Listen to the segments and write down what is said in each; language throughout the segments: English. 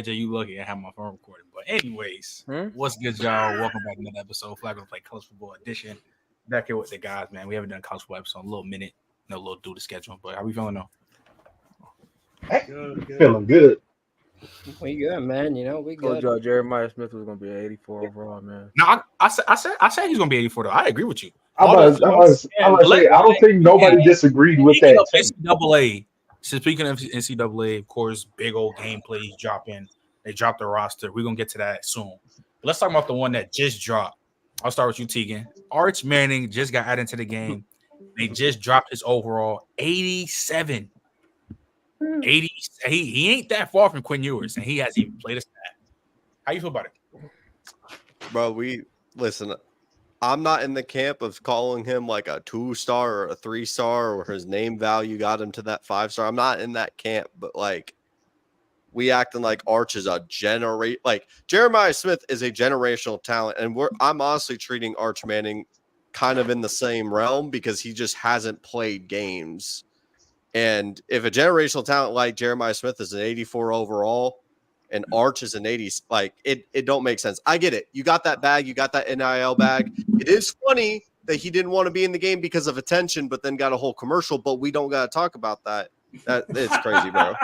JJ, you lucky I have my phone recording. But anyways, what's good, y'all? Welcome back to another episode. Flag on Play College Football Edition. Back here with the guys, man. We haven't done a college football episode in a little minute. No little due to schedule. But how we feeling though? Good. Feeling good. We good, man. You know, we good. Told y'all Jeremiah Smith was gonna be an 84 overall, man. No, I said he's gonna be 84 though. I agree with you. I don't think nobody disagreed with that. NCAA. So speaking of NCAA, of course, big old game plays dropping. They dropped the roster. We're gonna get to that soon. But let's talk about the one that just dropped. I'll start with you, Tegan. Arch Manning just got added into the game. They just dropped his overall 87. 80. He ain't that far from Quinn Ewers, and he hasn't even played a snap. How you feel about it, bro? Listen. I'm not in the camp of calling him like a 2-star or a 3-star or his name value got him to that 5-star. I'm not in that camp, but like we acting like Arch is a like Jeremiah Smith is a generational talent, and I'm honestly treating Arch Manning kind of in the same realm because he just hasn't played games. And if a generational talent like Jeremiah Smith is an 84 overall and Arch is an 80, like it don't make sense. I get it. You got that bag, you got that NIL bag. It is funny that he didn't want to be in the game because of attention, but then got a whole commercial, but we don't got to talk about that. It's crazy, bro.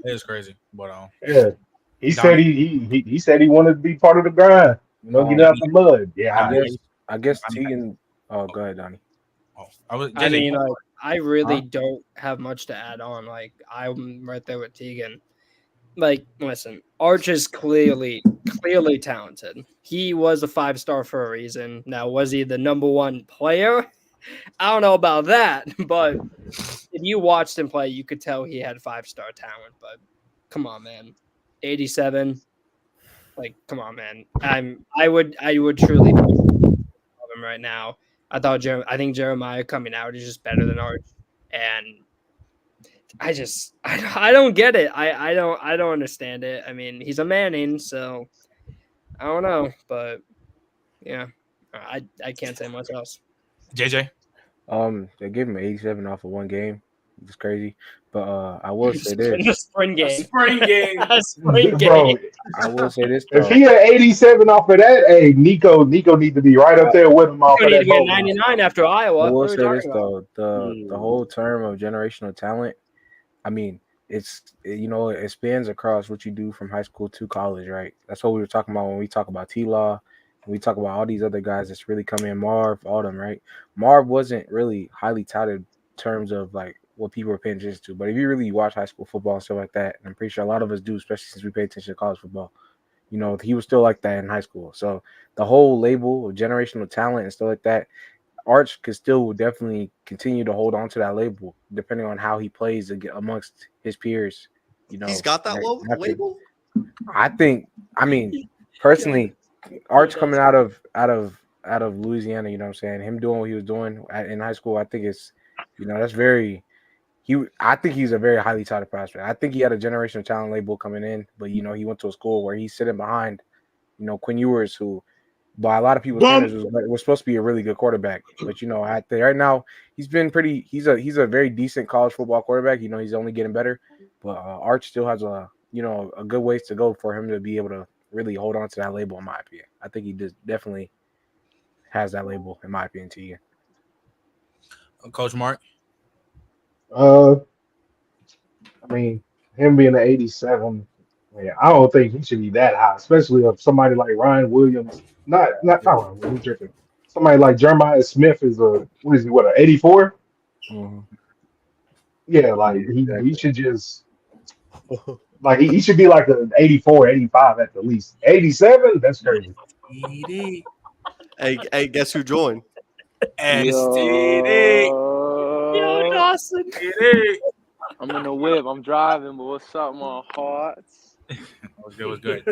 It's crazy. But yeah. He said he said he wanted to be part of the grind. You know, get out the mud. Yeah. I guess Tegan. Oh, go ahead, Donnie. I really don't have much to add on. Like, I'm right there with Tegan. Like, listen, Arch is clearly talented. He was a 5-star for a reason. Now, was he the number one player? I don't know about that, but if you watched him play, you could tell he had 5-star talent. But come on, man, 87. Like, come on, man. I would truly love him right now. I think Jeremiah coming out is just better than Arch, and I don't get it. I don't understand it. I mean, he's a Manning, so I don't know, but yeah, I can't say much else. JJ, they gave him 87 off of one game. It's crazy, but I will say this: a spring game. Bro, I will say this: if he had 87 off of that, hey, Nico need to be right up there with him off of that. Need to get 99 after Iowa. I will say this though: the whole term of generational talent. I mean, it spans across what you do from high school to college, right? That's what we were talking about when we talk about T-Law. We talk about all these other guys that's really come in, Marv, all them, right? Marv wasn't really highly touted in terms of like what people are paying attention to. But if you really watch high school football and stuff like that, and I'm pretty sure a lot of us do, especially since we pay attention to college football, you know, he was still like that in high school. So the whole label of generational talent and stuff like that, Arch could still definitely continue to hold on to that label depending on how he plays amongst his peers. You know, he's got that label. I mean, personally, Arch coming out of Louisiana, you know what I'm saying, him doing what he was doing in high school, I think it's, you know, that's very. I think he's a very highly touted prospect. I think he had a generational talent label coming in, but you know, he went to a school where he's sitting behind, you know, Quinn Ewers, who by a lot of people's standards was supposed to be a really good quarterback. But you know, right now he's been pretty. He's a very decent college football quarterback. You know, he's only getting better. But Arch still has a good ways to go for him to be able to really hold on to that label. In my opinion, I think he definitely has that label. In my opinion, to you, Coach Mark. I mean, him being an 87, man, I don't think he should be that high, especially if somebody like Ryan Williams, not Ryan Williams, somebody like Jeremiah Smith is an 84? Mm-hmm. Yeah, like he should just like he should be like an 84, 85 at the least. 87, that's crazy. Hey, guess who joined? STD. Yo, Dawson. I'm in the whip. I'm driving, but what's up, my hearts? What's good?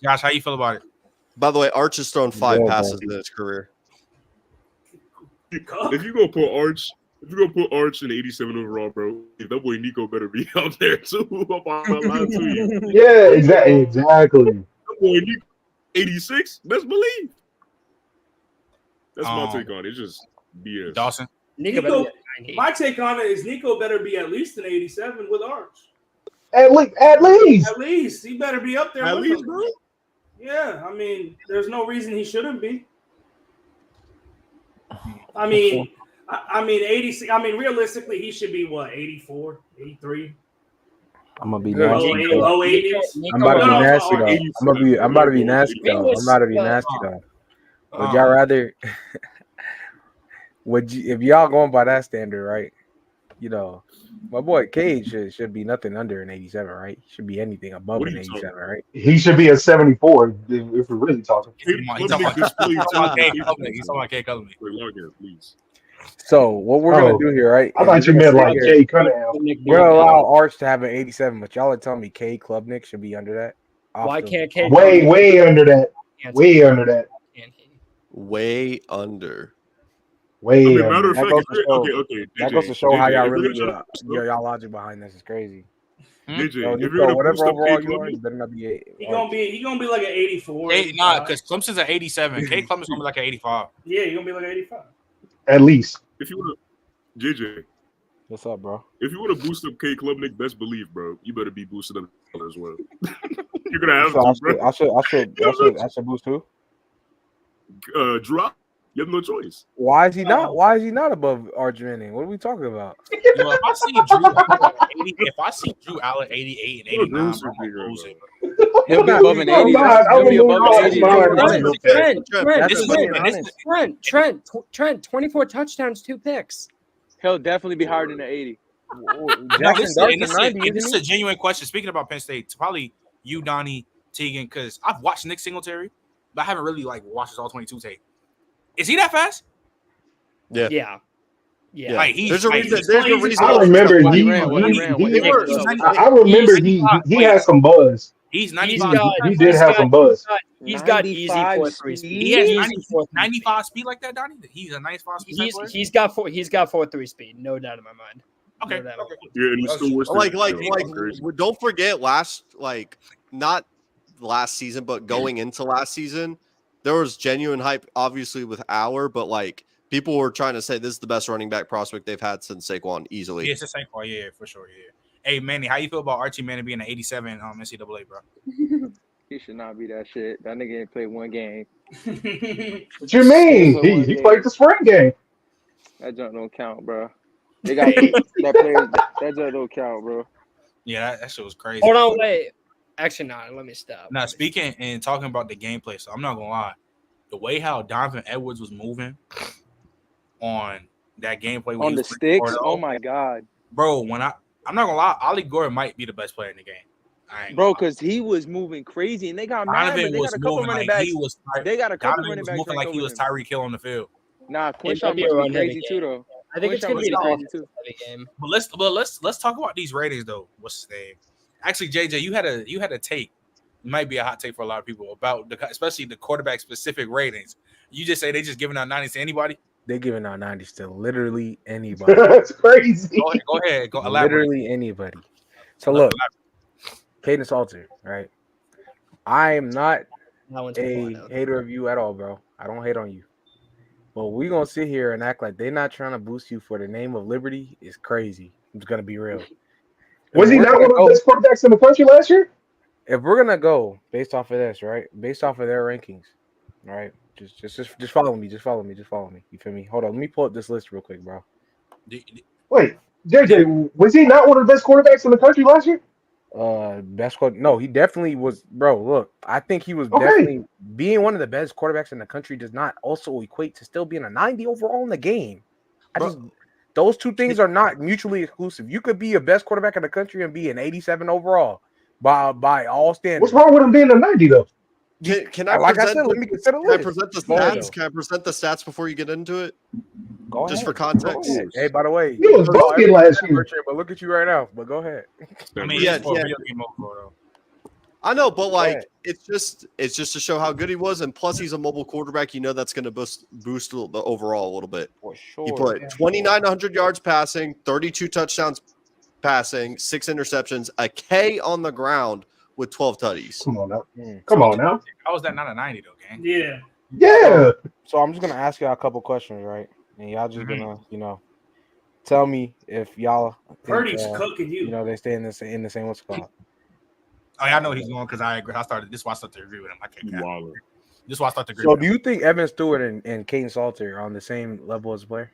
Josh, how you feel about it? By the way, Arch has thrown 5 passes in his career. If you go put Arch in 87 overall, bro, that boy Nico better be out there too. I'm lying to you. Yeah, exactly. That boy Nico 86. Best believe. That's my take on it. It's just BS. Dawson. Nico better my take on it is Nico better be at least an 87 with Arch. At least. At least he better be up there At with least, him. bro. Yeah, I mean, there's no reason he shouldn't be. I mean, 86. I mean, realistically, he should be what, 84, 83? I'm gonna be Good. nasty. Low 80s. I'm about to be No, nasty no, though. I'm about to be nasty though. I'm about to be nasty though. Would y'all rather? Would you, if y'all going by that standard, right? You know, my boy Cage should be nothing under an 87, right? He should be anything above What are an you 87, right? He should be a 74 if we're really talking. He's talking about K. Cutler. Please. So what we're gonna do here, right? I thought you meant like Jay Cunningham. We're gonna allow Arch to have an 87, but y'all are telling me K Klubnik should be under that. Why can't K? Way under that? Way under that. Way under. Way. I mean, matter of fact, okay. That goes to show how y'all really your logic behind this is crazy. DJ, if Nico, you're gonna whatever overall you K. are, you better not be He gonna be like an 84. Nah, because Clemson's at 87. K. Clemson's gonna be like an 85. Yeah, he's gonna be like 85. At least. If you want to, JJ, what's up, bro? If you want to boost up K. Klubnik, best believe, bro, you better be boosted up as well. You're gonna have to, bro. I should boost who? Drew. You have no choice. Why is he not? Why is he not above Arch Manning? What are we talking about? Yo, if I see Drew Allen 88 and 89, I'm losing. He'll be above an 80. Trent, 24 touchdowns, 2 picks. He'll definitely be higher than the 80. This is a genuine question. Speaking about Penn State, it's probably you, Donnie, Tegan, because I've watched Nick Singletary, but I haven't really watched his all 22 tape. Is he that fast? Yeah. Like, there's a reason. I remember he had some buzz. He's 95. He did have some buzz. He's got easy 4.3 speed. He has 95 speed like that, Donnie. He's a 95 speed. He's got 4.3 speed. No doubt in my mind. Okay. Yeah, and he's still worse. Don't forget not last season, but going into last season, there was genuine hype, obviously with but people were trying to say this is the best running back prospect they've had since Saquon easily. Yeah, it's the Saquon, yeah, for sure, yeah. Hey, Manny, how you feel about Archie Manning being an 87 NCAA, bro? He should not be that shit. That nigga ain't played one game. What you mean? He played the spring game. That junk don't count, bro. They got that junk don't count, bro. Yeah, that shit was crazy. Hold on, wait. Actually, no, let me stop. Now, speaking and talking about the gameplay, so I'm not gonna lie, the way how Donovan Edwards was moving on that gameplay on the sticks, oh my god, bro! I'm not gonna lie, Ollie Gordon might be the best player in the game, bro, because he was moving crazy, and they got mad, but they got a couple running backs. They got a couple running backs moving like he was Tyreek Hill on the field. Nah, Quinshaw must be crazy too, though. I think it's gonna be crazy too. But let's talk about these ratings though. What's his name? Actually, JJ, you had a take. It might be a hot take for a lot of people about especially the quarterback specific ratings. You just say they just giving out 90s to anybody. They're giving out 90s to literally anybody. That's crazy. Go ahead. Go elaborate. Literally anybody. So look, Caden Salter, right? I am not a hater of you at all, bro. I don't hate on you. But we're gonna sit here and act like they're not trying to boost you for the name of liberty is crazy. I'm just gonna be real. Was he not one of the best quarterbacks in the country last year? If we're gonna go based off of this, right? Based off of their rankings, right? Just follow me. Just follow me. You feel me? Hold on. Let me pull up this list real quick, bro. Wait, JJ, was he not one of the best quarterbacks in the country last year? No, he definitely was, bro. Look, I think he was definitely being one of the best quarterbacks in the country does not also equate to still being a 90 overall in the game. Those two things are not mutually exclusive. You could be a best quarterback in the country and be an 87 overall by all standards. What's wrong with him being a 90 though? Can I present the stats? Can I present the stats before you get into it? Go just ahead. for context. Hey, by the way, he was bucket last year. But look at you right now. But go ahead. I mean, I know, but it's just to show how good he was, and plus he's a mobile quarterback. You know that's going to boost the overall a little bit. For sure. He put 2,900 yards passing, 32 touchdowns passing, 6 interceptions, a K on the ground with 12 tutties. Come on now. How was that not a 90 though, gang? Yeah. So I'm just gonna ask y'all a couple questions, right? And y'all just gonna, tell me if y'all think, Purdy's cooking you. You know, they stay in the same what's it called. Oh, yeah, I know he's going because I agree. This is why I started to agree with him. I can't. This is why I started to agree. So, with do him. you think Evan Stewart and Caden Salter are on the same level as a player?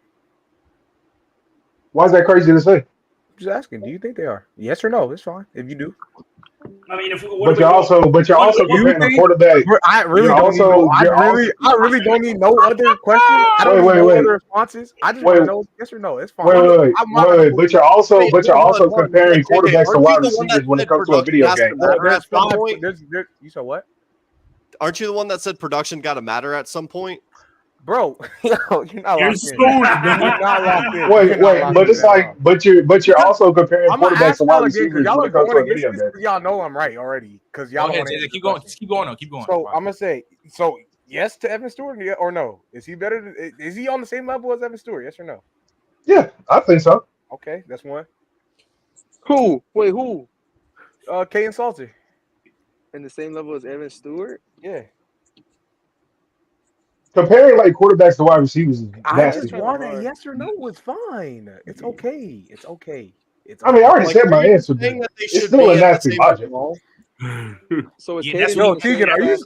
Why is that crazy to say? I'm just asking. Do you think they are? Yes or no? It's fine if you do. I mean, But you're also comparing a quarterback. I really don't need no other questions. I don't need no other responses. I just want to know yes or no. It's fine. But you're also comparing quarterbacks to wide receivers when it comes to a video game. You said what? Aren't you the one that said production got to matter at some point? Bro, you're not locked in. You're not locked in. Wait, but it's like, but you're also comparing quarterbacks to wide receivers when it comes to a video game. Y'all know I'm right already because y'all don't want to keep going. Keep going. So I'm gonna say, yes to Evan Stewart or no? Is he better? Is he on the same level as Evan Stewart? Yes or no? Yeah, I think so. Okay, that's one. Who? Wait, who? Caden Salter. In the same level as Evan Stewart? Yeah. Comparing like quarterbacks to wide receivers is nasty. I just wanted yes or no. It's fine. It's okay. It's okay. I mean, I already said my answer, but it's still a nasty logic. So it's Tegan, are you?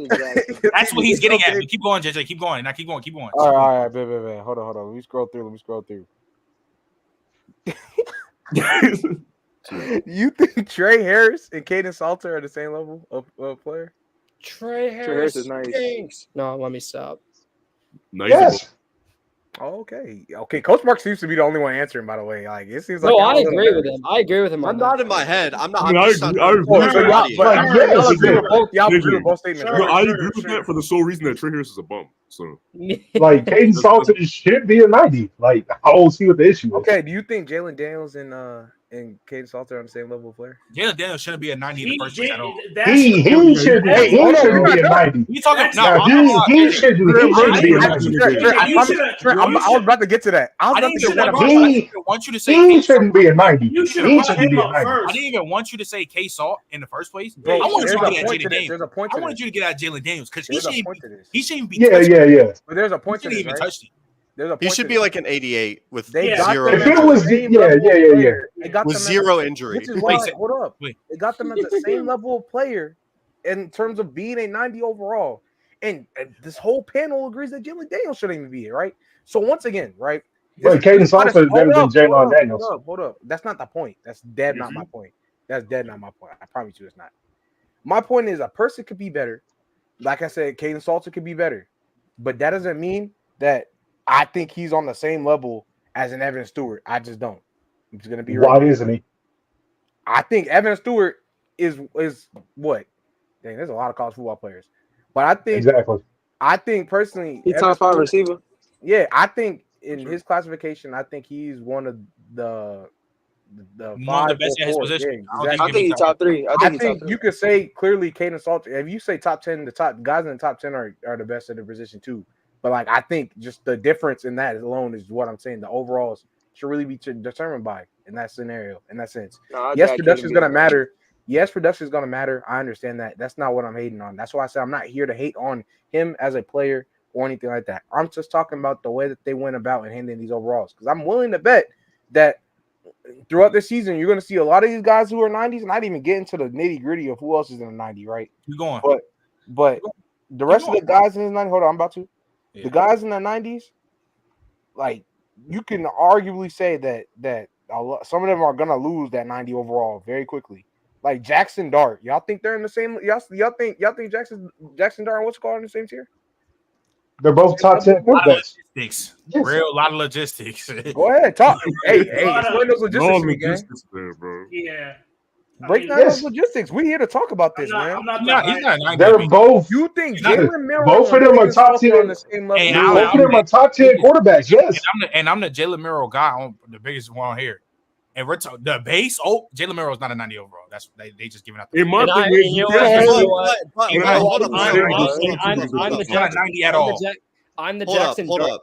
That's what he's getting at. Keep going, JJ. Keep going. Now keep going. All right. Wait. Hold on. Let me scroll through. You think Trey Harris and Caden Salter are the same level of player? Trey Harris is nice. Stinks. No, let me stop. Nice. Yes. Oh, okay. Coach Mark seems to be the only one answering. By the way, like it seems like. No, I agree with him. I agree with him. I'm not in my head. I'm not. I agree with both statements. I agree with that for the sole reason that Trey Harris is a bum. So, like Caden Salter should be a 90. Like, I don't see what the issue is. Okay, do you think Jalen Daniels and Caden Salter are on the same level of player? Jalen Daniels shouldn't be a 90 in the first place at all. He shouldn't be a 90. You talking? He shouldn't be a 90. I was about to get to that. I didn't even want you to say he shouldn't be a 90. You should He have shouldn't be a 90. I didn't even want you to say K Salt in the first place. Bro, I wanted you to get at Jalen Jalen Daniels. I wanted you to get at Jalen Daniels because he shouldn't be. Yeah. But there's a point to this, even right? touched it. He should be like an 88 with If zero. it was, They got with zero injury. Which is why, hold up. They got them at the same level of player in terms of being a 90 overall. And this whole panel agrees that Jalen Daniels shouldn't even be here, right? So once again, right? But Caden Salter is better than Jalen Daniels. Hold up. That's not the point. That's dead not my point. That's dead not my point. I promise you it's not. My point is a person could be better. Like I said, Caden Salter could be better. But that doesn't mean that I think he's on the same level as an Evan Stewart. I just don't. I'm just gonna be Why isn't he? I think Evan Stewart is what? Dang, there's a lot of college football players. But I think personally he's top 5 receiver. Yeah, I think in his classification, I think he's one of the one of the best in his position. Yeah, exactly. I think he's top 3. I think you could say clearly Caden Salter. If you say top 10, the top guys in the top 10 are the best at the position too. But like I think just the difference in that alone is what I'm saying. The overalls should really be determined by in that scenario, in that sense. Yes, production is gonna matter. Yes, production is gonna matter. I understand that. That's not what I'm hating on. That's why I said I'm not here to hate on him as a player or anything like that. I'm just talking about the way that they went about and handling these overalls. Because I'm willing to bet that throughout the season, you're gonna see a lot of these guys who are 90s, not even get into the nitty-gritty of who else is in the 90, right? Keep going. But the rest of the guys in the 90, hold on, I'm about to. Yeah. The guys in the 90s, like you can arguably say that some of them are gonna lose that 90 overall very quickly. Like Jackson Dart, y'all think they're in the same? Y'all think Jackson Dart and what's called in the same tier? They're both top 10 quarterbacks. Logistics. Real lot of logistics. Go ahead, talk. hey, explain those logistics to me, gang. Bro. Yeah. Break down those logistics. We're here to talk about this, man. He's not They're both. You think Jalen Merrill? Both of them are top 10 on the same level. Both of them are top 10 quarterbacks. Yes. And I'm the Jalen Merrill guy on the biggest one here. And we're the base. Oh, Jalen Merrill is not a 90 overall. That's they just giving out. In my opinion, I'm the Jackson Dart.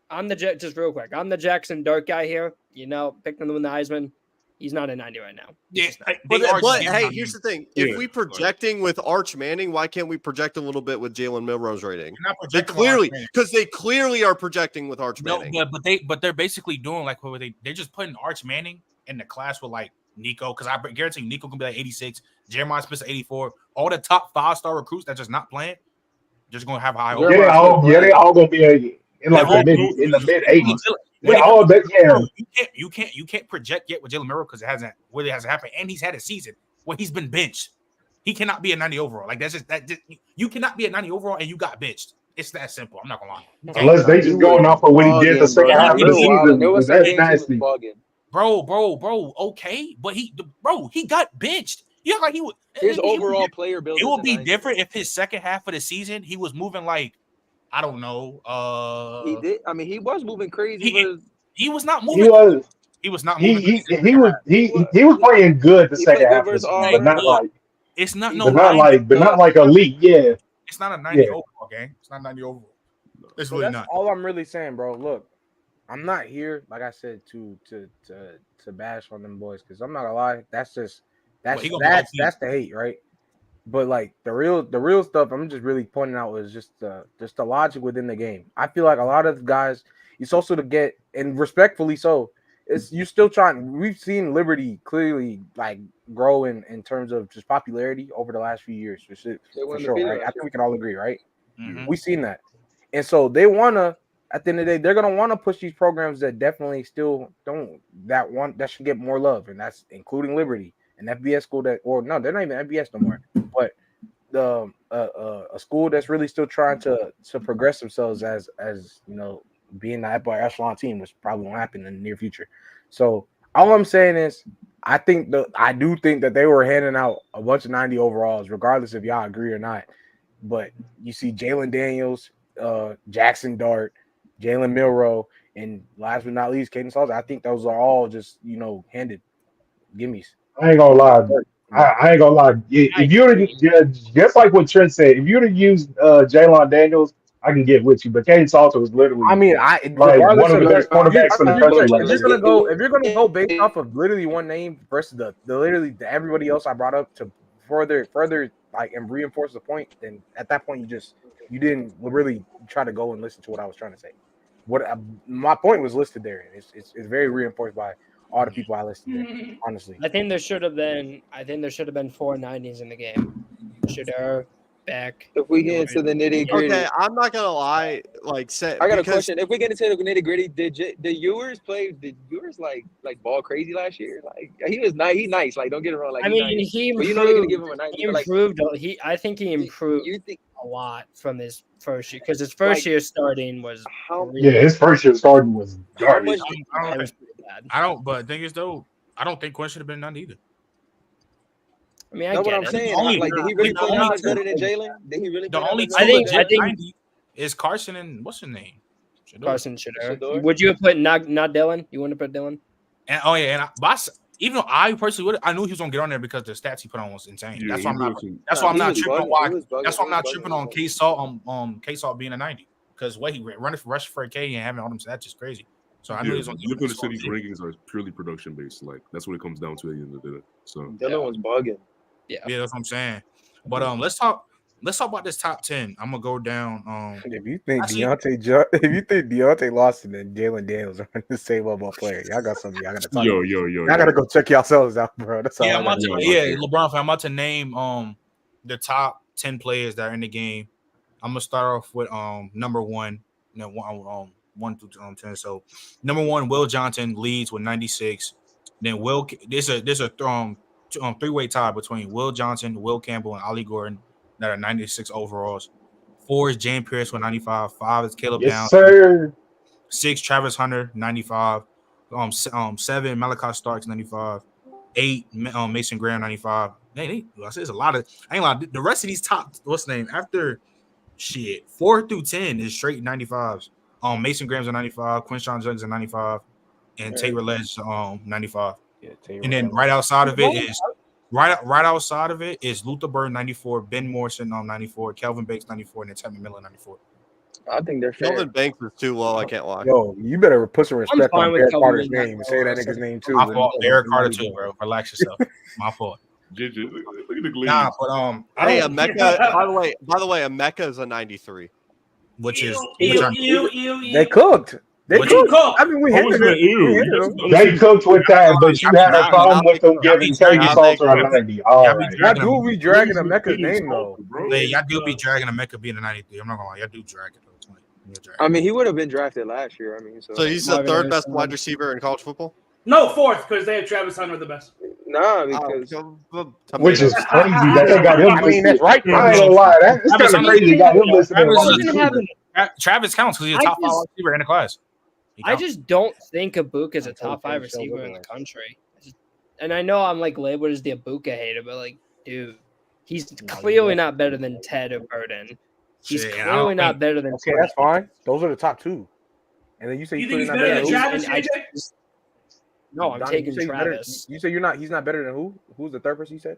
I'm the just real quick. I'm the Jackson Dart guy here. You know, picking him in the Heisman. He's not a 90 right now. Yeah, But hey, giving here's the thing: Yeah, if we projecting with Arch Manning, why can't we project a little bit with Jalen Milroe's rating? They're not They projecting clearly, on Arch Manning. because they clearly are projecting with Arch No, Manning. but they're basically doing like what they're just putting Arch Manning in the class with like Nico, because I guarantee you Nico can be like 86, Jeremiah Smith 84, all the top 5-star recruits that just not playing, just gonna have high. Yeah, they all gonna be in like the mid 80s. They all that You can't project yet with Jalen Milroe because it hasn't happened, and he's had a season where he's been benched. He cannot be a 90 overall. Like that's just you cannot be a 90 overall and you got benched. It's that simple. I'm not gonna lie. Unless they just going off of what he did the second half of the season. That's nasty. Bro. Okay, but he got benched. Yeah, like he would. His overall player build. It would be different if his second half of the season he was moving like, I don't know. He did. I mean, he was moving crazy. He was not moving. He was not moving. He was playing good the second half of the season, but not like. It's not but not like elite. Yeah, it's not a 90 overall game. It's not 90 overall. It's really not. All I'm really saying, bro. Look, I'm not here, like I said, to bash on them boys, because I'm not gonna lie. That's the hate, right? But like the real stuff, I'm just really pointing out is just the logic within the game. I feel like a lot of guys, it's also to get, and respectfully so, it's you still trying. We've seen Liberty clearly like grow in terms of just popularity over the last few years, for sure. Right? I think we can all agree, right? Mm-hmm. We've seen that, and so they wanna. At the end of the day, they're gonna want to push these programs that definitely still don't that should get more love, and that's including Liberty, an FBS school they're not even FBS no more, but a school that's really still trying to progress themselves as being the upper echelon team, which probably won't happen in the near future. So all I'm saying is, I do think that they were handing out a bunch of 90 overalls, regardless if y'all agree or not. But you see Jalen Daniels, Jackson Dart, Jalen Milroe, and last but not least, Caden Salter. I think those are all just handed gimmies. I ain't gonna lie. I ain't gonna lie. If you just like what Trent said, if you'd have used Jalen Daniels, I can get with you. But Caden Salter was literally, one of the best quarterbacks in the country. If you're gonna go based off of literally one name versus the everybody else I brought up to further like and reinforce the point, then at that point you didn't really try to go and listen to what I was trying to say. My point was listed there. It's very reinforced by all the people I listed there. Honestly, I think there should have been 4 90s in the game. Shooter, back. If we get into the nitty gritty, okay, I'm not gonna lie. I got a question. If we get into the nitty gritty, did Ewers like ball crazy last year? Like he was nice. He's nice. Like don't get it wrong. Like I mean, he improved. But they're gonna give him a 90. He improved. I think he improved a lot from his first year, because his first year starting was his first year starting was garbage. But the thing is though, I don't think Quinn should have been none either. I mean, I get what I'm saying. Did he really play much better than Jalen? Did he really? The only I think is Carson and what's his name? Carson Shedeur. Would you have put not Dylan? You wouldn't have put Dylan? And even though I personally would, I knew he was gonna get on there because the stats he put on was insane. Yeah, that's why I'm not tripping on why. That's why I'm not tripping on K-Salt being a 90, because what he rushed for a K and having all them stats is crazy. So I knew he was gonna look at the city's rankings are purely production based. Like that's what it comes down to at the end of the day. So Dylan was bugging. Yeah, that's what I'm saying. But let's talk about this top 10. I'm gonna go down. If you think Deontay Lawson and Jalen Daniels are the same level player, y'all got something. Y'all gotta talk. Yo. Y'all gotta go check yourselves out, bro. That's all. LeBron fan. I'm about to name the top 10 players that are in the game. I'm gonna start off with number 1. 1 through 10. So number 1, Will Johnson leads with 96. Then there's a three-way tie between Will Johnson, Will Campbell, and Ollie Gordon that are 96 overalls. 4 is James Pierce with 95. 5 is Caleb Downs. Sir. 6, Travis Hunter, 95. 7, Malachi Starks, 95. 8, Mason Graham, 95. There's a lot of. I ain't lying. The rest of these top, what's the name? After 4 through 10 is straight 95s. Mason Graham's a 95. Quinshawn Judge a 95, and Taylor Ledge 95. Yeah, and then right outside of it is Luther Bird 94, Ben Morrison 94, Kelvin Bates 94, and then Tevin Miller 94. I think they're fair. Kelvin Banks is too low. I can't lie. Yo, you better put some respect fine on with Derek Kelvin Carter's being name and that say low. that nigga's name too. My when fault. you Derek talk Carter about too, the bro. Relax yourself. My fault. JJ, look at the glaze. Nah, but I Hey, don't. Emeka. By the way, Emeka is a 93. Which is They cooked. They Which- cooked. cooked. I mean, we How much hinted is that? it. We Ew. hinted That's them. another They shit. cooked with that, but you had a Y'all problem with them y'all giving be Katie dragging- Salter a 90. All y'all be right. Y'all dragging do be dragging Glaze Emeka's with name Katie though. Salter, bro. Y'all do be dragging Emeka being a 93. I'm not gonna lie. Y'all do drag it though. It's like, you're dragging. I mean, he would have been drafted last year. I mean, So he's the Marvin third best Harrison. wide receiver in college football. No, fourth, because they have Travis Hunter the best. nah, because Which is Tomatoes. crazy that they got him I mean, that's listed. right. I ain't gonna lie. It's Travis kind of Hunter- crazy they got him listed as Travis wide Hunter- receiver. Travis counts because he's a I top 5 just- wide receiver in the class. He I counts. just don't think Abuka is a Until top 5 Kenny shows receiver in the otherwise. country. And I know I'm like labeled as the Abuka hater, but like, dude, he's No, clearly you not better than Ted or Burden. He's Shit, I clearly don't not think- better than. Okay, that's fine. Those are the top two. And then you say You you think he's not better than who? Travis, And I JJ? just- No, I'm Donnie, taking you say he's better- Travis. You say you're not. He's not better than who? Who's the third person you said?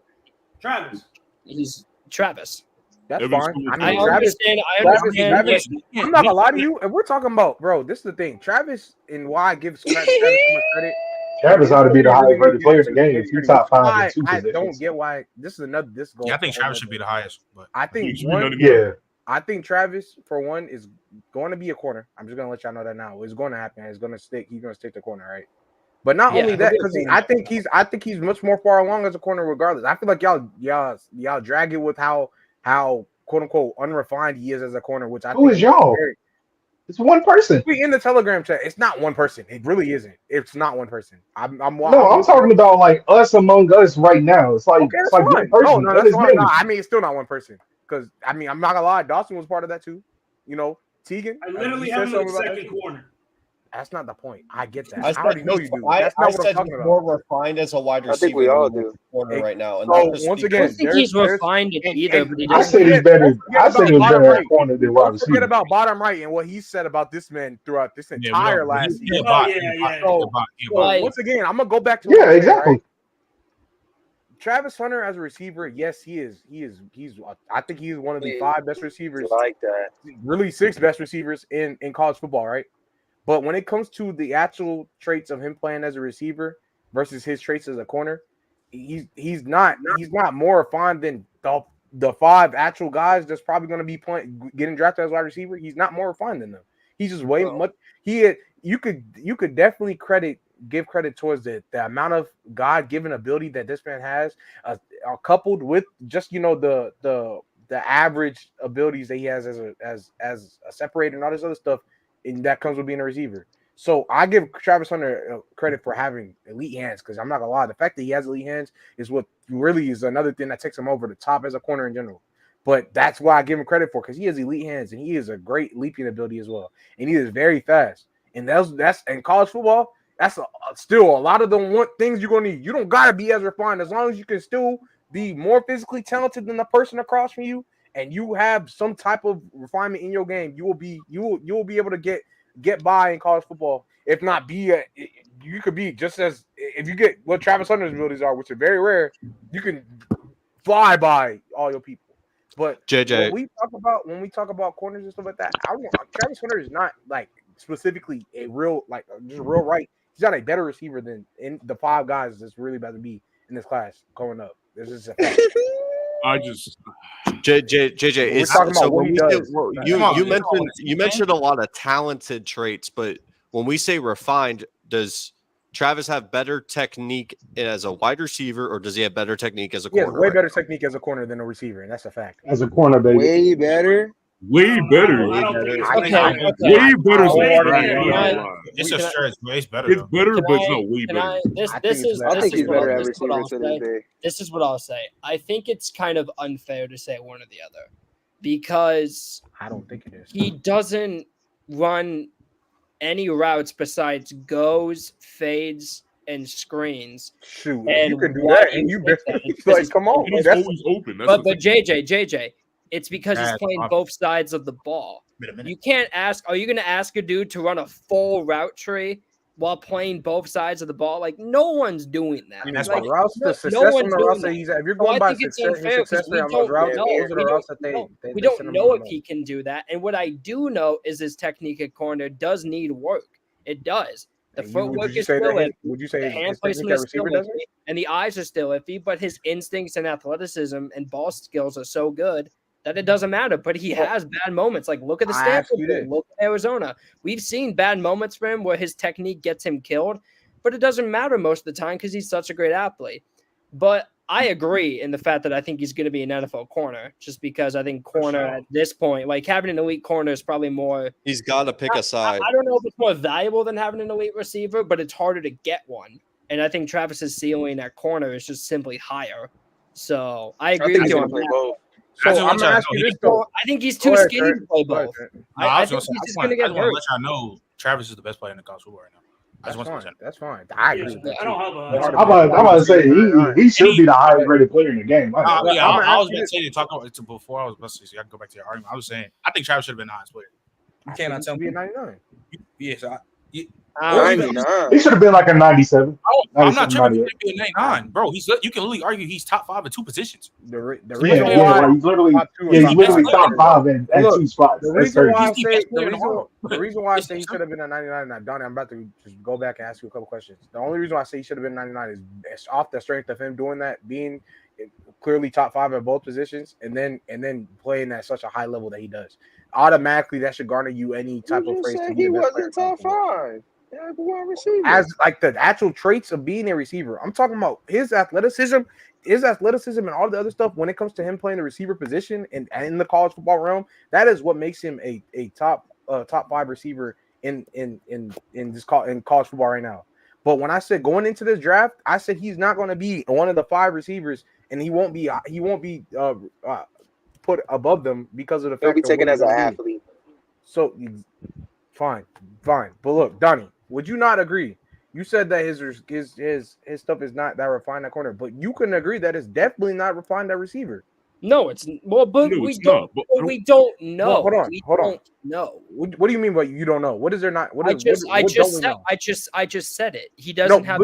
Travis. He's Travis. That's Evan fine. Stewart. I I mean, Travis. understand. Travis- I'm not gonna lie to you. If we're talking about, bro, this is the thing. Travis and why I give Travis so much credit. Travis ought to be the highest rated player in the game. He's top 5 in 2 I don't positions. get why. This is another. This goes. Yeah, I think Travis should be the highest. But I think He should be one. 90. Yeah. I think Travis, for one, is going to be a corner. I'm just gonna let y'all know that now. It's going to happen. It's going to stick. He's going to stick to corner, right? But not Yeah, only he'll that, be a because corner. I think he's much more far along as a corner, regardless. I feel like y'all drag it with how quote unquote unrefined he is as a corner, which I Who think is y'all? It's one person. We in the Telegram chat. It's not one person. It really isn't. It's not one person. I'm talking about like us among us right now. It's like Okay, it's that's like fine. one person. No, and that's it's fine. me. No, I mean, it's still not one person. Because I mean, I'm not gonna lie. Dawson was part of that too. You know, Tegan. I literally you have said him in the something about second that. corner. That's not the point. I get that. I I said already know he's- you do. I That's not what said I'm talking he's about. more refined as a wide receiver. I think we than all he is do. as a corner Hey, right now. And so, that just once speaks- I again, don't think he's there's- refined either, but he I doesn't. said he's better. Don't forget I said he was about better bottom at right. corner than wide Don't forget receiver. about bottom right and what he said about this man throughout this yeah, entire last he season. a bot. Oh, yeah, He a yeah. bot. He a So, bot. He a So, bot. Like- once again, I'm gonna go back to what Yeah, I'm saying, exactly. right? Travis Hunter as a receiver, yes, he's. I think he's one of the 5 best receivers, Like that. really 6 best receivers in college football, right? But when it comes to the actual traits of him playing as a receiver versus his traits as a corner, he's not more refined than the 5 actual guys that's probably going to be getting drafted as wide receiver. He's not more refined than them. He's just way much. You could definitely give credit towards the amount of God-given ability that this man has, coupled with just the average abilities that he has as a separator and all this other stuff, and that comes with being a receiver. So I give Travis Hunter credit for having elite hands, because I'm not gonna lie, the fact that he has elite hands is what really is another thing that takes him over the top as a corner in general. But that's why I give him credit for, because he has elite hands and he is a great leaping ability as well, and he is very fast. And that's in college football. That's still a lot of the things you're gonna need. You don't gotta be as refined, as long as you can still be more physically talented than the person across from you, and you have some type of refinement in your game. You will be able to get by in college football. If not you could be just as, if you get what Travis Hunter's abilities are, which are very rare, you can fly by all your people. But JJ, when we talk about corners and stuff like that, Travis Hunter is not like specifically a real, like, just real right. He's not a better receiver than in the 5 guys that's really about to be in this class coming up. This is a fact. I just JJ, We're it's talking about so what when he we say, does. you mentioned a lot of talented traits, but when we say refined, does Travis have better technique as a wide receiver, or does he have better technique as a He has corner? way right better now? technique as a corner than a receiver, and that's a fact. As a corner, baby. Way better. way better. I don't think it's Okay, way okay. Way better is Way not better. right. I'm not Can I- gonna lie. It's a stretch, but it's better. It's Though. better, Can but it's I- not way can better. I- this I this think is it's I this think is he's what better I'll- at this is what receiver I'll to this say. day. This is what I'll say. I think it's kind of unfair to say one or the other, because I don't think it is. he doesn't run any routes besides goes, fades, and screens. Shoot, if And you can do why that, do and you you think that? it's Because like, he's- come on, And he's that's always open. That's But the thing. JJ, it's because he's That's playing obvious. both sides of the ball. Wait a minute. You can't ask. Are you going to ask a dude to run a full route tree while playing both sides of the ball. Like no one's doing that. I mean, that's like, why- routes, the no success on one's the doing routes that that. he's at. If you're So I going by think it's success, his unfair success because we rate on those don't routes, know. those are the routes that We they don't send him know on if the he can do that. And what I do know is his technique at corner does need work. It does. The footwork is still iffy. Would you say The his hand technique placement at is still receiver doesn't? iffy, and the eyes are still iffy. But his instincts and athleticism and ball skills are so good that it doesn't matter. But he has bad moments. Like look at the I ask Stanford you game, this. look at Arizona. We've seen bad moments for him where his technique gets him killed, but it doesn't matter most of the time because he's such a great athlete. But I agree in the fact that I think he's going to be an NFL corner, just because I think corner sure. at this point, like having an elite corner is probably more. He's got to pick a side. I don't know if it's more valuable than having an elite receiver, but it's harder to get one. And I think Travis's ceiling at corner is just simply higher. So I I agree think with he's you gonna on play that. both. So I just I'm want gonna y'all ask to you know this though. I think he's Go too ahead, skinny Trent. to play Go ahead, both. Trent. No, I I was think gonna say, he's just going to I get just want to hurt. let y'all know Travis is the best player in the college football right now. I That's just want to fine. say That's fine. I agree Yeah, with that I too. don't have But a. I'm about to say he should be the highest rated player in the game. I know. But yeah, I'ma I ask was you going to this. say to talk about it before I was about to say, so I can go back to your argument. I was saying, I think Travis should have been the highest player. You I cannot think tell he should me. be a 99. Yes, or even 99. He should have been like a 97. I'm not 97, tripping. He 98. could be a 99, bro. You can literally argue he's top 5 at 2 positions. The Yeah, reason Yeah, why like he's literally, top 2 or yeah, He's he's the top best 5 literally player top in the world. 5 at Look, 2 spots. the That's reason crazy. why I He's the say best player in the world. the reason why I It's say he absurd. should have been a 99. Now, Donnie, I'm about to just go back and ask you a couple questions. The only reason why I say he should have been 99 is it's off the strength of him doing that, being clearly top 5 at both positions, and then playing at such a high level that he does. Automatically, that should garner you any type You of just praise to said be he the best player wasn't in college top football. 5. Yeah, wide receiver. As like the actual traits of being a receiver. I'm talking about his athleticism and all the other stuff when it comes to him playing the receiver position and in the college football realm. That is what makes him a top 5 receiver in college football right now. But when I said going into this draft, I said he's not going to be one of the 5 receivers, and he won't be put above them because of the He'll fact be of taken what as he's an gonna do. athlete. So fine. But look, Donnie, would you not agree? You said that his stuff is not that refined at corner, but you can agree that it's definitely not refined at receiver. No, it's well, but No, we it's don't. not. But But we don't know. Well, hold on. No. What do you mean by you don't know? What is there not? What don't we know? I just said it. He doesn't have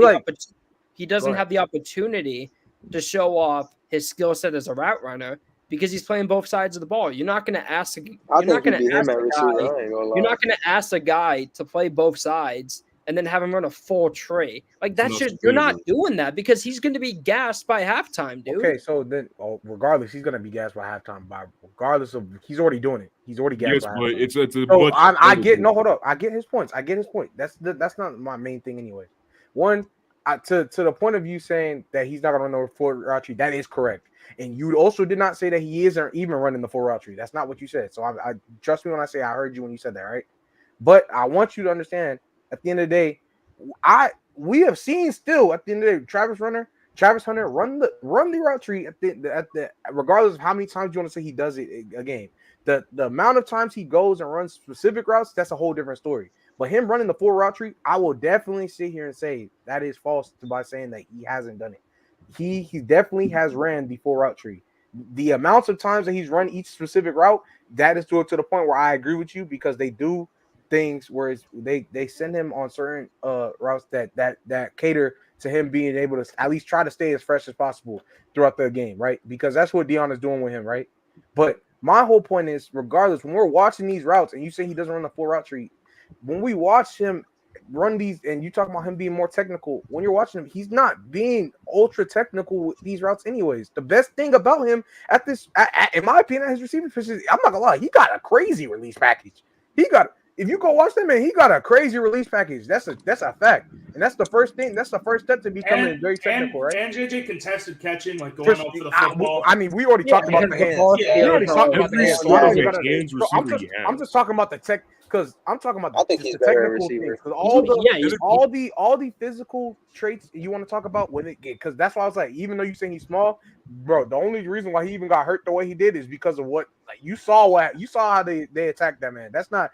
he doesn't have the opportunity to show off his skill set as a route runner because he's playing both sides of the ball. You're not going to ask. You're not going to ask a guy. You're not going to ask a guy to play both sides and then have him run a full tree. Like that's just you're not doing that because he's going to be gassed by halftime, dude. Okay, so then regardless, he's going to be gassed by halftime. By regardless of he's already doing it. He's already gassed. Yes, by but halftime. it's a So much I get no. Hold up. I get his points. That's not my main thing anyway. One, to the point of you saying that he's not going to run the full route tree. That is correct. And you also did not say that he isn't even running the full route tree. That's not what you said. So I trust me when I say I heard you when you said that, right? But I want you to understand. At the end of the day, we have seen still at the end of the day, Travis Hunter run the route tree at the regardless of how many times you want to say he does it a game. The amount of times he goes and runs specific routes, that's a whole different story. But him running the full route tree, I will definitely sit here and say that is false by saying that he hasn't done it. He definitely has ran the full route tree. The amounts of times that he's run each specific route, that is to the point where I agree with you because they do things where they send him on certain routes that cater to him being able to at least try to stay as fresh as possible throughout the game, right? Because that's what Deion is doing with him, right? But my whole point is, regardless, when we're watching these routes and you say he doesn't run the full route tree, when we watch him run these and you talk about him being more technical, when you're watching him, he's not being ultra technical with these routes anyways. The best thing about him at this, in my opinion, at his receiving position, I'm not gonna lie, he got a crazy release package. If you go watch that man, he got a crazy release package. That's a fact, and that's the first thing. That's the first step to becoming very technical, right? And JJ contested catching, like going up for the football. I mean, we already talked about the hands. We already talked about the hands. I'm just talking about the tech because I'm talking about the technical things. Because all the physical traits you want to talk about when it get because that's why I was like, even though you saying he's small, bro, the only reason why he even got hurt the way he did is because of what like you saw how they attacked that man. That's not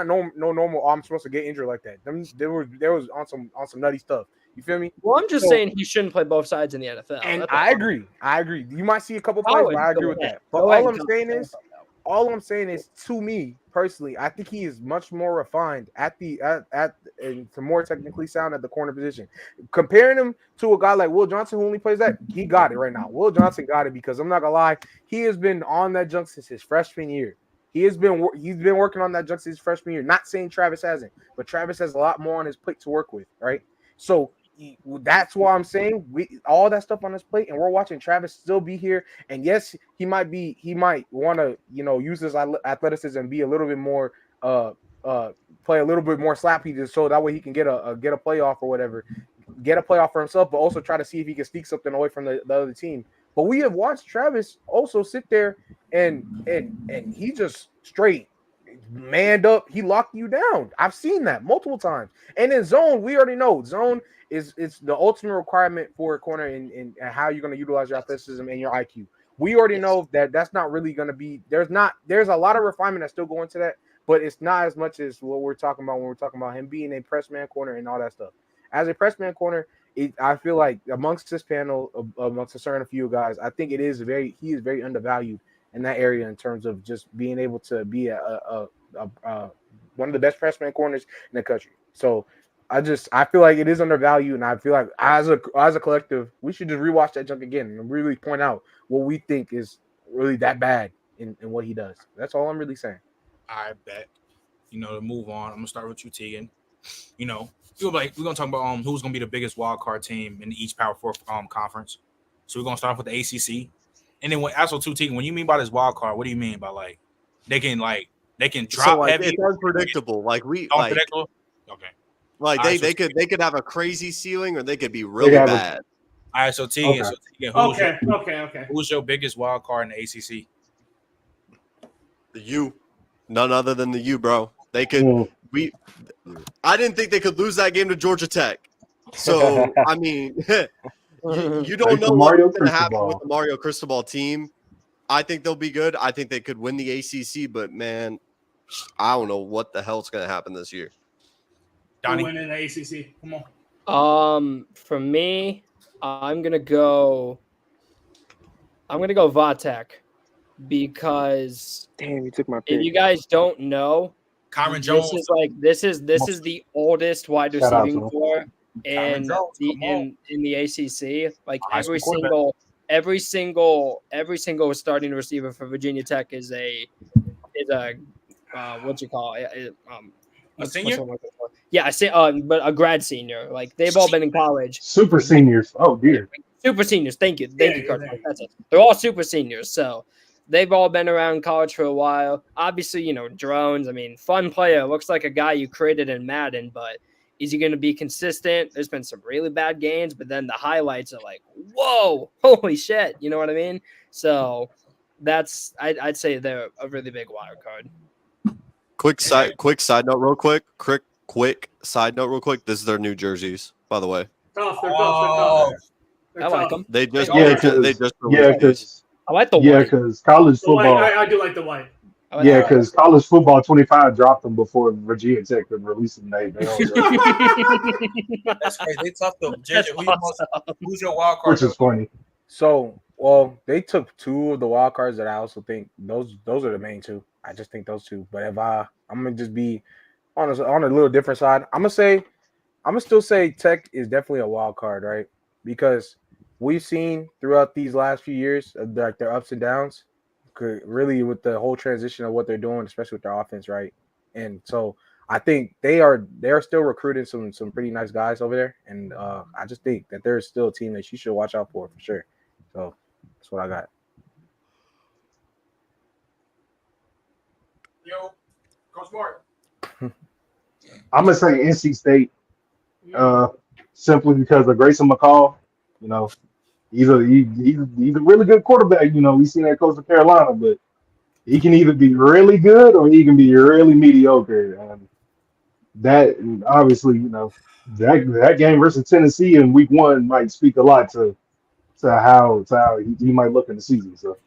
no normal. Oh, I'm supposed to get injured like that. There was on some nutty stuff. You feel me? Well, I'm just saying he shouldn't play both sides in the NFL. And I agree. You might see a couple plays, but I agree with that. But all I'm saying is, to me personally, I think he is much more refined and to more technically sound at the corner position. Comparing him to a guy like Will Johnson, who only plays that, he got it right now. Will Johnson got it because I'm not gonna lie, he has been on that junk since his freshman year. He's been working on that junk since his freshman year. Not saying Travis hasn't, but Travis has a lot more on his plate to work with, right? So that's why I'm saying all that stuff on his plate, and we're watching Travis still be here. And yes, he might want to use his athleticism and be a little bit more play a little bit more slappy, just so that way he can get a playoff or whatever, get a playoff for himself, but also try to see if he can sneak something away from the other team. But we have watched Travis also sit there and he just straight manned up. He locked you down. I've seen that multiple times. And in zone, we already know zone it's the ultimate requirement for a corner in how you're going to utilize your athleticism and your IQ. We already know that that's not really going to be. There's a lot of refinement that's still going to that, but it's not as much as what we're talking about when we're talking about him being a press man corner and all that stuff. As a press man corner, I feel like amongst this panel, amongst a certain few guys, I think he is very undervalued in that area in terms of just being able to be one of the best press man corners in the country. So I feel like it is undervalued, and I feel like as a collective, we should just rewatch that junk again and really point out what we think is really that bad in what he does. That's all I'm really saying. I bet. To move on, I'm gonna start with you, Tegan. We're gonna talk about who's gonna be the biggest wild card team in each Power Four conference. So we're gonna start off with the ACC, and then Tegan, when you mean by this wild card, what do you mean by they can drop heavy? It's unpredictable. Unpredictable. Okay. Like they could have a crazy ceiling, or they could be really bad. All right, so Tegan, Okay. Who's your biggest wild card in the ACC? The U, none other than the U, bro. They could. I didn't think they could lose that game to Georgia Tech. So I mean, you don't know what's going to happen with the Mario Cristobal team. I think they'll be good. I think they could win the ACC, but man, I don't know what the hell's going to happen this year. Donnie, win in the ACC. Come on. For me, I'm gonna go Vatek because damn, you took my pick. If you guys don't know, Kyron Jones this is the oldest wide receiving core in the ACC. Like every single starting receiver for Virginia Tech is a what you call it? A senior? Yeah, I say, but a grad senior. Like they've all been in college. Super seniors. Oh dear. Super seniors. Thank you, Carter. That's it. They're all super seniors. So they've all been around college for a while. Obviously, Drones. I mean, fun player. Looks like a guy you created in Madden, but is he going to be consistent? There's been some really bad games, but then the highlights are like, whoa, holy shit. You know what I mean? So I'd say they're a really big wild card. Quick side note, real quick. Quick side note, real quick. This is their new jerseys, by the way. They're tough. I like them. They just because I like the white. because college football. I do like the white. Because college football 25 dropped them before Virginia Tech could release them. They That's crazy. They tough though. Who's your wild card? Which is funny. So, they took two of the wild cards that I also think those are the main two. I just think those two. But if I'm gonna just be on a little different side, I'm gonna still say Tech is definitely a wild card, right? Because we've seen throughout these last few years, like their ups and downs, really with the whole transition of what they're doing, especially with their offense, right? And so I think they're still recruiting some pretty nice guys over there, and I just think that there's still a team that you should watch out for sure. So that's what I got. Yo, Coach Mark. I'm gonna say NC State, simply because of Grayson McCall. He's a really good quarterback. We seen that Coastal Carolina, but he can either be really good or he can be really mediocre. That obviously, that game versus Tennessee in Week 1 might speak a lot to how he might look in the season. So,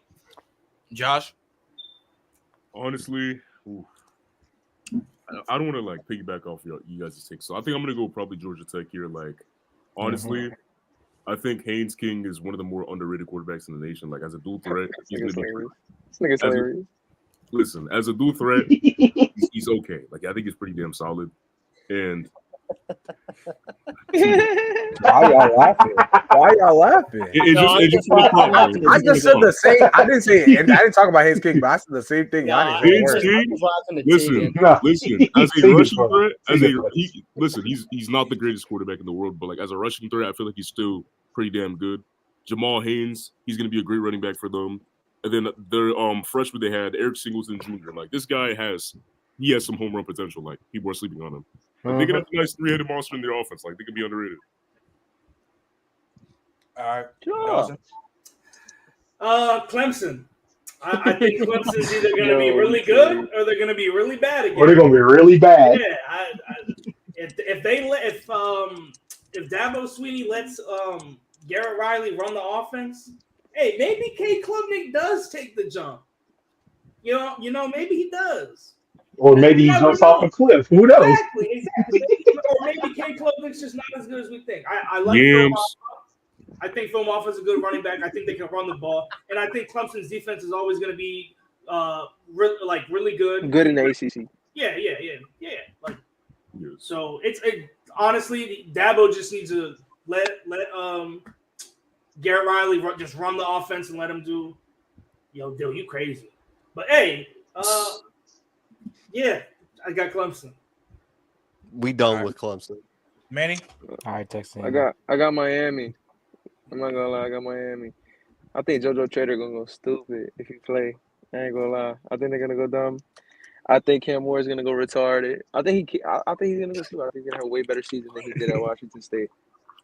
Josh, honestly, I don't want to piggyback off you guys' take. So I think I'm gonna go probably Georgia Tech here. Honestly. Mm-hmm. I think Haynes King is one of the more underrated quarterbacks in the nation. As a dual threat, he's going to be listen, as a dual threat, he's okay. Like I think he's pretty damn solid. And Why y'all laughing? Why y'all laughing? It just for the plot, bro. I just said the same. I didn't say, and I didn't talk about Haynes King, but I said the same thing. Nah, Haynes Giannis. King, listen, as a rushing threat, listen, he's not the greatest quarterback in the world, but like as a rushing threat, I feel like he's still pretty damn good. Jamal Haynes, he's gonna be a great running back for them. And then their freshman they had Eric Singleton Jr. Like this guy has some home run potential. Like people are sleeping on him. Like, they can have a nice three-headed monster in their offense. Like they can be underrated. All right. Sure. Clemson. I think Clemson's either going to be really good or they're going to be really bad again. Or they're going to be really bad. Yeah. If Dabo Swinney lets Garrett Riley run the offense, hey, maybe Cade Klubnik does take the jump. You know, maybe he does. Or maybe he jumps off a cliff. Who knows? Exactly. Or maybe Cade Klubnik's just not as good as we think. I like Phil Maffa. I think Phil Maffa is a good running back. I think they can run the ball. And I think Clemson's defense is always going to be really good. Good in the ACC. Yeah. Like, so honestly, Dabo just needs to let Garrett Riley just run the offense and let him do. Yo, Dill, you crazy. But hey, yeah, I got Clemson. We done with Clemson. Manny? All right, texting. I got Miami. I'm not gonna lie, I got Miami. I think JoJo Trader gonna go stupid if he play. I ain't gonna lie. I think they're gonna go dumb. I think Cam Moore is gonna go retarded. I think he's gonna go stupid. I think he's gonna have a way better season than he did at Washington State.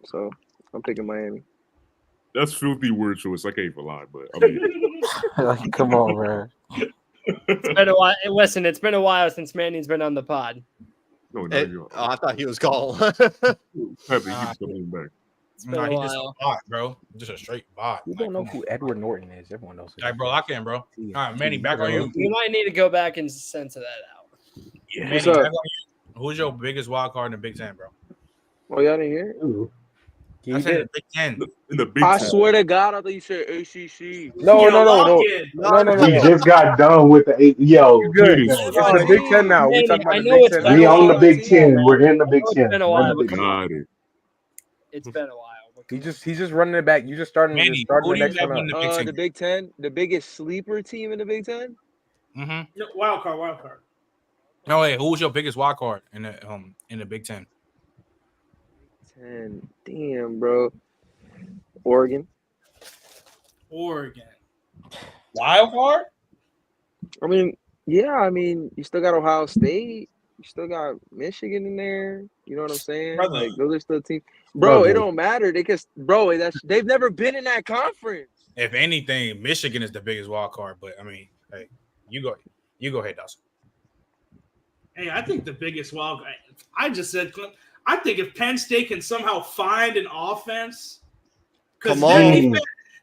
So I'm picking Miami. That's filthy word choice. I can't even lie, but I mean, like, come on, man. It's been a while. Listen, it's been a while since Manny's been on the pod. I thought he was calling. Happy he's coming back. It's been a He just while. a bot, bro. Just a straight bot. You don't know who Edward Norton is. Everyone knows. Like, bro, I can, bro. All right, Manny, back on you. We might need to go back and censor that out. Yeah, Manny, back on you. Who's your biggest wild card in the Big Ten, bro? Oh, y'all didn't hear it? I said the Big Ten. In the Big I Ten. swear to God, I thought you said ACC. No. We just got done with the 8. Yo, You're good. It's the Big Ten now. We're talking about the Big Ten. We on the Big Ten. We're in the Big Ten. It's been a while. Got it. It's been a while. He's just running it back. You just starting Manny, the who do you next have one in up. the Big Ten? The Big Ten, the biggest sleeper team in the Big Ten. Mm-hmm. No, wild card. No, wait. Who's your biggest wild card in the Big Ten? Damn, bro. Oregon. Wild card? I mean, you still got Ohio State. You still got Michigan in there. You know what I'm saying? Brother. Like those are still teams. Bro, it don't matter. They've never been in that conference. If anything, Michigan is the biggest wild card. But I mean, hey, you go ahead, Dawson. Hey, I think the biggest wild card. I just said. I think if Penn State can somehow find an offense, because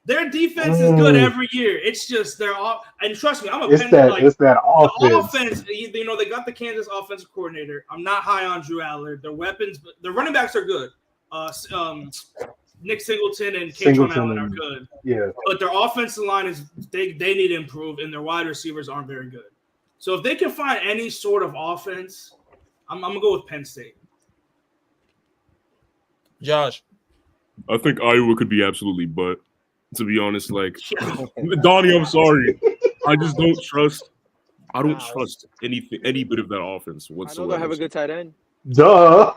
their defense is good every year. It's just they're off. And trust me, I'm a Penn State. It's that offense. The offense. You know, they got the Kansas offensive coordinator. I'm not high on Drew Allard. Their weapons, their running backs are good. Nick Singleton and Kaytron Allen are good. Yeah, but their offensive line is they need to improve, and their wide receivers aren't very good. So if they can find any sort of offense, I'm gonna go with Penn State. Josh, I think Iowa could be absolutely, but to be honest, like Donnie, I'm sorry, I just don't trust. I don't trust any bit of that offense whatsoever. I know they'll have a good tight end. Duh.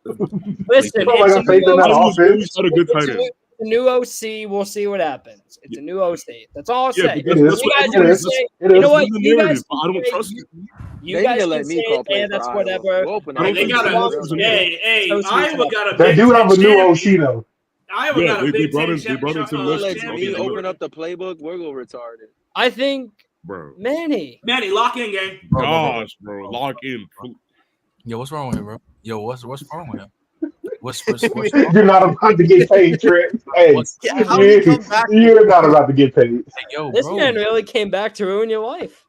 Listen, it's a good tight end. The new OC, we'll see what happens. It's a new OC. That's all I'll say. You know what? You guys, I don't trust it. You guys can let me call play. That's whatever. They got Iowa got a. They do have a new OC though. Iowa got a big brought in Tim Let me open up the playbook. We're gonna retarded. I think, bro. Manny, lock in, gang. Gosh, bro, lock in. Yo, what's wrong with him, bro? Yo, what's wrong with him? What's You're not about to get paid, Trent. Hey, you're not about to get paid. Hey, yo, this bro. man really came back to ruin your life.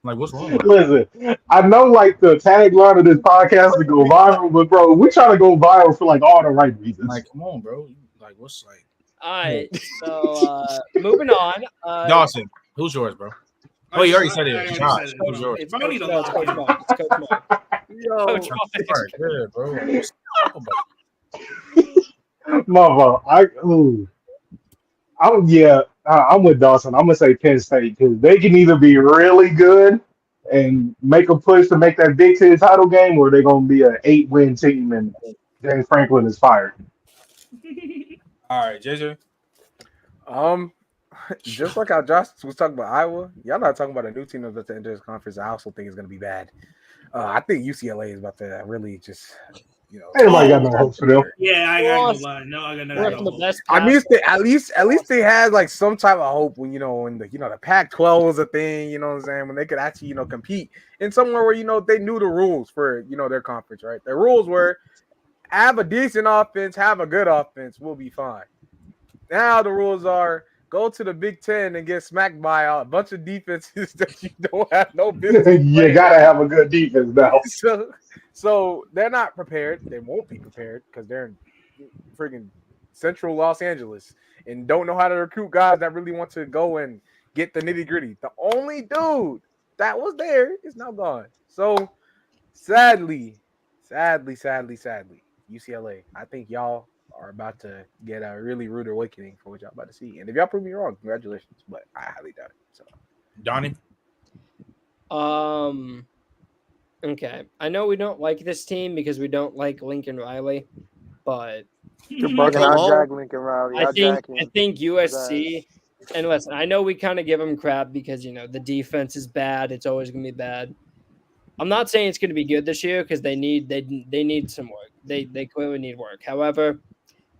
Like, what's wrong with him? Listen, I know like the tagline of this podcast to go viral, but bro, we trying to go viral for like all the right reasons. Like, come on, bro. Like, what's like? All right. So moving on. Dawson, who's yours, bro? Oh, you already said I it. already Josh, said it. who's yours? It's Bro, Coach, need a no, it's lock Coach in. Mark. It's Coach Mark. Yo, Coach All right, good, bro. Mother, I'm with Dawson. I'm gonna say Penn State because they can either be really good and make a push to make that Big Ten title game, or they're gonna be an 8-win team and James Franklin is fired. All right, JJ. Just like how Josh was talking about Iowa, y'all not talking about a new team that's at the end of this conference. I also think is going to be bad. I think UCLA is about to really just, Anybody got no hopes for them? Yeah, I got no lie. No, I got We're no from the hope. best. I mean, pass- at least they had like some type of hope when when the Pac-12 was a thing. You know what I'm saying? When they could actually compete in somewhere where they knew the rules for their conference, right? The rules were have a decent offense, have a good offense, we'll be fine. Now the rules are go to the Big Ten and get smacked by a bunch of defenses that you don't have no business. You gotta have a good defense now. So they're not prepared. They won't be prepared because they're in freaking central Los Angeles and don't know how to recruit guys that really want to go and get the nitty gritty. The only dude that was there is now gone. So sadly, UCLA, I think y'all are about to get a really rude awakening for what y'all about to see. And if y'all prove me wrong, congratulations. But I highly doubt it. So Donnie. Okay. I know we don't like this team because we don't like Lincoln Riley, but You're bugging. Come I on. jack Lincoln Riley. I think him. USC. And listen, I know we kind of give them crap because the defense is bad. It's always going to be bad. I'm not saying it's going to be good this year because they need some work. They clearly need work. However,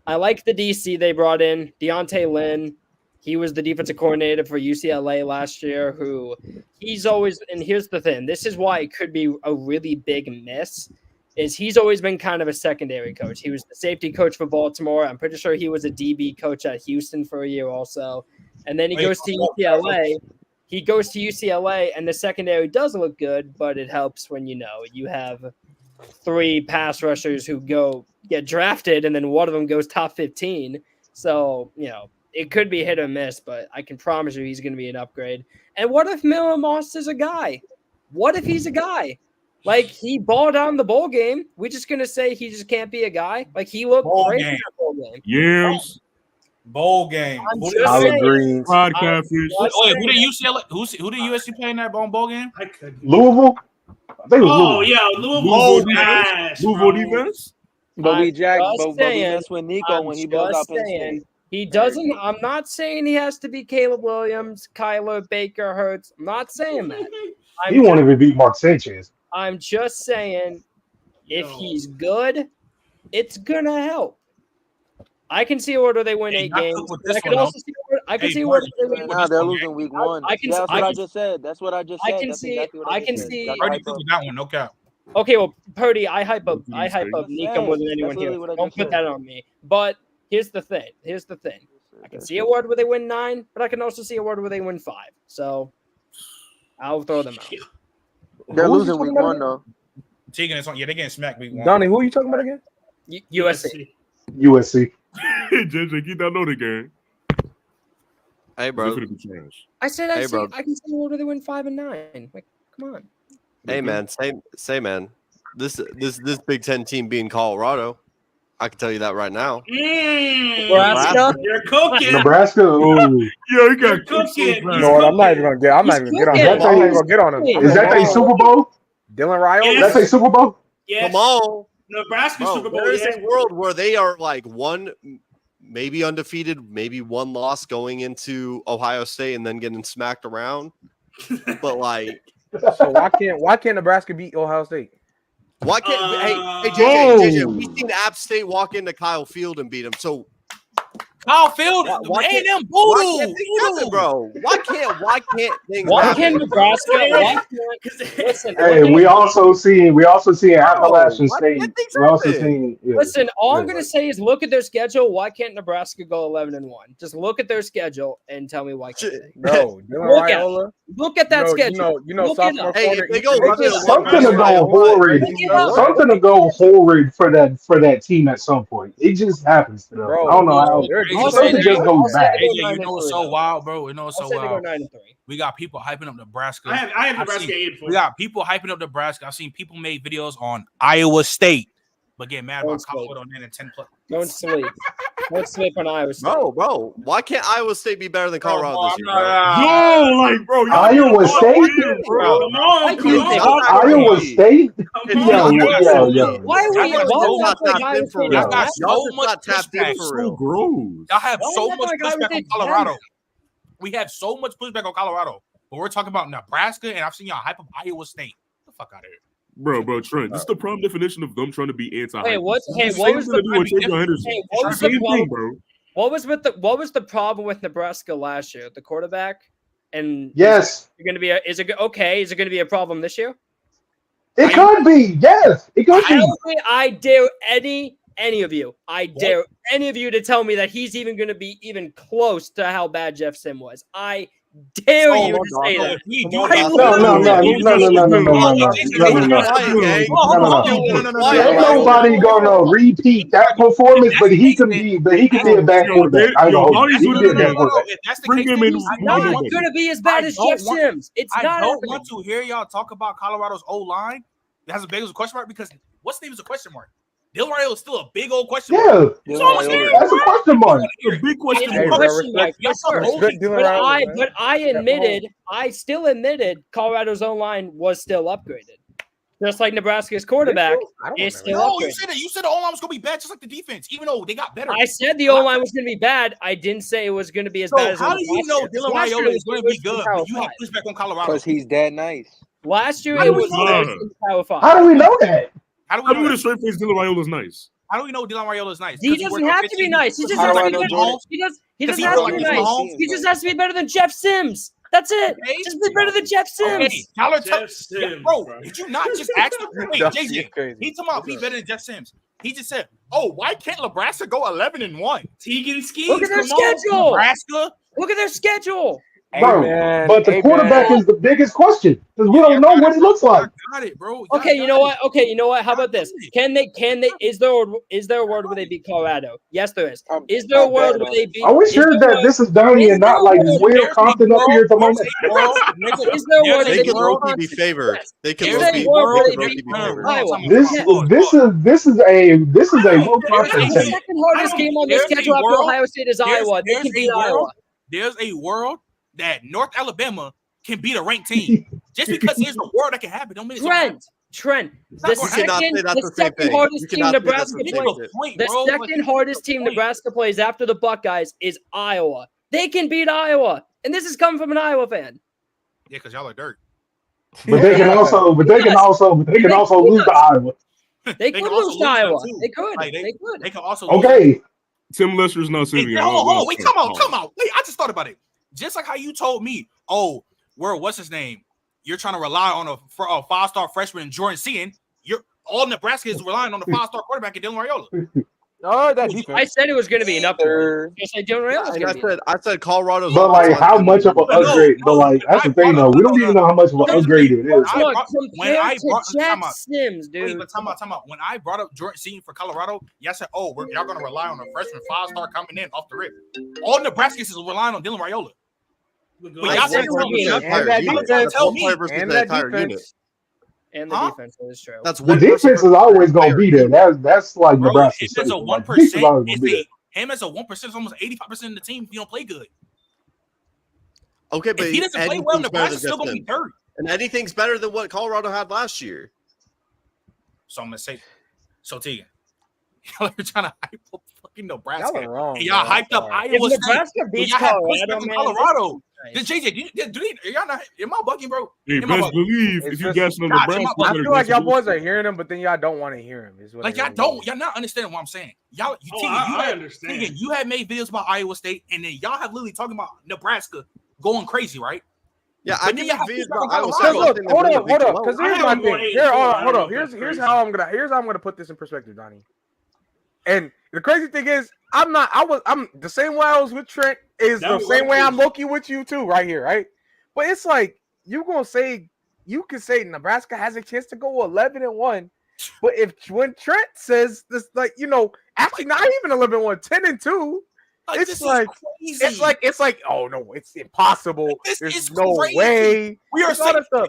I like the DC they brought in, Deontay Lynn. He was the defensive coordinator for UCLA last year. Who he's always, and here's the thing: this is why it could be a really big miss. Is he's always been kind of a secondary coach. He was the safety coach for Baltimore. I'm pretty sure he was a DB coach at Houston for a year also, and then he goes to UCLA. He goes to UCLA, and the secondary does look good, but it helps when you have 3 pass rushers who get drafted, and then one of them goes top 15. So, it could be hit or miss, but I can promise you he's going to be an upgrade. And what if Miller Moss is a guy? What if he's a guy? Like, he balled out in the bowl game. We're just going to say he just can't be a guy? Like, he looked great in that bowl game. Yams. Bowl game. Collard greens. Fried catfish. Wait, who did UCLA? Who did USC play in that bowl game? I could. Louisville? I think it was Oh Louisville. yeah, Louisville Louisville ass, Louisville bro. defense. But we jacked. just But we saying, messed with Nico I'm when he built just up Penn saying, State. he doesn't. I'm not saying he has to be Caleb Williams, Kyler, Baker, Hurts. I'm not saying that. He won't even beat Mark Sanchez. I'm just saying, if Yo. he's good, it's gonna help. I can see where they win 8 games. I can also see where they win. Now they're losing week 1. I can- Yeah, that's I what I can- just said. That's what I just I said. can That's see- exactly what I just can said. see- Got the Already hype put up. that one, no cap. Okay, well, Purdy, I hype up That's Nico more than That's anyone here. literally what I Don't just put said. that on me. But here's the thing. I can see a world where they win 9, but I can also see a world where they win 5. So I'll throw them out. They're Who was losing you week talking 1 about though. Tegan is on. Yeah, they getting smacked week 1. Donnie, who are you talking about again? USC. USC. JJ, keep that note again. Hey, bro. They're finna be trash. I said Hey, bro. I can see a world where they win 5 and 9. Like, come on. Hey, man. Say, man. This Big Ten team being Colorado. I can tell you that right now. Nebraska? You're cooking. Nebraska. Ooh. Yo, he got You're cooked so cooking. fast. You know what? I'm not even gonna get on him. I'm not even gonna get on him. Is that a Super Bowl? Dylan Ryle? Yes. That's a Super Bowl? Yes. Come on. Nebraska Bro, Super Bowl. there is Yeah. a world where they are like one, maybe undefeated, maybe one loss going into Ohio State and then getting smacked around. But like, So why can't Nebraska beat Ohio State? why can't hey Whoa. JJ, we seen App State walk into Kyle Field and beat him. So Kyle Field, why A&M why voodoo, can't things happen, bro? Why can't things Why happen? can Nebraska? Listen, Hey, we also see Appalachian why State. can't things We also happen? seen. Yeah. listen. All I'm Yeah. gonna say is look at their schedule. Why can't Nebraska go 11-1? Just look at their schedule and tell me why can't they? No, Dylan Look at Raiola. Look at that schedule. You know, Look it sophomore up. Hey, corner. if they go run It's it, something to go horrid. Something to go horrid for that team at some point. It just happens to them. Bro, I don't know how. they're Something just goes bad. AJ, you know what's so wild, bro? You know what's so I'll say they go wild? 9-3. We got people hyping up Nebraska. I have Nebraska 8-4. We got people hyping up Nebraska. I've seen people make videos on Iowa State, but get mad about Colorado and then 10 plus. Don't sleep. Don't sleep on Iowa State. Bro, why can't Iowa State be better than Colorado this year? Bro, Iowa State? bro. Come on. Iowa State? Yo. Why are we not like tapped Iowa in for State? real. Y'all got so Y'all just much not tapped in pushback. for So real. gross. Y'all have Why so is that much like Iowa pushback on State Colorado. We have so much pushback on Colorado, but we're talking about Nebraska, and I've seen y'all hype up Iowa State. Get the fuck out of here. Bro, Trent, this is the prime definition of them trying to be anti. Hey, what was the Same thing, bro? What was the problem with Nebraska last year? The quarterback, and Yes. is it going to be a problem this year? It could be. Yes, it could be. I dare any of you. I dare any of you to tell me that he's even going to be even close to how bad Jeff Sim was. I dare you to say that. No. Ain't nobody gonna repeat that performance, but he can be a bad quarterback. I know he can be a bad quarterback. He's not going to be as bad as Jeff Sims. It's I not. don't want to hear y'all talk about Colorado's O-line. That has a big question mark because what's name is a question mark. Dylan Raiola is still a big old question mark. Yeah, that's a question mark. A big question mark. mark. But I still admitted Colorado's O-line was still upgraded. Just like Nebraska's quarterback is still upgraded. You said the O-line was going to be bad just like the defense, even though they got better. I said the O-line was going to be bad. I didn't say it was going to be as bad as how do you know Dylan Raiola is going to be good, but you have pushback on Colorado? Because he's that nice. Last year it was Power 5. How do we know that? How do we know straight face Dylan Raiola is nice? How do we know Dylan Raiola is nice? He doesn't have to be nice. He just has to be nice. He doesn't have to be nice. He just has to be better than Jeff Sims. That's it. Just be better than Jeff Sims. Okay, Tyler, bro, did you not just ask him? Wait, JJ, he talking about be better than Jeff Sims. He just said, "Oh, why can't Nebraska go 11-1?" Tegan Ski. Look at their schedule. Nebraska. Look at their schedule. Bro, but the quarterback is the biggest question because we don't know what it looks like. Got it, bro. Okay, you know what? How about this? Can they? Is there a world where they beat Colorado? Yes, there is. Is there a world where they beat? I wish heard that this is Donnie and not like Will Compton up here at the moment. Is there a world they could low-key be favored? They could low-key be favored. This is a low confidence. The second hardest game on the schedule after Ohio State is Iowa. They can beat Iowa. There's a world that North Alabama can beat a ranked team. Just because there's a world that can happen, don't mean it's Trent. The second hardest team Nebraska plays. The second hardest team Nebraska plays after the Buckeyes is Iowa. They can beat Iowa, and this is coming from an Iowa fan. Yeah, because y'all are dirt. But they can also lose to Iowa. They could lose to Iowa. They could. They can also. Okay. Tim Lester's not saving. Hold on. Wait, come on. Wait, I just thought about it. Just like how you told me, what's his name? You're trying to rely on a 5-star freshman in Jordan Seaton. All Nebraska is relying on the 5-star quarterback in Dylan Raiola. Oh, that defense. I said it was going to be an upgrade. Just like Dylan Raiola. I said Colorado's. But like, how much of an upgrade? But like, that's the thing, though. We don't even know how much of an upgrade it is. Compared to Jeff Sims, dude. Wait, time out. When I brought up Jordan Seaton for Colorado, y'all said, y'all going to rely on a freshman 5-star coming in off the rip. All Nebraska is relying on Dylan Raiola. And the defense is true. That's the defense is always going to be there. That's like Nebraska. Him as a 1%, him as a 1% is almost 85% of the team if you don't play good. Okay, but if he doesn't play well, Nebraska's still going to be third. And anything's better than what Colorado had last year. So I'm going to say, Tegan, y'all are trying to hype up fucking Nebraska. Y'all hyped up Iowa State. Nebraska beats Colorado. Then JJ, y'all not? Am I bugging, bro? Hey, best believe if you guys know Nebraska, I feel like y'all boys are hearing him, but then y'all don't want to hear him. Like y'all not understanding what I'm saying. I understand. Tegan, you have made videos about Iowa State, and then y'all have literally talking about Nebraska going crazy, right? Yeah, I can make videos about Iowa State. Hold up, because here's my thing. Hold on. Here's how I'm gonna put this in perspective, Donnie. And the crazy thing is, I'm the same way I was with Trent is the same way I'm low-key with you too, right here, right? But it's like you can say Nebraska has a chance to go 11-1, but when Trent says this, like, actually not even 11-1, 10-2, Like, It's this like is crazy. it's like oh no, it's impossible. This There's is no crazy. way. We are It's all that stuff.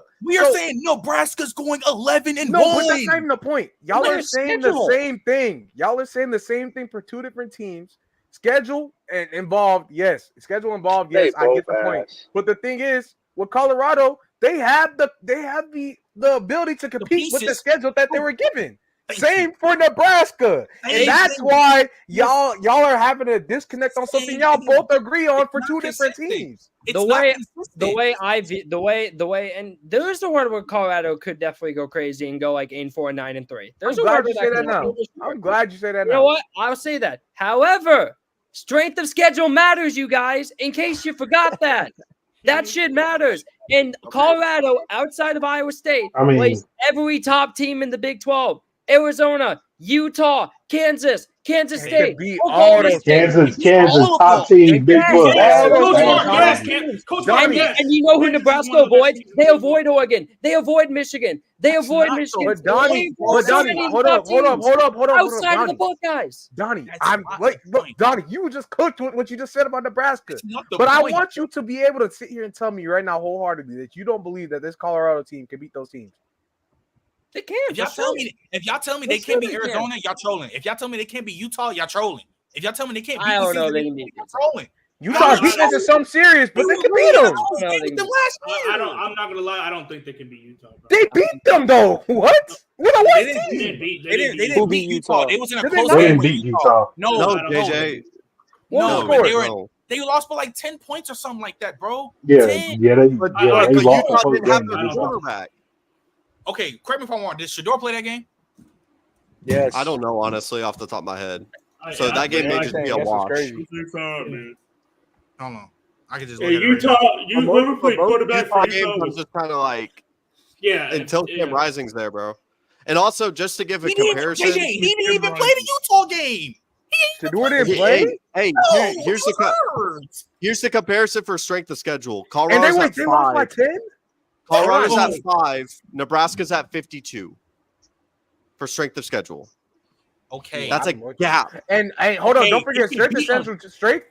saying Nebraska's going 11-1. No, but that's not even the point. Y'all Their are saying schedule. the same thing. Y'all are saying the same thing for two different teams. Schedule and involved, yes. Schedule involved, yes. I get the point. ass. But the thing is, with Colorado, they have the ability to compete with the pieces. schedule that they were given. Thank Same for Nebraska. Thank And that's you. why y'all are having a disconnect on something Same y'all thing. both agree on for It's two not different consistent. teams. It's The not way- consistent. the way, and there's a word where Colorado could definitely go crazy and go like 8-4, 9-3. There's I'm a glad word you where say that that could happen now. for sure. I'm glad you say that You now. know what? I'll say that. However, strength of schedule matters, you guys. In case you forgot that, that shit matters. And Colorado, outside of Iowa State, I mean- plays every top team in the Big 12. Arizona, Utah, Kansas They State, could beat Oklahoma all those State. Kansas all of top them. team, Big Yes, 12. yes, That- Coach that Mark, is yes, crazy. Coach Johnny, Mark, yes. And you know who Kansas is Nebraska one of the best avoids? teams in They the Big avoid 12. Oregon. They avoid Michigan. They That's avoid not Michigan. But Donnie, hold up, outside of the Donnie. Buckeyes. Donnie, That's I'm not like, the look, point. Donnie, you just cooked with what you just said about Nebraska. That's not the But I point. want you to be able to sit here and tell me right now wholeheartedly that you don't believe that this Colorado team can beat those teams. They can. If y'all for tell sure. me, if y'all tell me For they can't sure be they can. Arizona, y'all trolling. If y'all tell me they can't be Utah, y'all trolling. If y'all tell me they can't beat I don't know UC, they can beat y'all trolling. Utah's I- defense is something serious, but they can beat Y'all them. almost No, beat they- them last year. I'm not gonna lie. I don't think they can beat Utah. Bro. They beat them though. What? With a They white didn't They team. didn't beat. They didn't Who beat beat Utah. Utah? They was in a Did they close not? They game didn't with beat Utah. Utah. No, No, I don't JJ. What was no, the score? they were. No. They lost by like 10 points or something like that, bro. Yeah, 10. yeah, they But, I- I- they but lost the Utah first didn't have game. their I don't know. quarterback. Okay, correct me if I'm wrong. Did Shador play that game? Yes. I don't know, honestly, off the top of my head. I- So I- that game I- may I- just be a Yes, it's wash. crazy. Hold on. I can just Hey, look at it right Utah, now. whoever played quarterback Utah for games, Utah I'm was just kind of like yeah. until Cam Rising's there, bro. And also, just to give a He didn't, comparison, JJ, he didn't even play the Utah game. Shador didn't Hey, play, hey, No, here's he the was hurt. here's the comparison for strength of schedule. and Colorado's at they lost by 5. 10. Colorado's Oh. at 5. Nebraska's at 52 for strength of schedule. Okay. That's a I'm with you. gap. And hey, hold on, Okay, don't forget if you beat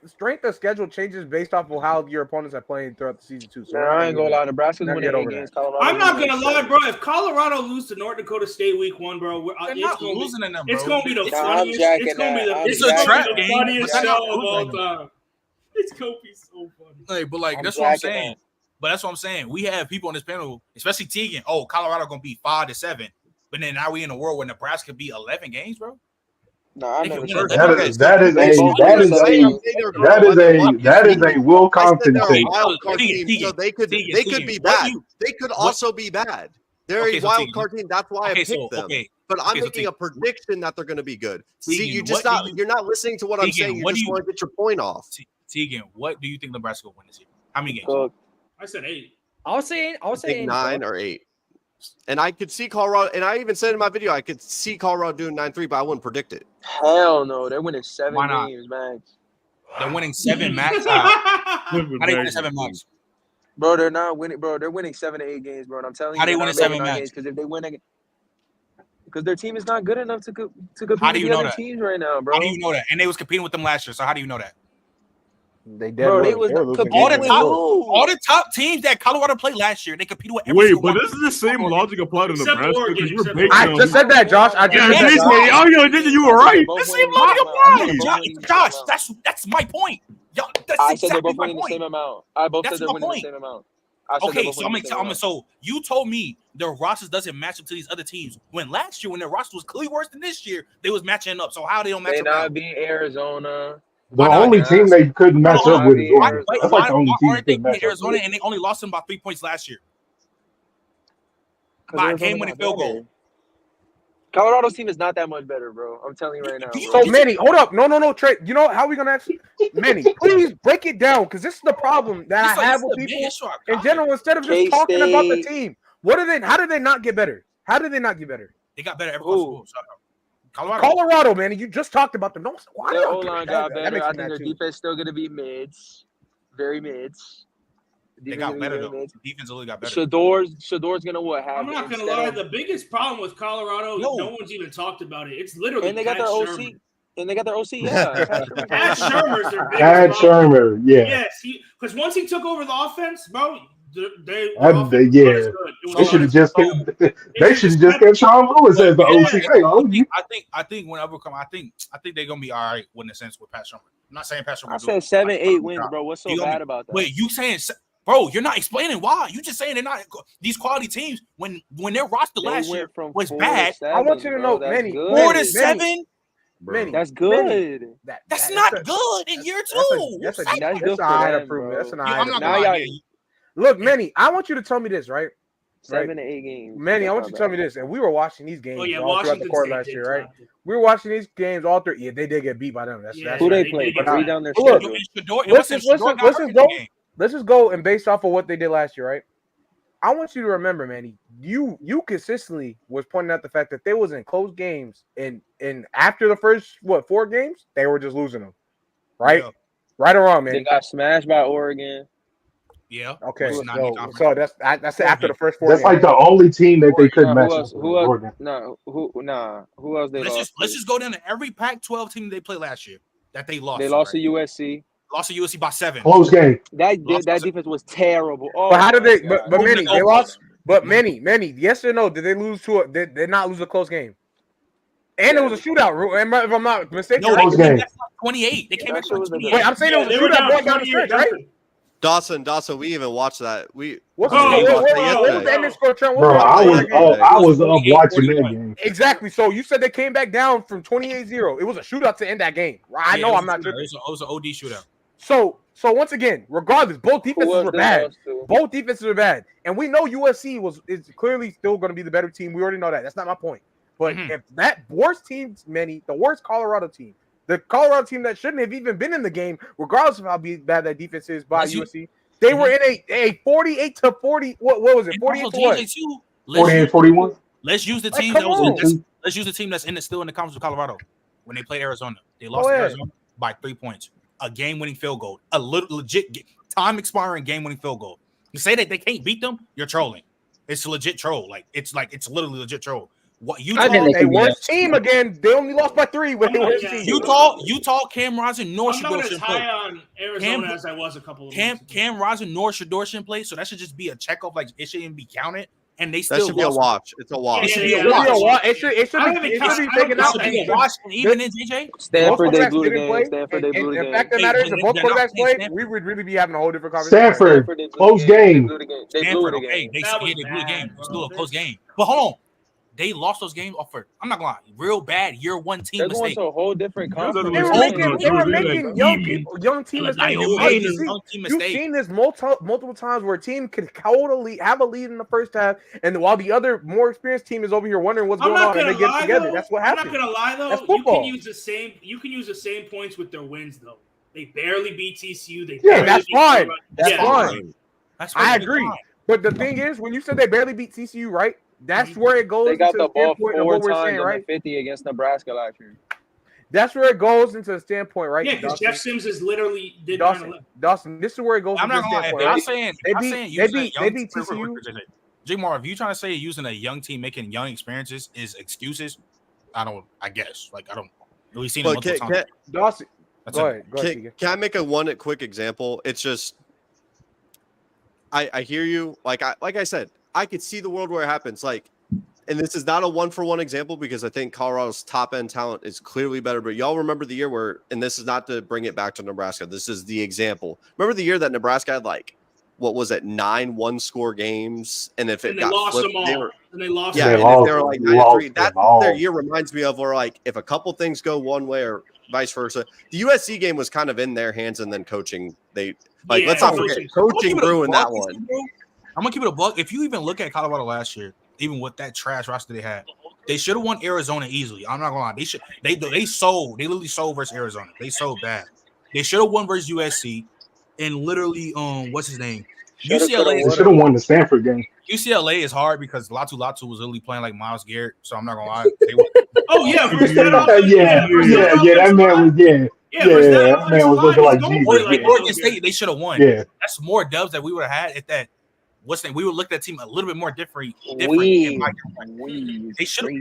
strength of schedule changes based off of how your opponents are playing throughout the season too. So Man, I ain't gonna lie. Nebraska's Never winning get 8 over games. that. Colorado. I'm not gonna winning lie, 7. bro. If Colorado lose to North Dakota State week 1, bro, They're it's not gonna be losing in them, bro. it's gonna be the It's- Nah, I'm funniest. jacking It's gonna be that. the I'm it's It's a gonna trap be the game, funniest but they're show not of all losing. time. It's gonna be so funny. Like, but like I'm that's what I'm jacking saying. But that's what I'm saying. We have people on this panel, especially Tegan. Oh, Colorado gonna be 5-7. But then now we in a world where Nebraska beat 11 games, bro. Nah, I They never can said win that. That Okay, is so that is they a both that win is the a same. that is a Will I said Compton they're a take. wild card Tegan, team, so they could Tegan, be what bad. you- They could what- also be bad. They're Okay, a so wild Tegan, card team. That's why I okay, picked so them. okay. But I'm Okay, so making a Tegan, prediction that they're going to be good. See, Tegan, you what just do you- you're not listening to what I'm Tegan, saying. You what do just you- want to get your point off. Tegan, what do you think Nebraska will win this year? How many games? Cook. I said 8. I'll say I think 8. 9 or 8. And I could see Colorado, and I even said in my video, I could see Colorado doing 9-3, but I wouldn't predict it. Hell no. They're winning 7 Why not? games, man. They're winning 7 max. How they winning 7 max? Bro, they're not winning. Bro, they're winning 7 to 8 games, bro. And I'm telling you, How they they're winning not 7 winning 9 max? games because if they win, because their team is not good enough to compete How do with you the know other that? teams right now, bro. How do you know that? And they was competing with them last year. So how do you know that? They dead Bro, were. they was were losing competing All the games with top, who? all the top teams that Colorado played last year, they competed with every Wait, single but one. doesn't the same logic apply to Except Nebraska? Oregon, Because we're except based Oregon. I on just said that, Josh. I just Yeah, said that, they Josh. say, oh, yo, JJ, you were right. The same logic logic applies. Josh, that's my point. Yo, that's I said they're exactly both my winning the same point. amount. I both That's said they're my winning point. the same amount. I said they're Okay, both so winning the same amount. so you told me their rosters doesn't match up to these other teams. When last year, when their roster was clearly worse than this year, they was matching up. So how they don't match They up now? not beat Arizona. The Why not? only team they couldn't match Hold up on. with is Why- Oregon. Wait, That's why, like the only why team they aren't they couldn't match beating up Arizona with. and they only lost them by 3 points last year? 'Cause By a Arizona's game-winning not field better. goal. Colorado's team is not that much better, bro. I'm telling you right now. Do you- Bro. So Manny, hold up. No, Trey. You know how we gonna actually Manny, please break it down because this is the problem that I have with people in general. Instead of just talking about the team, how did they not get better? How did they not get better? They got better every Who? Colorado. Manny, you just talked about them. Don't why Their y'all O-line that- got that better. makes I me think mad their too. defense still gonna be mids. Very mids. They Defense got gonna be better very though. mids. Defense really got better. Shador's gonna have. I'm not gonna instead lie. of- The biggest problem with Colorado, No. no one's even talked about it. It's literally and they got Pat their Shermer. OC. And they got their OC, yeah. Pat Shermer's their biggest Pat problem. Shermer, yeah. Yes, because once he took over the offense, bro, their Yeah. offense was not as good. It was They not should have as just good. kept. They should have just kept Sean Lewis as the OC. Hey, I think whenever come, I think they're gonna be all right in a sense with Pat Shermer. I'm not saying Pat Shermer. I said 7-8 wins, bro. What's so bad about that? Wait, you saying, bro? You're not explaining why. You just saying they're not these quality teams when their roster last year was bad. I want you to know, Manny, 4 to 7. Manny, that's good. That's not good in year 2. That's good for high them, improvement. bro. That's an I'm high not gonna lie. Look, Manny, I want you to tell me this, right? 7 to 8 games. Manny, I want you to tell me this. And we were watching these games all throughout the court last year, right? Drafted. We were watching these games all through. Yeah, they did get beat by them. That's who they played. Read down their look, schedule. let's just go and based off of what they did last year, right? I want you to remember, Manny, you consistently was pointing out the fact that they was in close games, and after the first 4 games, they were just losing them, right? Yeah. Right or wrong, man. They got smashed by Oregon. Yeah. Okay. So that's after the first 4. That's games. like the only team that they couldn't match up with. Who else they lost? Let's just go down to every Pac-12 team they played last year that they lost. They lost to USC. Lost to USC by 7. Close game. That defense was terrible. Oh, but how did they? But Manny, they lost. But Manny, yes or no? Did they lose to? Did they not lose a close game? And it was a shootout. If I'm not mistaken, no, close game. 28. They came back from 28. Wait, I'm saying it was a shootout going down the stretch, right? Dawson, we even watched that. What was the ending score, Trent? Bro, I was up watching that game. Exactly. So you said they came back down from 28-0. It was a shootout to end that game. I know I'm not. It was an OD shootout. So once again, regardless, both defenses were bad. Both defenses were bad, and we know USC is clearly still going to be the better team. We already know that. That's not my point. But if that worst team, the worst Colorado team, the Colorado team that shouldn't have even been in the game, regardless of how bad that defense is by USC, they were in a 48-40. What was it? 48-41. Let's use the team let's use the team that's still in the conference of Colorado. When they played Arizona, they lost to Arizona by 3 points. A game-winning field goal, a legit time-expiring game-winning field goal. You say that they can't beat them, you're trolling. It's a legit troll. It's literally legit troll. What Utah? A worst team again. They only lost by 3 with the worst team. Utah, Cam Rising, nor I'm not as high on Arizona as I was a couple of weeks ago. Cam Rising, nor Shedeur shouldn't play, so that should just be a check off. It shouldn't even be counted. And they still should be a watch. It's a watch. It should be a watch. It should be taken out. It should be a watch. And even in JJ, Stanford, they blew the game. Stanford, they blew the game. The fact of the matter is, if both quarterbacks played, we would really be having a whole different conversation. Stanford, close game. Stanford, okay. They blew the game. It's still a close game. But hold on. They lost those games off for, I'm not gonna lie, real bad year 1 team They're mistake. going to a whole different conference. They were making young team mistakes. You've seen this multiple times where a team can totally have a lead in the first half, and while the other more experienced team is over here wondering what's going on, and they get together. That's what happens. I'm not gonna lie though. You can use the same points with their wins though. They barely beat TCU. That's fine. That's fine. I agree. But the thing is, when you said they barely beat TCU, right? That's where it goes. They got the ball 4 times right? 50 against Nebraska last year. That's where it goes into the standpoint, right? Yeah, because Jeff Sims is literally Dawson, this is where it goes. I'm not gonna lie. I'm saying they beat TCU. J-Mar, if you're trying to say using a young team making young experiences is excuses, I guess. We've seen it multiple times. Dawson, go ahead. Can I make a quick example? It's just I hear you. Like I said, I could see the world where it happens. And this is not a 1-for-1 example because I think Colorado's top end talent is clearly better. But y'all remember the year where, and this is not to bring it back to Nebraska. This is the example. Remember the year that Nebraska had 9 1-score games, and if it got flipped, they lost. Yeah, and if they were 9-3. That their year reminds me of where if a couple things go one way or vice versa. The USC game was kind of in their hands, and then coaching. Let's not forget coaching ruined that one. I'm gonna keep it a buck. If you even look at Colorado last year, even with that trash roster they had, they should have won Arizona easily. I'm not gonna lie. They literally sold versus Arizona. They sold bad. They should have won versus USC, and literally, what's his name? UCLA. They should have won the Stanford game. UCLA is hard because Latu was literally playing like Myles Garrett. So I'm not gonna lie. That man was that man was looking like Jesus. Oregon State, they should have won. Yeah, that's more dubs that we would have had if that. We would look at that team a little bit more different. They should.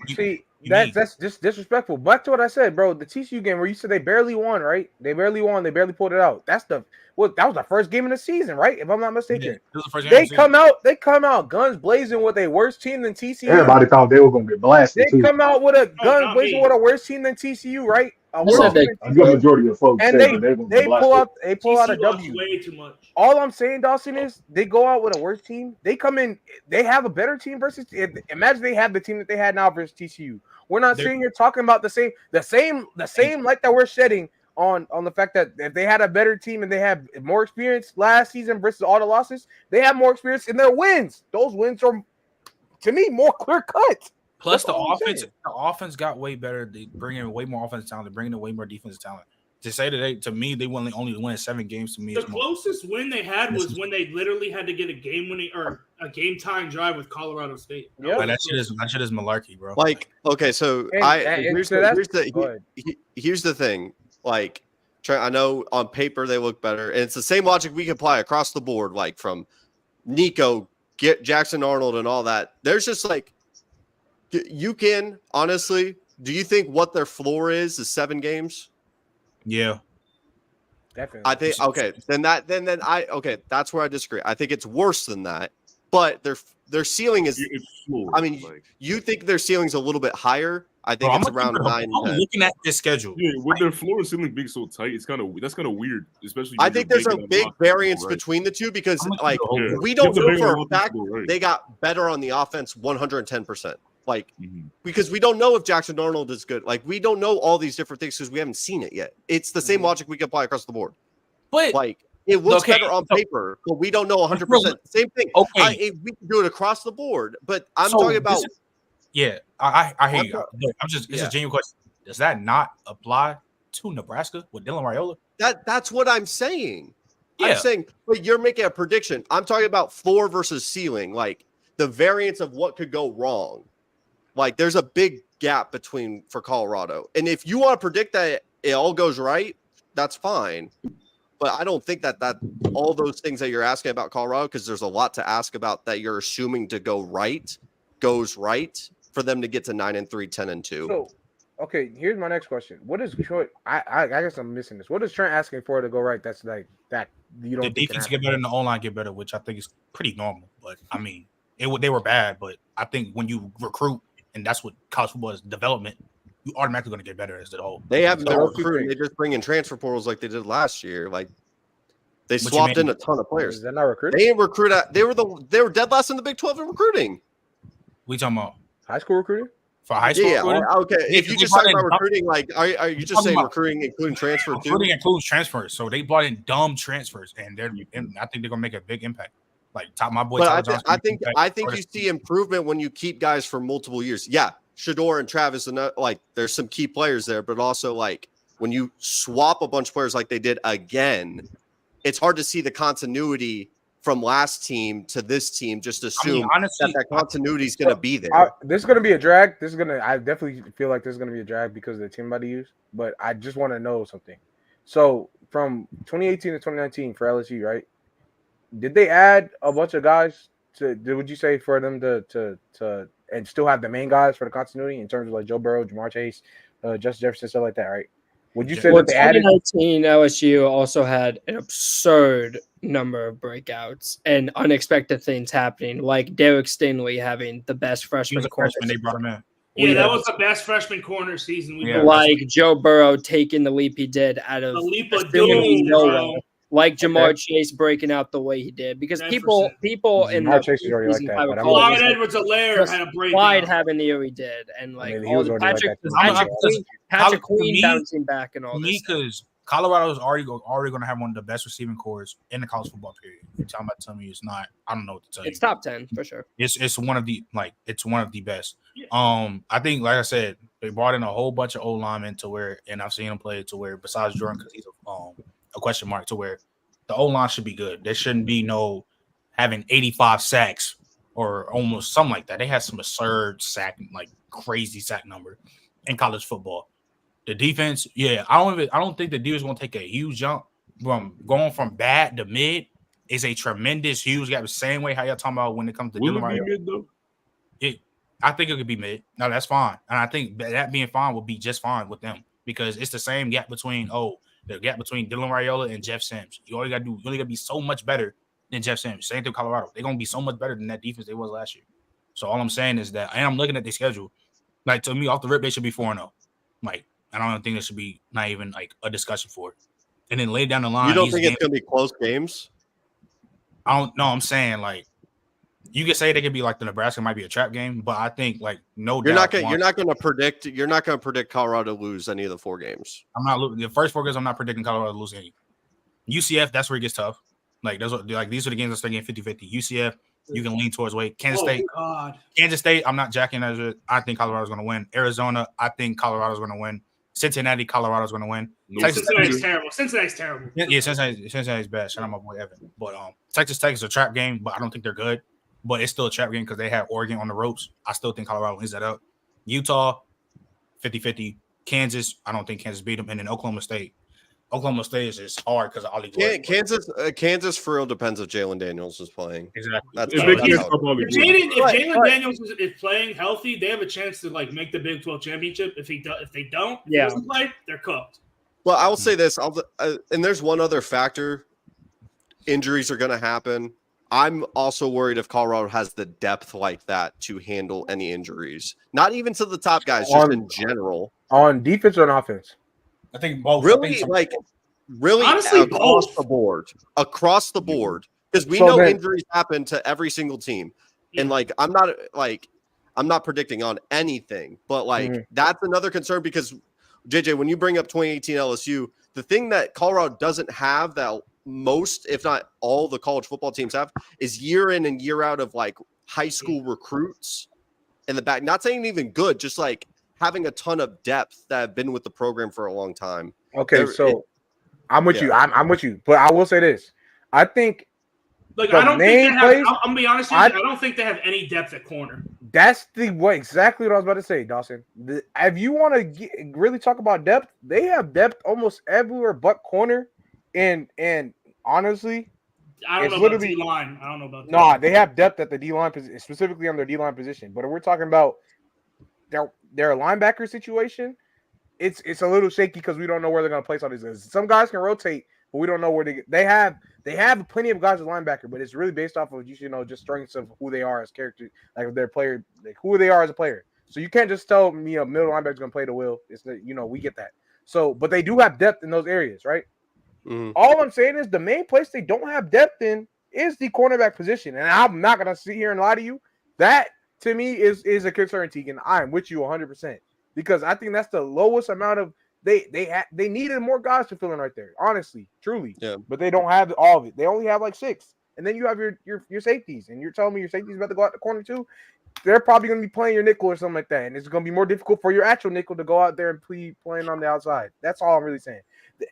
See, That's just disrespectful. Back to what I said, bro. The TCU game where you said they barely won, right? They barely won. They barely pulled it out. That was the first game of the season, right? If I'm not mistaken. It was the first game They of the season. they come out guns blazing with a worse team than TCU. Everybody thought they were gonna get blasted They too. come out with a guns not blazing me. with a worse team than TCU, right? A I worse said team they- A good majority of folks and said that they were gonna they get pull blasted. out a TCU lost W. way too much. All I'm saying, Dawson, is they go out with a worse team. They come in, they have a better team versus. Imagine they have the team that they had now versus TCU. We're not sitting here talking about the same light that we're shedding on the fact that if they had a better team and they had more experience last season versus all the losses, they have more experience in their wins. Those wins are, to me, more clear cut. Plus, That's all I'm saying. the offense got way better. They bring in way more offensive talent. They're bringing in way more defensive talent. To say that to me, they only win 7 games. To me, The is more. closest win they had was when they literally had to get a game-winning or a game-time drive with Colorado State. Yeah. Like, that shit is malarkey, bro. Like, okay, so here's the thing. Like, I know on paper they look better, and it's the same logic we can apply across the board, like from Nico, get Jackson Arnold, and all that. There's just like, you can honestly, do you think what their floor is 7 games? Yeah, Definitely. I think okay, that's where I disagree. I think it's worse than that, but their ceiling is. I mean, you think their ceiling's a little bit higher. I think it's around 9. I'm looking at this schedule. Yeah, with their floor and ceiling being so tight, that's kind of weird, especially. I think there's a big variance between the two because, like, we don't know for a fact they got better on the offense 110%. Like, because we don't know if Jackson Arnold is good. Like, we don't know all these different things because we haven't seen it yet. It's the same logic we can apply across the board. But like, it looks better on paper, but we don't know 100%. Same thing. Okay, we can do it across the board, but I'm talking about. I hear you. It's a genuine question. Does that not apply to Nebraska with Dylan Raiola? That's what I'm saying. Yeah. I'm saying, but you're making a prediction. I'm talking about floor versus ceiling, like the variance of what could go wrong. Like, there's a big gap for Colorado. And if you want to predict that it all goes right, that's fine. But I don't think that all those things that you're asking about Colorado, because there's a lot to ask about that you're assuming to go right, goes right for them to get to 9-3, 10-2. So, okay, here's my next question. What is Troy? I guess I'm missing this. What is Trent asking for to go right? That's like that you don't. The defense get better and the online get better, which I think is pretty normal. But I mean, they were bad. But I think when you recruit, and that's what college football is, development, you automatically going to get better as the whole. They haven't been recruiting. They just bring in transfer portals like they did last year. Like, they swapped in a ton of players. They're not recruiting. They didn't recruit. They were dead last in the Big 12 in recruiting. We talking about high school recruiting? For high school recruiting? Okay. If you just talking about recruiting, like, are you just saying recruiting including transfer too? Recruiting includes transfers. So they brought in dumb transfers, and I think they're gonna make a big impact. Like my boy. But I think you see improvement when you keep guys for multiple years. Yeah, Shador and Travis, and like there's some key players there, but also like when you swap a bunch of players like they did again, it's hard to see the continuity from last team to this team. Just assume honestly, that continuity is going to be there. This is going to be a drag. I definitely feel like this is going to be a drag because of the team to use. But I just want to know something. So from 2018 to 2019 for LSU, right? Did they add a bunch of guys would you say for them to and still have the main guys for the continuity in terms of like Joe Burrow, Jamar Chase, Justin Jefferson, stuff like that, right? Would you say that they added? 2019 LSU also had an absurd number of breakouts and unexpected things happening, like Derek Stingley having the best freshman corner. They brought him in. Yeah, that was the best freshman corner season we've had. Like Joe Burrow taking the leap he did out of nowhere. Like Jamar Chase breaking out the way he did, because 9%. people in the Chase is already like that. Clyde Edwards-Helaire had a breakout. Clyde having the year he did, and like all the Patrick Queen bouncing back and all this. Because Colorado is already going to have one of the best receiving corps in the college football period. You're talking about telling me it's not. I don't know what to tell you. It's top 10 for sure. It's one of the best. Yeah. I think, like I said, they brought in a whole bunch of old linemen to where, and I've seen them play to where, besides Jordan, because he's a question mark, to where the O-line should be good. There shouldn't be no having 85 sacks or almost something like that. They had some absurd sack, like crazy sack number in college football. The defense, I don't think the defense is going to take a huge jump from going from bad to mid. Is a tremendous huge gap. The same way how y'all talking about when it comes to Dylan Raiola. I think it could be mid. No, that's fine. And I think that being fine will be just fine with them because it's the same gap between the gap between Dylan Raiola and Jeff Sims. You only gotta be so much better than Jeff Sims. Same thing with Colorado. They're gonna be so much better than that defense they was last year. So all I'm saying is that, and I'm looking at their schedule. Like to me, off the rip, they should be 4-0. Like I don't think there should be not even like a discussion for it. And then lay down the line. You don't think it's gonna be close games? I don't know. I'm saying like you could say they could be like the Nebraska might be a trap game, but I think like You're not gonna predict Colorado lose any of the 4 games. I'm not losing the first 4 games. I'm not predicting Colorado to lose any. UCF, that's where it gets tough. Like those are like these are the games that start getting 50-50. UCF, you can lean towards weight. Kansas State, I'm not jacking as it. I think Colorado's going to win. Arizona, I think Colorado's going to win. Cincinnati, Colorado's going to win. Cincinnati's terrible. Cincinnati's terrible. Yeah, Cincinnati's bad. Shout out my boy Evan. But Texas Tech is a trap game, but I don't think they're good. But it's still a trap game because they have Oregon on the ropes. I still think Colorado wins that up. Utah, 50-50. Kansas, I don't think Kansas beat them. And then Oklahoma State. Oklahoma State is just hard because of Ollie Gordon. Kansas for real depends if Jalen Daniels is playing. Exactly. If Jalen Daniels is playing healthy, they have a chance to like make the Big 12 championship. If they don't, if he doesn't play, they're cooked. Well, I will say this, and there's one other factor. Injuries are going to happen. I'm also worried if Colorado has the depth like that to handle any injuries. Not even to the top guys, just in general. On defense or on offense? I think both. Really, honestly, across the board. Across the board. Because we know injuries happen to every single team. And like I'm not predicting on anything, but like that's another concern because JJ, when you bring up 2018 LSU, the thing that Colorado doesn't have that most, if not all, the college football teams have is year in and year out of like high school recruits in the back. Not saying even good, just like having a ton of depth that have been with the program for a long time. Okay, I'm with you. I'm with you, but I will say this: I think. Like I don't think they have. I'm gonna be honest with you. I don't think they have any depth at corner. That's exactly what I was about to say, Dawson. If you want to really talk about depth, they have depth almost everywhere but corner. And honestly, I don't know about D line. I don't know about. No, they have depth at the D line, specifically on their D line position. But if we're talking about their linebacker situation, it's a little shaky because we don't know where they're going to place all these guys. Some guys can rotate, but we don't know where they have plenty of guys at linebacker, but it's really based off of just strengths of who they are as characters, like their player, like who they are as a player. So you can't just tell me a middle linebacker's going to play the will. It's we get that. So, but they do have depth in those areas, right? Mm-hmm. All I'm saying is the main place they don't have depth in is the cornerback position, and I'm not going to sit here and lie to you. That to me is a concern, Tegan. I'm with you 100% because I think that's the lowest amount of. They needed more guys to fill in right there, honestly, truly. Yeah. But they don't have all of it. They only have like 6. And then you have your safeties. And you're telling me your safeties about to go out the corner too? They're probably going to be playing your nickel or something like that. And it's going to be more difficult for your actual nickel to go out there and playing on the outside. That's all I'm really saying.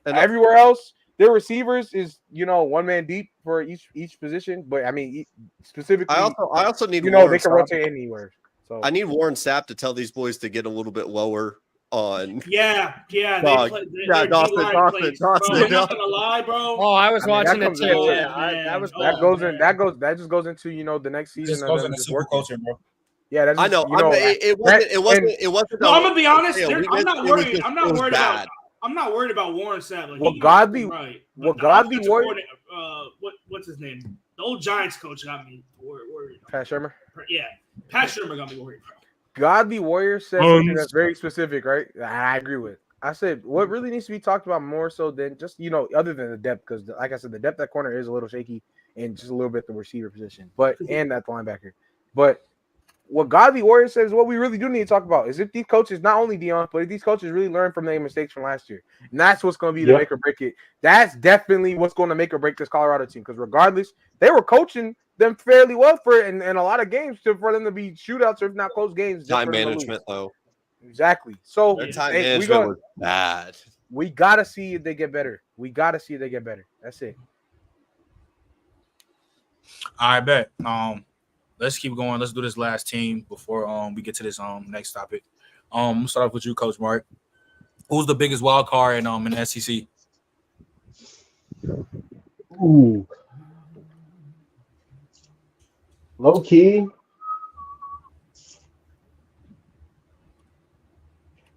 And everywhere else, their receivers is, one man deep for each position. But I mean, specifically, I also need they can rotate anywhere. So I need Warren Sapp to tell these boys to get a little bit lower. On Dawson. I'm not gonna lie, bro. Oh, I was watching it too. That just goes into the next season. Just goes into super culture, bro. Yeah, that's I know. It wasn't. No, I'm gonna be honest. I'm not worried. I'm not worried about Warren Sapp. Like, what's his name? The old Giants coach got me worried. Pat Shurmur. Yeah, Pat Shurmur got me worried, bro. Godly Warrior said something that's very specific, right? I agree with. I said what really needs to be talked about more so than just other than the depth, because like I said, the depth at corner is a little shaky and just a little bit the receiver position, and at the linebacker. But what Godly Warrior says is what we really do need to talk about is if these coaches, not only Dion, but if these coaches really learn from their mistakes from last year, and that's what's going to be the make or break it. That's definitely what's going to make or break this Colorado team, because regardless, they were coaching them fairly well for it in a lot of games for them to be shootouts or if not close games. Time management, though. Exactly. So their time management was bad. We got to see if they get better. That's it. I bet. Let's keep going. Let's do this last team before we get to this next topic. We'll start off with you, Coach Mark. Who's the biggest wild card in the SEC? Ooh. Low key,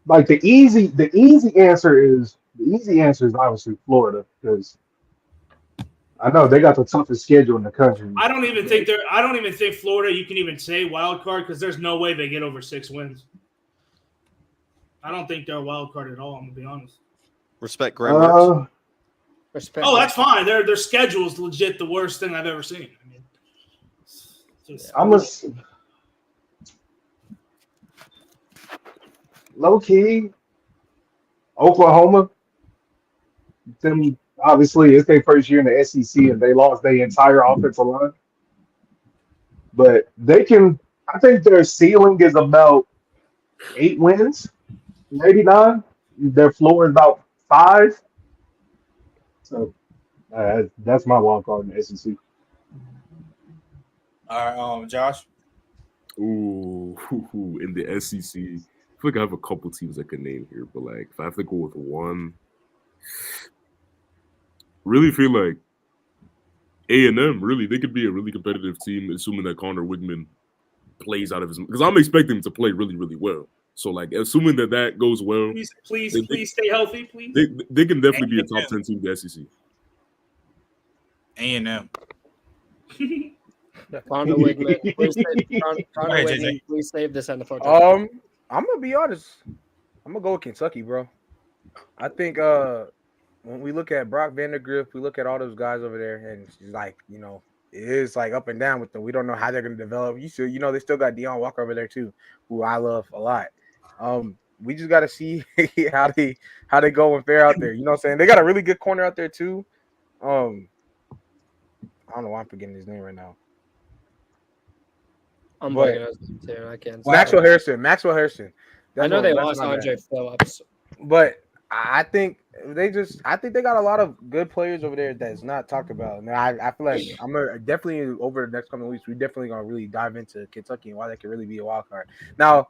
like the easy answer is obviously Florida because I know they got the toughest schedule in the country. I don't even think Florida. You can even say wild card because there's no way they get over 6 wins. I don't think they're a wild card at all. I'm gonna be honest. Respect Graham Mertz. Respect. Oh, that's fine. Their schedule is legit the worst thing I've ever seen. I mean, I'm a low key Oklahoma. Them obviously it's their first year in the SEC and they lost their entire offensive line. But they can. I think their ceiling is about 8 wins, maybe 9. Their floor is about 5. So that's my wild card in the SEC. All right, Josh. Ooh, in the SEC, I feel like I have a couple teams I could name here, but like if I have to go with one, really feel like A&M. Really, they could be a really competitive team, assuming that Connor Wigman plays out of his. Because I'm expecting him to play really, really well. So like, assuming that goes well, please stay healthy, please. They can definitely be a top 10 team in the SEC. A&M. Connor Wigman, please save this NFL. I'm gonna be honest. I'm gonna go with Kentucky, bro. I think when we look at Brock Vandagriff, we look at all those guys over there, and it's like, you know, it is like up and down with them. We don't know how they're gonna develop. They still got Deion Walker over there too, who I love a lot. We just gotta see how they go and fare out there. You know what I'm saying? They got a really good corner out there too. I don't know why I'm forgetting his name right now. I'm blanking out too. I can't. Maxwell Harrison. I know they lost Andre Phillips, but I think they got a lot of good players over there that's not talked about. And I feel like I'm gonna definitely over the next coming weeks, we're definitely gonna really dive into Kentucky and why they can really be a wild card. Now,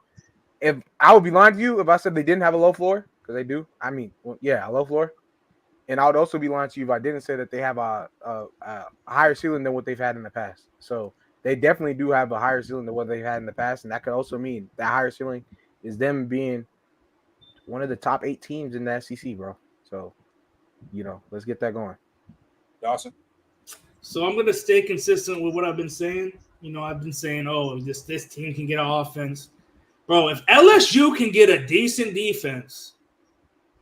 if I would be lying to you if I said they didn't have a low floor, because they do. I mean, a low floor. And I would also be lying to you if I didn't say that they have a higher ceiling than what they've had in the past. So they definitely do have a higher ceiling than what they've had in the past, and that could also mean that higher ceiling is them being one of the top 8 teams in the SEC, bro. So, let's get that going. Dawson. So I'm going to stay consistent with what I've been saying. I've been saying, this team can get an offense. Bro, if LSU can get a decent defense,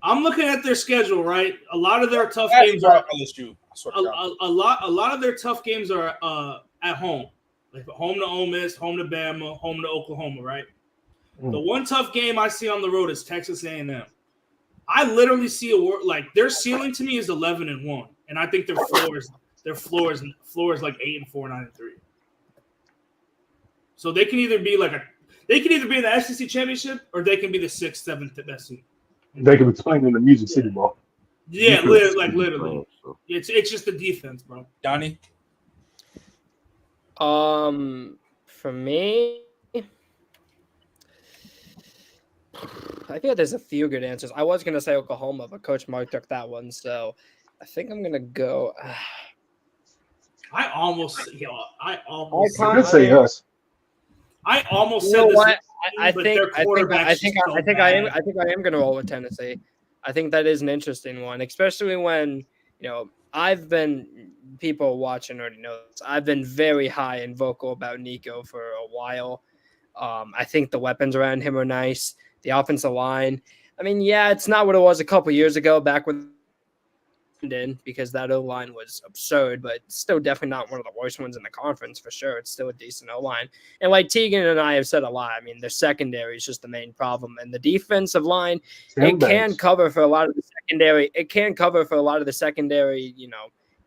I'm looking at their schedule, right? A lot of their tough games are LSU. A lot of their tough games are at home. Like home to Ole Miss, home to Bama, home to Oklahoma, right? The one tough game I see on the road is Texas A&M. I literally see like their ceiling to me is 11-1, and I think their floor is like 8-4, 9-3. So they can either be in the SEC championship or they can be the 6th, 7th best team. They can be playing in the Music City Bowl. Yeah, literally. It's just the defense, bro. Donnie? For me, I think there's a few good answers. I was gonna say Oklahoma, but Coach Mark took that one, so I think I'm gonna go. I almost say us. I almost said this. I think I am gonna roll with Tennessee. I think that is an interesting one, especially when people watching already know this. I've been very high and vocal about Nico for a while. I think the weapons around him are nice. The offensive line. I mean, it's not what it was a couple years ago back when because that O-line was absurd, but still definitely not one of the worst ones in the conference for sure. It's still a decent O-line. And like Tegan and I have said a lot, I mean, their secondary is just the main problem. And the defensive line, it can cover for a lot of the secondary. It can cover for a lot of the secondary,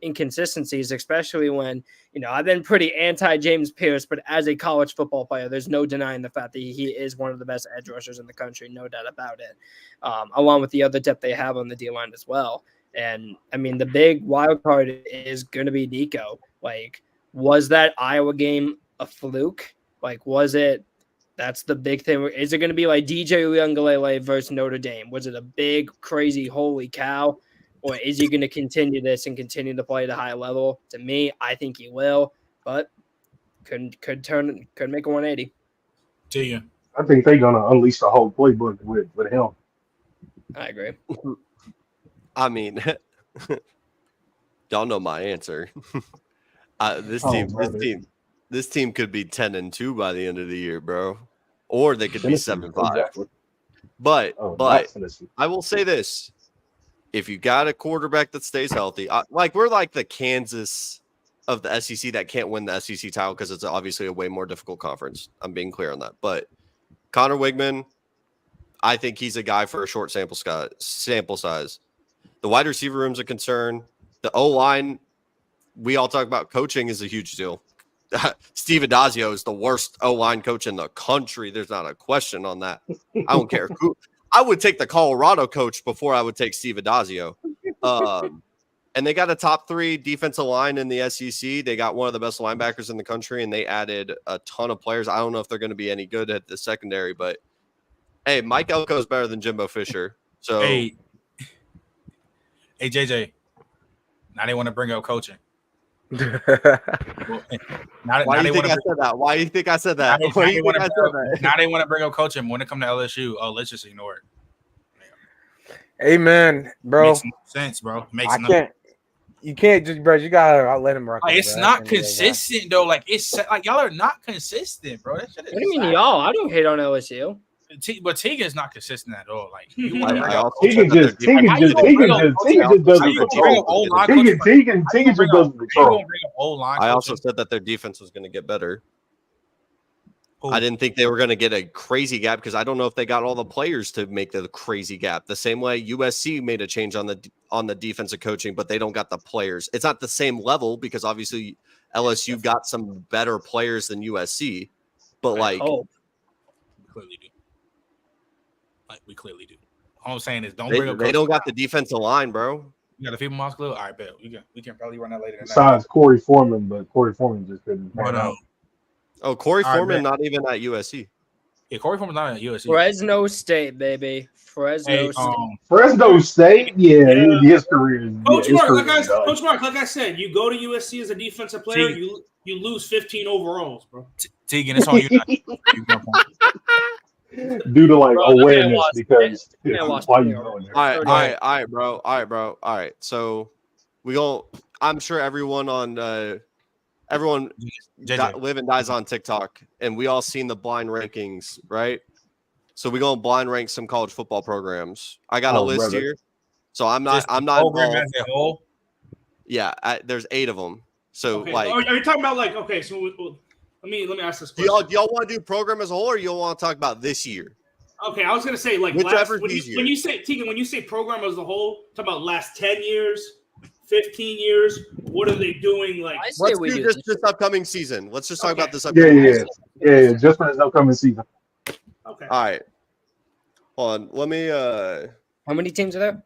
inconsistencies, especially when, I've been pretty anti-James Pierce, but as a college football player, there's no denying the fact that he is one of the best edge rushers in the country, no doubt about it, along with the other depth they have on the D-line as well. And, I mean, the big wild card is going to be Nico. Like, was that Iowa game a fluke? Like, was it – that's the big thing. Is it going to be like DJ Uiagalelei versus Notre Dame? Was it a big, crazy, holy cow? Or is he going to continue this and continue to play at a high level? To me, I think he will, but could make a 180. To you. I think they're gonna unleash the whole playbook with him. I agree. I mean, y'all know my answer. This Oh, team, brother. this team could be 10-2 by the end of the year, bro, or they could be Tennessee, 7-5. exactly. But not Tennessee. I will say this: if you got a quarterback that stays healthy, we're like the Kansas of the SEC that can't win the SEC title because it's obviously a way more difficult conference. I'm being clear on that. But Connor Wigman, I think he's a guy for a short sample size. The wide receiver room's a concern. The O-line, we all talk about coaching is a huge deal. Steve Adazio is the worst O-line coach in the country. There's not a question on that. I don't care who. I would take the Colorado coach before I would take Steve Adazio. And they got a top 3 defensive line in the SEC. They got one of the best linebackers in the country, and they added a ton of players. I don't know if they're going to be any good at the secondary, but hey, Mike Elko is better than Jimbo Fisher. So hey, JJ, now they want to bring up coaching. Why do you think I said that? Why do you think I said that? Now they want to bring up coaching. When it comes to LSU, let's just ignore it. Hey man, bro. Makes no sense, bro. You can't just, bro. You gotta let him rock. It's not consistent though. Like it's like y'all are not consistent, bro. That shit is what do you mean, y'all? I don't hate on LSU. But Tegan's not consistent at all. Like Tegan just doesn't control. I also said that their defense was going to get better. I didn't think they were going to get a crazy gap because I don't know if they got all the players to make the crazy gap. The same way USC made a change on the defensive coaching, but they don't got the players. It's not the same level because obviously LSU got some better players than USC, but like we clearly do. We clearly do. All I'm saying is they don't got the defensive line, bro. You got the people muscular? All right, bet. We can probably run that later tonight. Besides Corey Foreman, but Corey Foreman just couldn't pan out. Oh, Corey Foreman not even at USC. Yeah, Corey Foreman's not at USC. Fresno State, baby. Fresno State. Yeah, his career. Coach Mark, like I said, you go to USC as a defensive player, you lose 15 overalls, bro. Tegan, it's on you. Due to like awareness, because why you going there? All right, bro. All right. So I'm sure everyone on everyone live and dies on TikTok, and we all seen the blind rankings, right? So we're gonna blind rank some college football programs. I got a list here, so I'm not program as a whole. Yeah, there's 8 of them. So are you talking about like So let me ask this question. Y'all want to do program as a whole, or you want to talk about this year? Okay, I was gonna say like when you say Tegan, when you say program as a whole, talk about last 10 years. 15 years. What are they doing? Like, let's do this upcoming season. Let's just talk about this upcoming season. Yeah, just for this upcoming season. Okay. All right. Hold on. Let me. How many teams are there?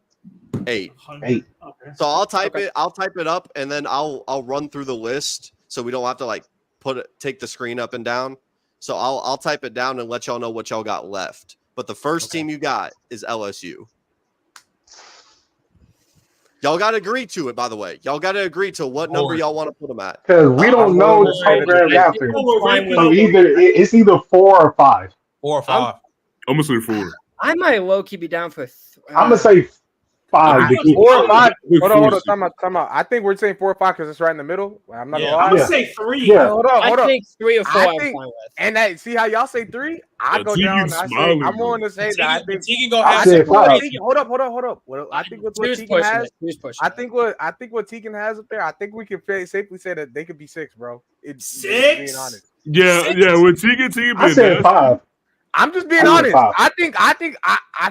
8. 8. Okay. So I'll type it. I'll type it up, and then I'll run through the list, so we don't have to like take the screen up and down. So I'll type it down and let y'all know what y'all got left. But the first team you got is LSU. Y'all got to agree to it, by the way. Y'all got to agree to what number y'all want to put them at. Because we don't know the program after. So it's either 4 or 5. 4 or 5. I'm going to say 4. I might low-key be down for I'm going to say 5. 4 or 5. Hold on. Time out. I think we're saying 4 or 5 because it's right in the middle. I'm not gonna lie. I'm going to say 3. Yeah. Hold on. I think 3 or 4 I'm fine with. And see how y'all say 3? I go down. I'm willing to say that. I think Tegan go have hold up. Well, I think what Tegan has. I think what Tegan has up there. I think we can safely say that they could be 6, bro. 6. Being honest. Yeah. With Tegan, I said 5. I'm just being honest. I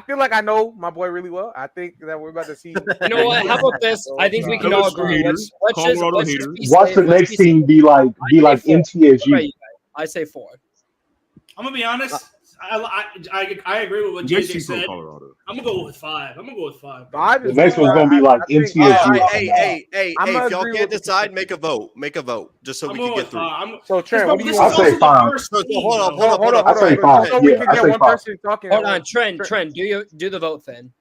feel like I know my boy really well. I think that we're about to see. You know what? How about this? I think we can all agree. Let's just watch the next team be like MTSU. I say 4. I'm gonna be honest. I agree with what JJ said. I'm gonna go with 5. The next one's gonna be like MTSU. Hey, if y'all can't decide, make a vote. Just so we can get through. So Trent, what do you want? I say 5. Hold on. I say 5. So we can get one person talking. Hold on, Trent, do the vote thing.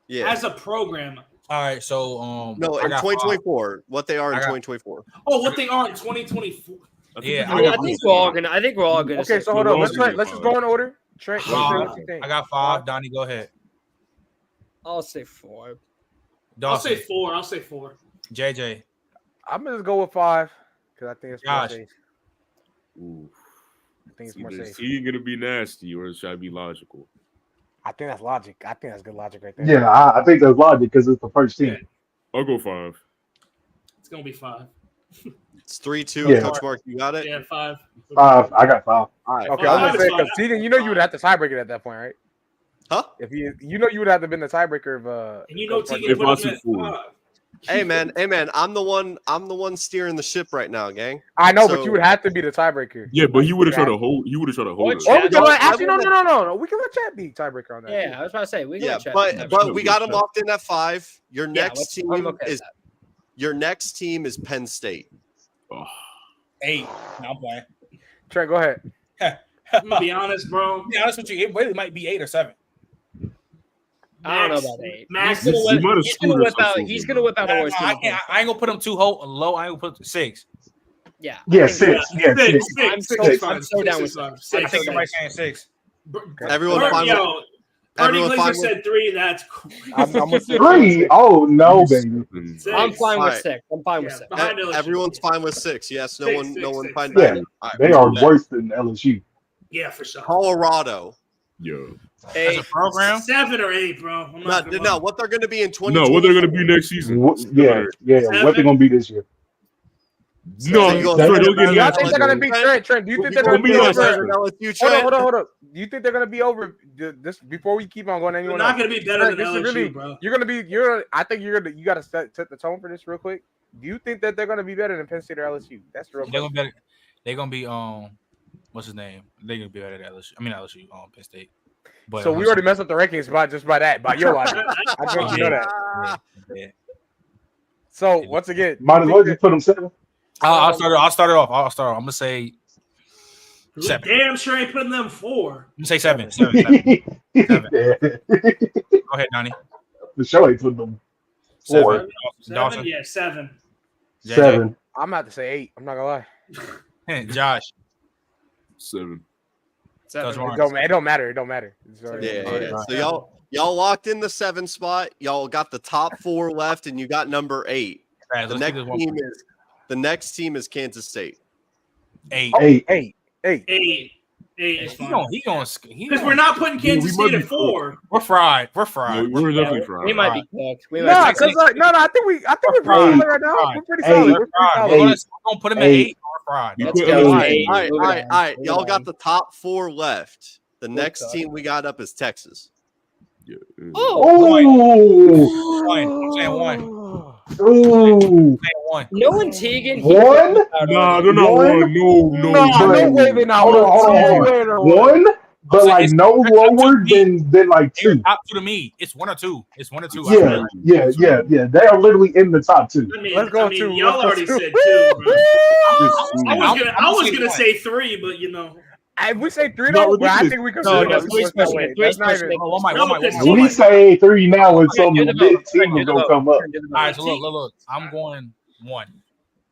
Yeah. As a program. All right, so no, in 2024, what they are in 2024. Oh, what they are in 2024. Yeah, I think we're all gonna. Okay, so hold on. Let's just go in order. Trent, Five. what you think? I got 5. Donnie, go ahead. I'll say 4. I'll Dawson, say 4. I'll say 4. JJ, I'm gonna just go with 5 because I think it's more Josh. safe. Ooh. I think it's See, more is safe. he gonna be nasty or should I be logical? I think that's logic. I think that's good logic right there. Yeah, I think that's logic because it's the first team. I'll go 5. It's gonna be 5. It's 3-2. Yeah. Coach Mark, you got it? Yeah, 5. 5. I got 5. All right. Okay, I was Five gonna say is because fine. Tegan, you know you would have to tiebreak it at that point, right? Huh? If you know you would have to been the tiebreaker of And you know Coach Mark. Tegan If I put him said at 4. 5. Hey man, I'm the one steering the ship right now, gang. I know, So- but you would have to be the tiebreaker. Yeah, but he would have tried Yeah. to hold. He would have tried to hold What us. Or we Yeah, can let, I actually no. wouldn't- We can let Chat be tiebreaker on that. Yeah, I was about to say we can Yeah, check. but we got him Check. locked in at 5. Your next I'm team okay with is Penn State. Oh, 8. No, I'm playing. Trent, go ahead. I'm gonna be honest, bro. To be honest with you, it really might be 8 or 7. I don't know about 8. Max, He's gonna You might have whip, he's gonna screwed whip us out. up He's over gonna whip out a No, worse I team. can't. I ain't gonna put him too low. I ain't gonna put 6. Yeah. Yeah, I think- 6. Yeah, 6. I'm so- I'm so down with I six. think so everybody's saying 6. Everyone Bert, fine yo, with Bernie everyone Glazer fine with said 3. That's crazy. I'm with 6. 3? Oh, no, baby. Six. I'm fine with Alright. 6. I'm fine with Yeah, 6. behind LSU. everyone's fine with 6. Yes, no Six, one six, no one six, finds six. that. All right, They we are do that. worse than LSU. Yeah, for sure. Colorado. yo. As a 8. program, 7 or 8, bro. I'm not gonna No, lie. what they're going to be in 2020. No, what they're gonna be next season? Yeah. What they gonna be this year? No, So you go- Trent, don't get Y'all nasty. think they're gonna be Trent? Do you think they're Don't gonna be be nasty. over? LSU, Hold Trent? up. Do you think they're gonna be over this before we keep on going? They're Anyone not else? gonna be better than This is LSU, really- bro. I think you gotta set the tone for this real quick. Do you think that they're gonna be better than Penn State or LSU? That's the real they're question. gonna be. They're gonna be what's his name? They're gonna be better than LSU. I mean LSU, Penn State. But So we already messed up the rankings by your logic. I just want you to know that. Yeah. So once again, Might as well just put them 7. I'll start it off. I'm gonna say We 7. damn sure ain't putting them 4. I'm gonna say 7. 7. Yeah. Go ahead, Donnie. The show ain't putting them 4. 7. 7? Dawson. Yeah, 7. JJ. 7. I'm about to say 8. I'm not gonna lie. Josh. 7. Coach Lawrence. It don't matter. It don't matter. Yeah. So y'all locked in the 7 spot. Y'all got the top 4 left, and you got number 8. All right, The let's do this one. next team is Kansas State. 8. 8. 8 is He fine. gonna Because we're not putting Kansas we might State be at 4. We're fried. No, we're definitely We fried. might be cooked. We No, might be because no, I think we're pretty Right. solid right now. Right. We're pretty Hey. solid. We're We're pretty fried. solid. We're gonna put him at 8. We're fried. You Let's put go. LSU. All Eight. right. Moving on. Y'all Moving got on. the top 4 left. The next God. team we got up is Texas. Yeah. Oh. I'm saying 1. Ooh. 1. Knowing Tegan, he One? Nah, they're not One? 1. No. No way they're not Hold on, one. hold on, No hold on. way they're one. One, but saying like it's- no it's up to lower me. than like They're 2. top 2 to me. It's 1 or 2. It's 1 or 2. Yeah. They are literally in the top 2. I mean, Let's go 2. y'all Let's already go said 2. 2, bro. I'm I was saying gonna 1. say 3, but you know. If we say 3 No, though, but I listen. think we can No, say no, that. three's pushing it. That's not even. Oh, one mic. No, because When we say 3 now, it's some Do the vote. mid team is gonna come up. All right, so look. I'm going 1.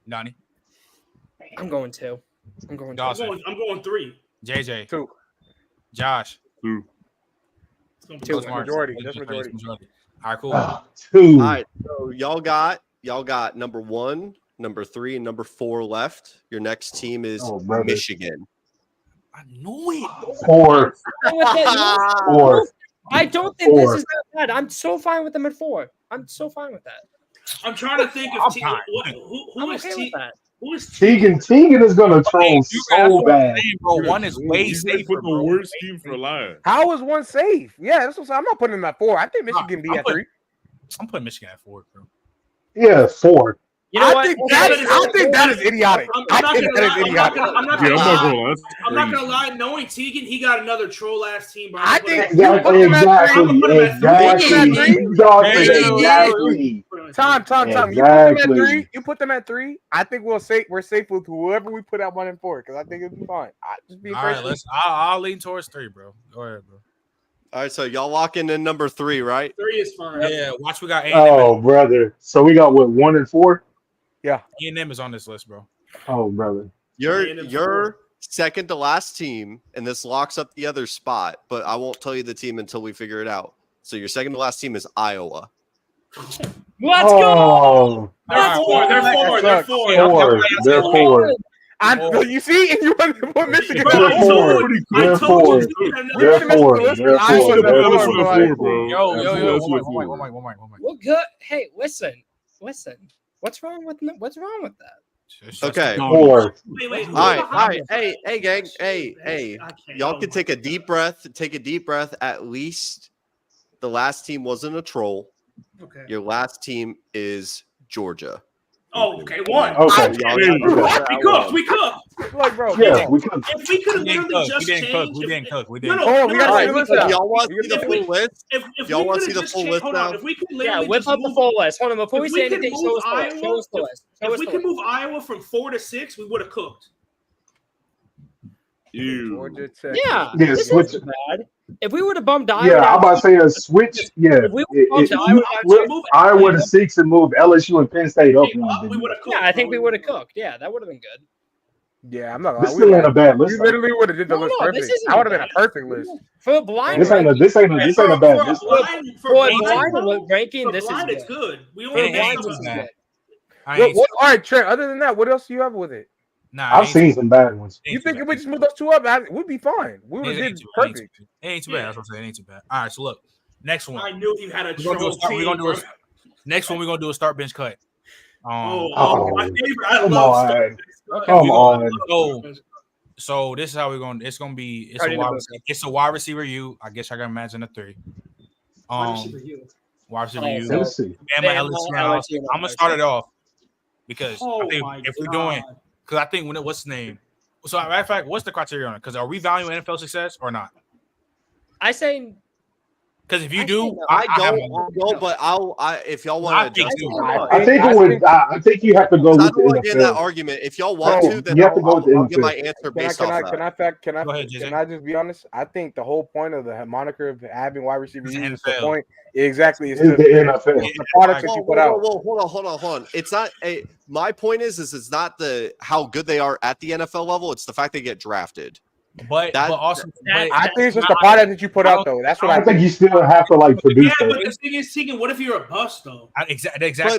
Donnie. I'm going 2. I'm going 2. Dawson. I'm going 3. JJ. 2. Josh. 2. It's gonna be Two. Coach Majority. Mark. That's majority. All right, cool. 2. All right. So y'all got number 1, number 3, and number 4 left. Your next team is Oh, brother. Michigan. I knew it. 4. 4. I don't think 4. this is that bad. I'm so fine with them at 4. I'm so fine with that. I'm trying to think I'm of fine. who I'm is okay with that. who is Tegan is gonna troll so bad. Bro, 1 is way He's gonna safer. put the Bro. worst team for life. How is 1 safe? Yeah, that's what I'm saying. I'm not putting them at 4. I think Michigan be I'm at 3. I'm putting Michigan at 4, bro. Yeah, 4. You know I what? think that is idiotic. I'm I not think gonna that lie. is idiotic. I'm not Yeah, gonna I'm not lie. gonna lie. That's I'm not crazy. gonna lie. Knowing Tegan, he got another troll ass team. Bro. I think Exactly. you put them at 3. I'm gonna put him at Exactly. Exactly. Tom. Exactly. You put them at 3. You put them at 3. I think we're safe with whoever we put at 1 and 4 because I think it'll be fine. Just be All right, I'll lean towards 3, bro. Go ahead, bro. All right. So y'all locking in number 3, right? 3 is fine. Yeah, watch. We got A&M. Oh, brother. So we got what, 1 and 4? A&M is on this list, bro. Oh, brother. Your second to last team, and this locks up the other spot, but I won't tell you the team until we figure it out. So your second to last team is Iowa. Let's go. They're four. They're four. You see, and you want Michigan. They're four. They're four. They're four. They're four. Yo, one mic. We're good. Hey, listen. What's wrong with that? Okay. Four. Wait. All right. Hey, gang. Hey. Y'all can take a deep breath. At least the last team wasn't a troll. Okay. Your last team is Georgia. Oh, okay. One. Okay. We cooked. Like, bro. Yeah, we could. If we could have literally just changed. We didn't cook. Oh, we gotta see the list out. Y'all want to see the full list? If Y'all we want to could see have the just full changed, list hold now? on. If we could Yeah, literally whip just up the move, full list. Hold on, before we if say we could anything, move show us Iowa, the list. if we could move Iowa from 4 to 6, we would have cooked. Georgia Tech. Yeah, Yeah, this switch. isn't bad. If we would have bumped Iowa, Yeah, I'm down about to say a switch. Yeah, If we if bumped you Iowa flip Iowa to 6 and move LSU and Penn State up, We would have cooked. yeah, I think we would have cooked. Yeah, that would have been good. Yeah, I'm not this gonna still ain't a bad lie. list. You literally would have did the No, list no, perfect. this isn't That would have been a bad. perfect list. For a blind This ain't a ranking, bad list. for a blind ranking, For this is blind, it's good. good. We For only a ain't blind, made this is bad. good. All right, Trent. Other than that, what else do you have with it? I've seen some bad ones. You think if we just move those two up, we'd be fine. We would have did perfect. It ain't too bad. That's what I'm saying. It ain't too bad. All right, so look, next one. I knew you had a We're troll team. Next one. We're gonna do a start bench cut. My favorite. I Come love on. stuff. Come on. So this is how we're going. It's gonna be. It's a wide receiver. I guess I can imagine a 3. Wide receiver U. Tennessee. LSU. I'm gonna start it off because I think if we're doing, because I think what's the name? So, matter of fact, what's the criteria on it? Because are we valuing NFL success or not? I say. Because if you do, I don't. But if y'all want to adjust, I think you have to go with I don't want the to get in that NFL. argument. If y'all want to, then you have to go with the I'll get my NFL. answer based off that. Can I just be honest? I think the whole point of the moniker of having wide receiver is the point. Exactly. It's the NFL. The products that you put out. Hold on. It's not my point is it's not how good they are at the NFL level. It's the fact they get drafted. But also, I think it's just the product that you put out, though. That's what I think. You still have to produce. Yeah, but the thing is, Tegan, what if you're a bust though? Exactly.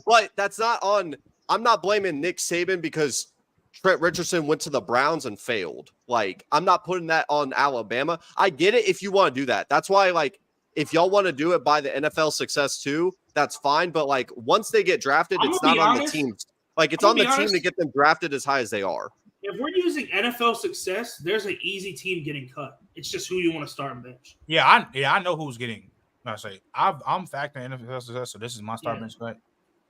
But that's not on. I'm not blaming Nick Saban because Trent Richardson went to the Browns and failed. I'm not putting that on Alabama. I get it if you want to do that. That's why, if y'all want to do it by the NFL success too, that's fine. But once they get drafted, it's not on the team. It's on the team to get them drafted as high as they are. If we're using NFL success, there's an easy team getting cut. It's just who you want to start and bench. Yeah, I know who's getting. I'm factoring NFL success, so this is my start bench cut.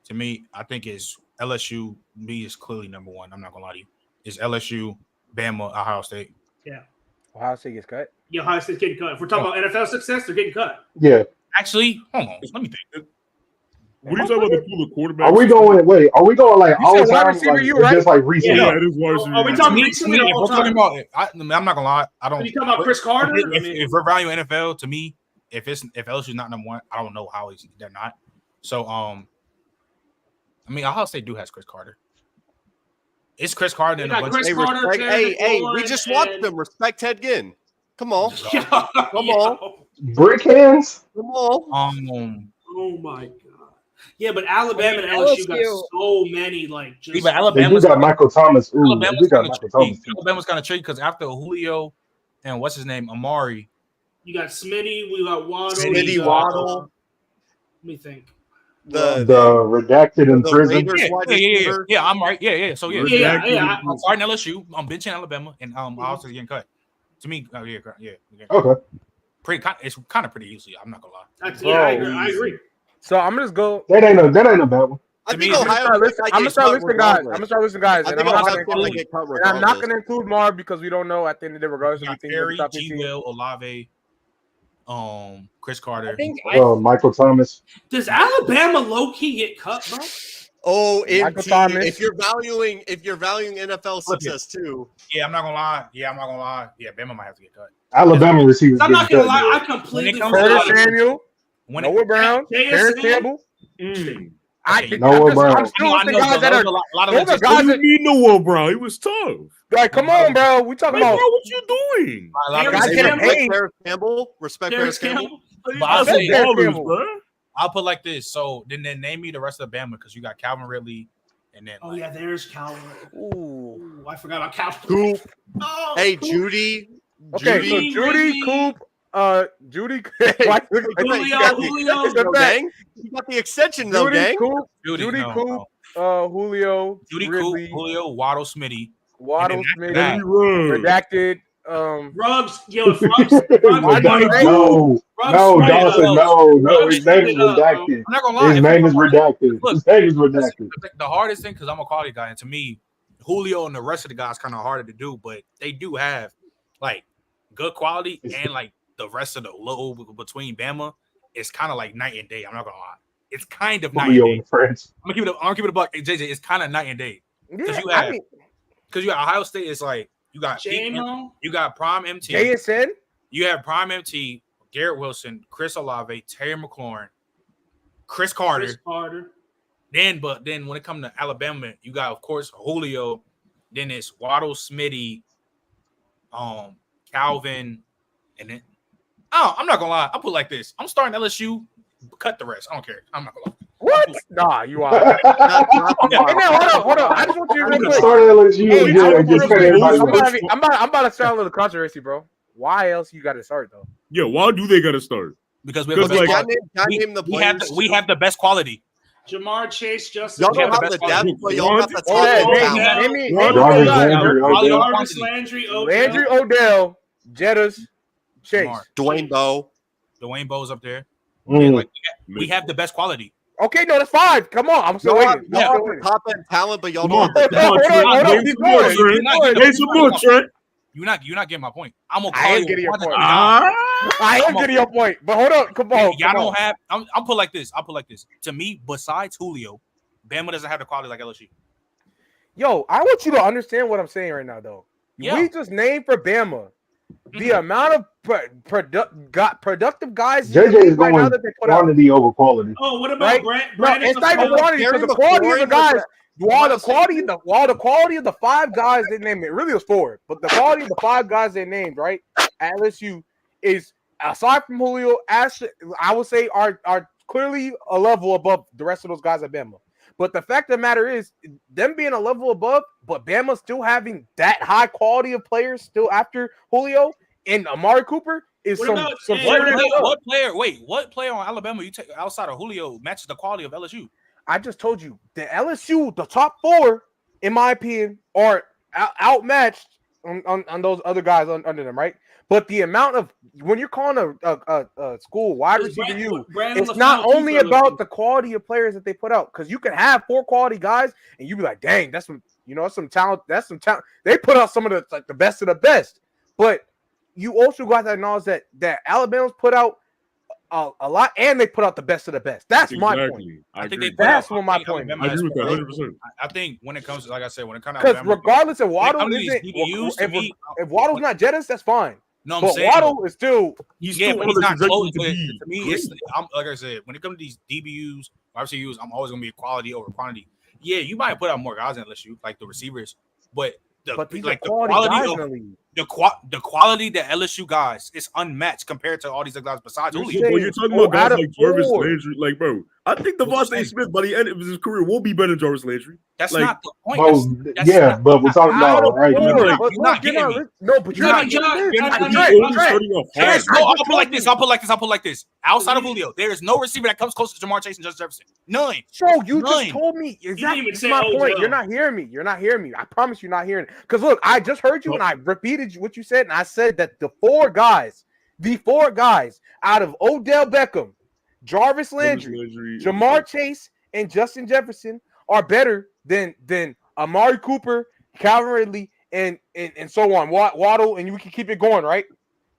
To me, I think it's LSU. B is clearly number 1. I'm not gonna lie to you. It's LSU, Bama, Ohio State. Yeah. Ohio State gets cut. Yeah, Ohio State's getting cut. If we're talking about NFL success, they're getting cut. Yeah. Actually, hold on. Let me think. What are you talking about the pool of quarterbacks? Are we going all wide time? receiver, Just recently? Yeah, it is wide receiver. Are we talking recently or all time? I'm not gonna lie. I don't. Are you talking about Chris Carter? If we're valuing NFL, to me, if LSU's not number 1, I don't know how they're not. So Ohio State has Chris Carter. It's Chris Carter and a bunch of we just watched them. Respect Ted Ginn. Come on. Come on. Brick hands? Come on. Oh my God. Yeah, but Alabama and LSU got so many just. But Alabama's got Michael Thomas. Alabama's kind of tricky because after Julio and what's his name, Amari. You got Smitty. We got Waddle. Waddle. Let me think. The redacted in prison. Yeah, I'm right. Yeah. So yeah. I'm starting LSU. I'm benching Alabama, and also getting cut. To me, yeah. Okay. It's kind of pretty easy. I'm not gonna lie. I agree. So I'm gonna just go. That ain't a bad one. I'm gonna start listing guys. And I'm not gonna include Marv because we don't know at the end of the day, regardless of Terry, G-Will, Olave, Chris Carter. Michael Thomas. Does Alabama low key get cut, bro? Oh, if you're valuing NFL success too. Yeah, I'm not gonna lie. Yeah, Bama might have to get cut. Alabama receivers. I'm not gonna lie. I completely Curtis Samuel, Noah Brown, Terrence Campbell. I'm Noah Brown. still with the guys that are. a lot of those are legit- guys What do you mean Noah Brown? He was tough. Like, come on, bro. We talking Like, bro, about what you doing? a lot of Paris guys legit- getting Campbell. paid. Paris Campbell. Respect Paris Paris Campbell. Campbell. But I'll That's say, Paris ballers, Campbell. bro. I'll put like this. So then name me the rest of the Bama because you got Calvin Ridley, and then Oh yeah, there's Calvin. Ooh. Ooh, I forgot about Calvin. Coop. Oh, Hey, Coop. Judy. Okay, so Judy, Judy, Ridley. Coop, Judy, why- Julio, Julio. It's the No, fact. gang. You got the extension, though, Judy, gang. Coop, Judy, Judy, no, Coop, no. Julio, Judy Ridley, Coop, Julio, Waddle, Smitty. Waddle, And Smith, then Henry Ruggs. redacted. Ruggs, yo, if Ruggs, Redacted. No, Ruggs no, straight up. Dawson, no. Ruggs His name is straight up, bro. redacted. I'm not gonna lie. His if name I'm is gonna- redacted. Look, His name is redacted. The hardest thing because I'm a quality guy, and to me, Julio and the rest of the guys kind of harder to do, but they do have like good quality and like the rest of the little between Bama. It's kind of like night and day. I'm not gonna lie. It's kind of night and Julio day. and Friends. I'm gonna keep it a buck. Hey, JJ, it's kind of night and day because Yeah, you have because you got Ohio State. It's like you got peak, J-Mo. you got prime MT. JSN. You have prime MT, Garrett Wilson, Chris Olave, Terry McLaurin, Chris Carter. Chris Carter. Then when it comes to Alabama, you got of course Julio. Then it's Waddle, Smitty, Calvin, and then I'm not gonna lie. I'll put it like this. I'm starting LSU. Cut the rest. I don't care. I'm not gonna lie. What? Nah, you are. Not the Hey, man, model. hold on. I just want you to real quick. Start LSU Hey, and I just want cut you to real everybody quick. off. I'm about to start a little controversy, bro. Why else you got to start though? Yeah, why do they gotta start? Because we have the Because, best like, quality. Name the We have players. we have the best quality. Jamar Chase, Justin. Y'all we have don't the have the best depth, quality. but y'all got the Oh, yeah, talent. Odell. now. name me Jarvis guys, Landry, bro. Quality Odell. over Jarvis quantity. Landry, Odell. Landry, Odell, Jettas, Chase. Jamar. Dwayne Bowe. Dwayne Bowe's up there. Mm. Like we have the best quality. Okay, no, that's fine. Come on, I'm still Y'all have waiting. the top end talent, but y'all Come don't have the on, depth. Hold on. Name Keep some more, going. Trent. Keep going. Name some more, Trent. You're not getting my point. I'm gonna I call am you getting your quantity point. guy. I am getting your point, but hold on. Come on. Y'all come on. don't have. I'll put like this. To me, besides Julio, Bama doesn't have the quality like LSU. Yo, I want you to understand what I'm saying right now, though. Yeah. We just named for Bama the amount of productive guys in the JJ is league right now going that they put out. quantity over quality. Oh, what about Right? Brandon? No, it's not even McCullough? quantity because Terry the quality of the McLaurin guys, was while the quality of the five guys they named, it really was four, but the quality of the five guys they named, right, at LSU is aside from Julio, I would say are clearly a level above the rest of those guys at Bama. But the fact of the matter is, them being a level above, but Bama still having that high quality of players still after Julio and Amari Cooper is What some about- some hey, What serious player? stuff. What player on Alabama you take outside of Julio matches the quality of LSU? I just told you the LSU, the top four, in my opinion, are outmatched on those other guys under them, right? But the amount of when you're calling a school wide Is receiver, Brandon it's not LaFleur only Cooper about the quality of players that they put out, because you can have four quality guys and you be like, dang, that's some talent. That's some talent. They put out some of the best of the best, but you also got to acknowledge that Alabama's put out a lot, and they put out the best of the best. That's my point. I think agree. they put That's out- what my think point is. I agree with that 100%. I think when it comes to, like I said, when it comes to Because Alabama, regardless of Waddle comes to these isn't, DBUs, to me, if Waddle's not Jettas, that's fine. no, I'm But saying Waddle is still He's yeah, still but on he's the not close. trajectory But to to be me, it's great. like I said, when it comes to these DBUs, RCUs, I'm always gonna be quality over quantity. Yeah, you might put out more guys than LSU, like the receivers, but these like are quality guys in the league. the quality that LSU guys is unmatched compared to all these other guys besides You're Julio. saying- Well, you're talking four about guys out of like Jarvis four. Landry. Like, bro, I think What you Devontae saying? Smith by the end of his career will be better than Jarvis Landry. That's like- not the point. Well, That's yeah, not- but we're talking Out about of right four, now. not- but you're look, not you're getting not me. no, but you're You're not not- getting you're this. not- I you're He's not- Trent, only Trent, starting off There hard. is no, I'll put like this. I'll put like this. Outside of Julio, there is no receiver that comes close to Jamar Chase and Justin Jefferson. None. So you None. just told me exactly. even This say is my point. Odell. You're not hearing me. You're not hearing me. I promise you're not hearing it. Because look, I just heard you and I repeated what you said, and I said that the four guys out of Odell Beckham, Jarvis Landry, Jamar Chase, and Justin Jefferson are better than Amari Cooper, Calvin Ridley, and so on. Waddle, and we can keep it going, right?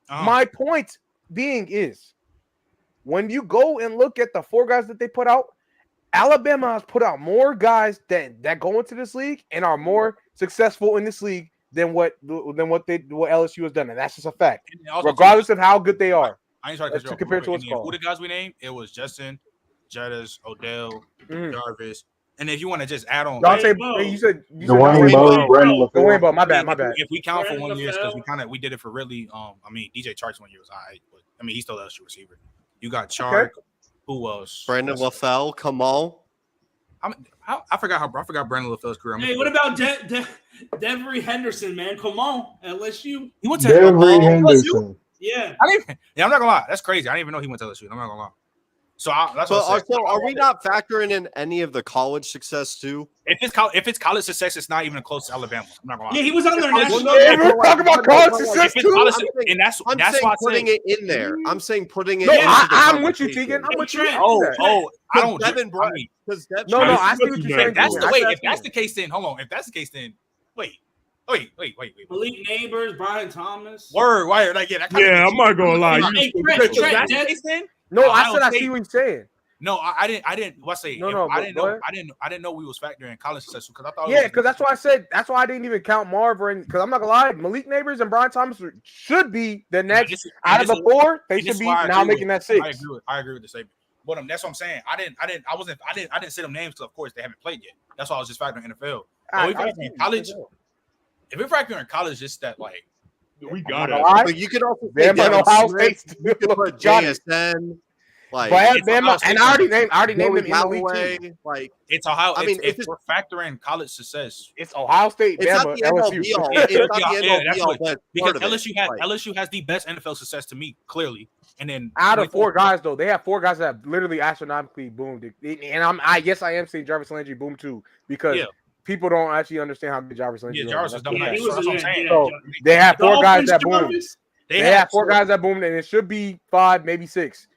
My point being is, when you go and look at the four guys that they put out, Alabama has put out more guys that go into this league and are more successful in this league than what LSU has done, and that's just a fact, And also, regardless of how good they are. I ain't trying That's to cut you off. compared to real what's quick. And called. who the guys we named? It was Justin Jettas, Odell, Jarvis, and if you want to just add on, Y'all say Bo. you said Dwayne Bowe, Brandon Dwayne LaFleur. Bowe. My bad. I mean, if we count for Brandon 1 year, because LaFleur. we did it for really. I mean, DJ Chark's 1 year was alright, but I mean, he's still LSU receiver. You got Chark. Who else? Brandon LaFell, come on. I forgot Brandon LaFell's career. Hey, what about Devery Henderson, man? Come on, LSU. He went to Devery LSU? Henderson. Yeah. I'm not gonna lie. That's crazy. I didn't even know he went to LSU. I'm not gonna lie. So that's what I said. So are we not factoring in any of the college success too? If it's college success, it's not even close to Alabama. I'm not gonna lie. Yeah, he was on their national. We're talking about college success too. I'm saying putting it in there. I'm saying putting it. No, into the I'm with you, conversation. Tegan. I'm with you. I don't. Devin I mean, No, I see what you're saying. if that's the I way, said if that's the case, then hold on. If that's the case, then wait. Malik Neighbors, Brian Thomas. Word, wire, like that kind Yeah, of I'm not gonna lie. Hey, If Trent, that's the Trent, case, then No, I Ohio said I State- see what you're saying. No, I didn't. What's say? No, I but didn't go know. ahead. I didn't know we was factoring college success because I thought. Yeah, because that's why I said that's why I didn't even count Marv or because I'm not gonna lie, Malik Neighbors and Brian Thomas should be the next out of the four. They should be now making that six. I agree with the statement. But that's what I'm saying. I didn't say them names because of course they haven't played yet. That's why I was just factoring NFL. College. If we're factoring college, just that like we got it. But you could also say Ohio State. You could put JSN. Like, Bama, and I already named them in the league too. Like it's Ohio. I mean, if we're factoring college success, it's Ohio State, it's Bama, not the end all LSU. be all. It's not the end all be all. Because LSU has the best NFL success to me, clearly. And then out of four guys, though, they have four guys that have literally astronomically boomed. And I am saying Jarvis Landry boom too because people don't actually understand how good Jarvis Landry is. Jarvis is dumb. That's what I'm saying. So they have four guys that boomed. They have four guys that boomed, and it should be 5, maybe 6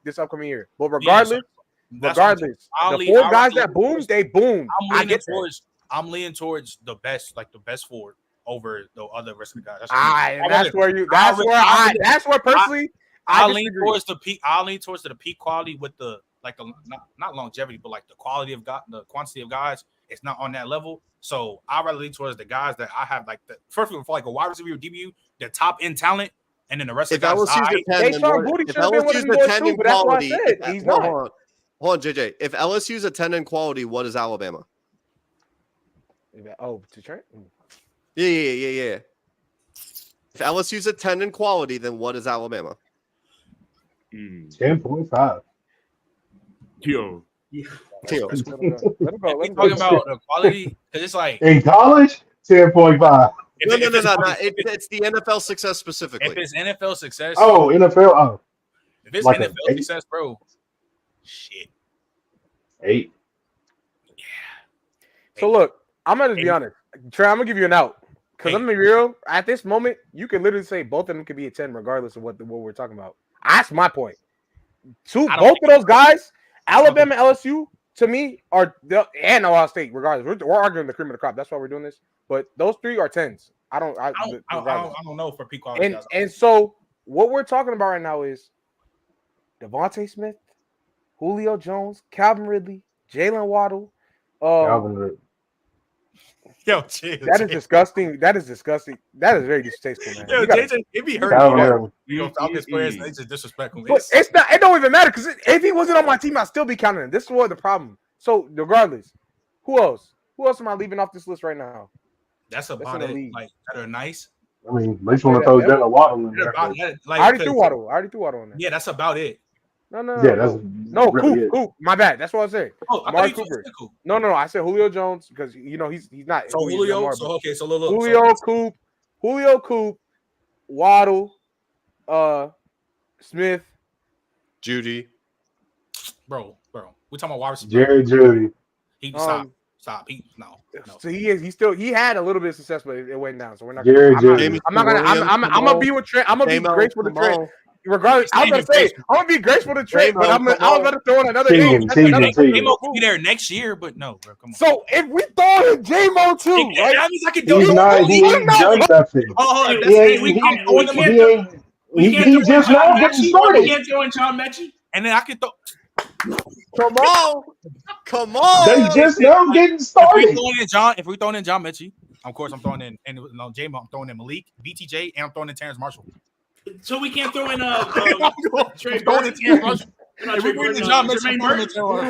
this upcoming year. But regardless, the four guys that boomed, they boomed. I'm leaning towards the best, like the best forward over the other rest of the guys. That's where personally I lean towards the peak. I lean towards the peak quality with the not longevity, but like the quality of the quantity of guys. It's not on that level. So I rather lean towards the guys that I have like the first for like a wide receiver or DBU, the top end talent, and then the rest of the guys. If LSU's a 10 in quality, he's not. Hold on, JJ. If LSU's a 10 in quality, what is Alabama? Oh, to Trent? Yeah. If LSU's a 10 in quality, then what is Alabama? 10.5. Yo. Let me talking about the quality because it's like in college 10.5. No. It's the NFL success specifically. If it's NFL success, NFL. Oh, if it's like NFL success, bro, shit. 8. Yeah. So look, I'm gonna be honest, Trey. I'm gonna give you an out because I'm gonna be real. At this moment, you can literally say both of them could be a 10, regardless of what we're talking about. That's my point. Both of those guys, Alabama, LSU. To me, and Ohio State, regardless. We're arguing the cream of the crop. That's why we're doing this. But those three are 10s. I don't know for peak quality. And so what we're talking about right now is Devontae Smith, Julio Jones, Calvin Ridley, Jalen Waddle. Yo, that is disgusting. That is disgusting. That is very distasteful, man. Yo, JJ, it be hurting. You know, all his players, they just disrespect him. But it's not. It don't even matter because if he wasn't on my team, I'd still be counting him. This is what the problem. So regardless, who else? Who else am I leaving off this list right now? That's about it. Like that are nice. I mean, at least want to throw Jalen Waddle in there. I already threw Waddle. in there. Yeah, that's about it. No, Coop. My bad. That's what I said. Amari Cooper. No. I said Julio Jones because he's not. So Julio. Julio Coop, Waddle, Smith, Judy. Bro. We talking about wide receiver. Jerry Judy. He stop. No. So he had a little bit of success, but it went down. So we're not. I'm gonna be with Trent. I'm gonna be graceful to Trent. Regardless, I was gonna say I'm gonna be graceful to Trent, but I was gonna throw in another name. J-Mo could be there next year, but no, bro. Come on. So if we throw in J-Mo too, right? That means I can do it. He ain't done nothing. He just now getting started. We can't throw in John Mechie. And then I can throw. Come on! They just now getting started. If we throwing in John Mechie, of course I'm throwing in J-Mo. I'm throwing in Malik, BTJ, and I'm throwing in Terrence Marshall. So we can't throw in Trey Burton. Not If we Trey bring the Burton, John Jermaine